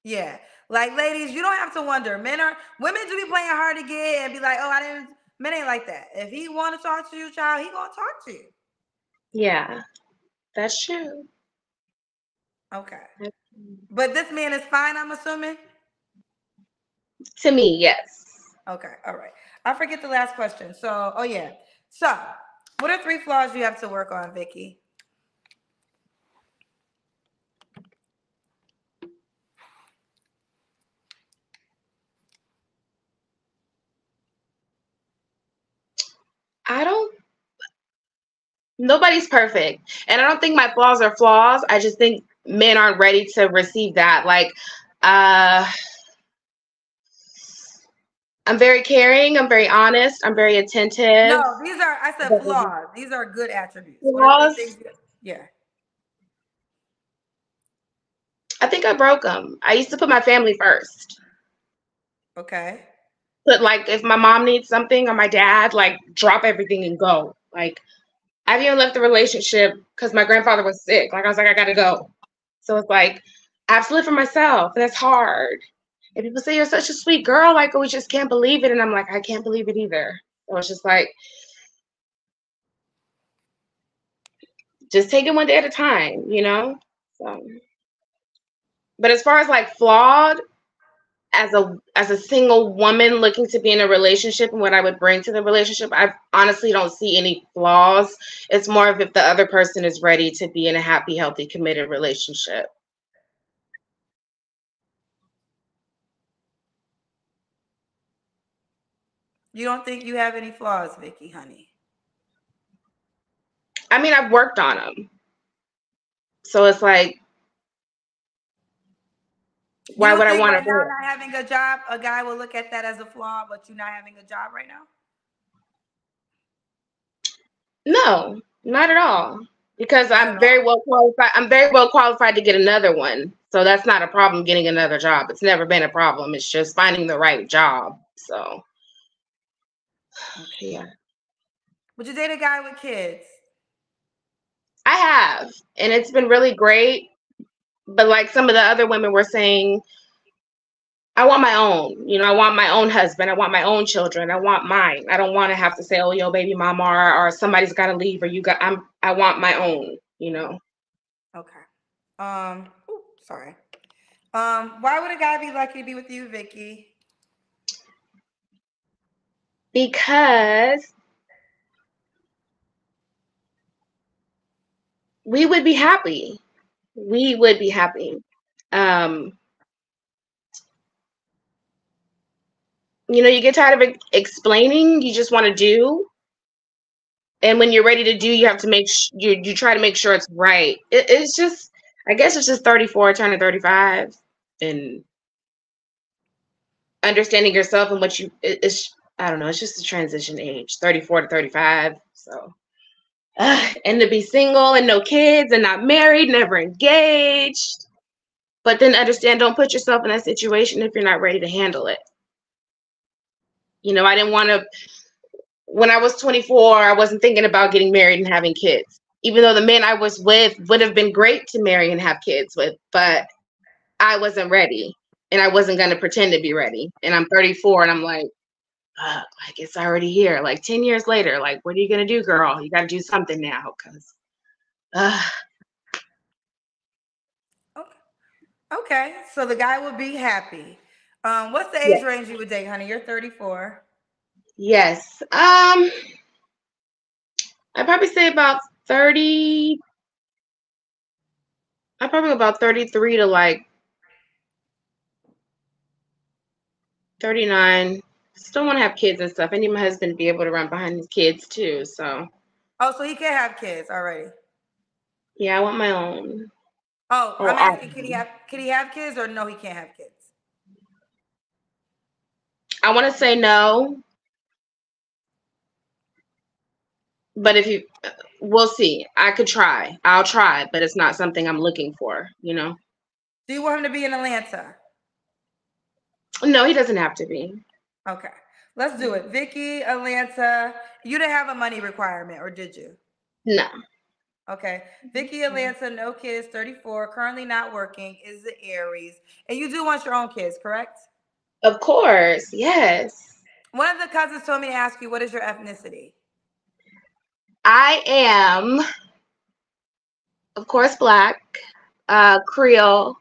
Yeah. Like, ladies, you don't have to wonder. Women do be playing hard to get and be like, oh, men ain't like that. If he want to talk to you, child, he gonna talk to you. Yeah, that's true. Okay. But this man is fine, I'm assuming? To me, yes. Okay, all right. I forget the last question. So, oh yeah. So, what are 3 flaws you have to work on, Vicky? Nobody's perfect. And I don't think my flaws are flaws. I just think men aren't ready to receive that. Like, I'm very caring. I'm very honest. I'm very attentive. No, I said flaws. These are good attributes. What are 3 things? Yeah. I think I broke them. I used to put my family first. Okay. But like, if my mom needs something or my dad, like, drop everything and go. Like, I've even left the relationship because my grandfather was sick. Like, I was like, I gotta go. So it's like, I have to live for myself. And that's hard. And people say, you're such a sweet girl. Like, we just can't believe it. And I'm like, I can't believe it either. So it's just like, just take it one day at a time, you know? So, but as far as like flawed, as a single woman looking to be in a relationship and what I would bring to the relationship, I honestly don't see any flaws. It's more of if the other person is ready to be in a happy, healthy, committed relationship. You don't think you have any flaws, Vicky, honey? I mean, I've worked on them. So it's like, why would I want right to? now not having a job, a guy will look at that as a flaw, but you not having a job right now? No, not at all. Because I'm very well qualified. I'm very well qualified to get another one. So that's not a problem getting another job. It's never been a problem. It's just finding the right job. So yeah. Would you date a guy with kids? I have, and it's been really great. But like some of the other women were saying, I want my own. You know, I want my own husband. I want my own children. I want mine. I don't want to have to say, "Oh, yo, baby mama," or somebody's got to leave, or you got. I want my own. You know. Okay. Sorry. Why would a guy be lucky to be with you, Vicky? Because we would be happy. We would be happy. You know, you get tired of explaining, you just want to do. And when you're ready to do, you have to you try to make sure it's right. It's just, I guess it's just 34 turning 35 and understanding yourself and what it's, I don't know, it's just a transition age, 34 to 35. So, and to be single and no kids and not married, never engaged. But then understand, don't put yourself in that situation if you're not ready to handle it. You know, I didn't want to, when I was 24, I wasn't thinking about getting married and having kids, even though the man I was with would have been great to marry and have kids with, but I wasn't ready and I wasn't going to pretend to be ready. And I'm 34 and I'm like it's already here. Like 10 years later, like, what are you going to do, girl? You got to do something now. Okay. So the guy will be happy. What's the age range you would date, honey? You're 34. Yes. I'd probably say about 30. I'm probably about 33 to like 39. Still want to have kids and stuff. I need my husband to be able to run behind his kids too. So. Oh, so he can have kids already. Yeah, I want my own. Oh, Or I'm asking, our can he own. have kids or no, he can't have kids? I want to say no, but if you, we'll see. I could try. I'll try, but it's not something I'm looking for, you know? Do you want him to be in Atlanta? No, he doesn't have to be. Okay, let's do it. Vicky, Atlanta. You didn't have a money requirement, or did you? No. Okay. Vicky, Atlanta, no kids, 34, currently not working, is the Aries. And you do want your own kids, correct? Of course, yes. One of the cousins told me to ask you, what is your ethnicity? I am, of course, Black, Creole.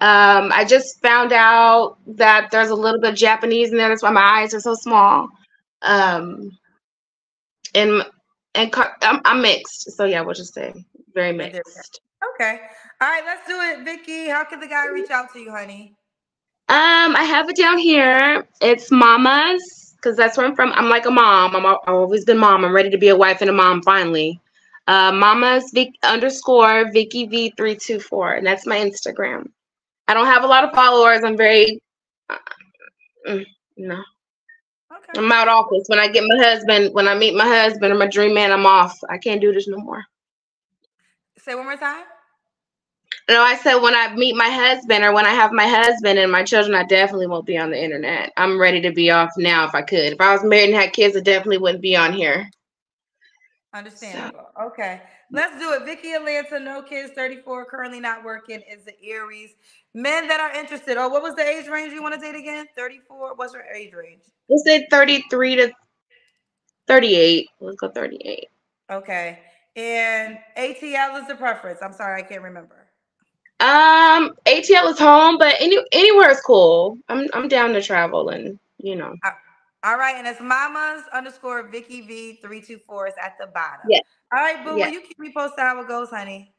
I just found out that there's a little bit of Japanese in there. That's why my eyes are so small. And I'm mixed. So yeah, we'll just say very mixed. Okay. All right, let's do it. Vicky, how can the guy reach out to you, honey? I have it down here. It's Mama's, because that's where I'm from. I'm like a mom. I've always been mom. I'm ready to be a wife and a mom finally. Mama's _ Vicky V324, and that's my Instagram. I don't have a lot of followers. I'm very no. Okay. I'm out office. When I get my husband, when I meet my husband or my dream man, I'm off. I can't do this no more. Say one more time. No, I said when I meet my husband or when I have my husband and my children, I definitely won't be on the internet. I'm ready to be off now if I could. If I was married and had kids, I definitely wouldn't be on here. Understandable. Okay. Let's do it. Vicky, Atlanta, no kids, 34, currently not working, is the Aries. Men that are interested. Oh, what was the age range you want to date again? 34? What's your age range? We'll say 33 to 38. Let's go 38. Okay. And ATL is the preference. I'm sorry, I can't remember. ATL is home, but anywhere is cool. I'm down to travel and All right, and it's Mamas _ Vicky V324 is at the bottom. Yeah. All right, boo. Yeah. Will you keep me posted how it goes, honey?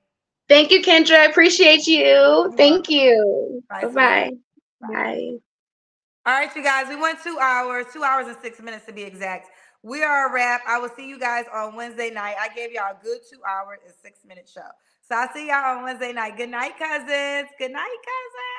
Thank you, Kendra. I appreciate you. Thank you. Bye, Bye-bye. sweetie. Bye. All right, you guys. We went 2 hours, 2 hours and 6 minutes to be exact. We are a wrap. I will see you guys on Wednesday night. I gave y'all a good 2 hour and 6 minute show. So I'll see y'all on Wednesday night. Good night, cousins. Good night, cousins.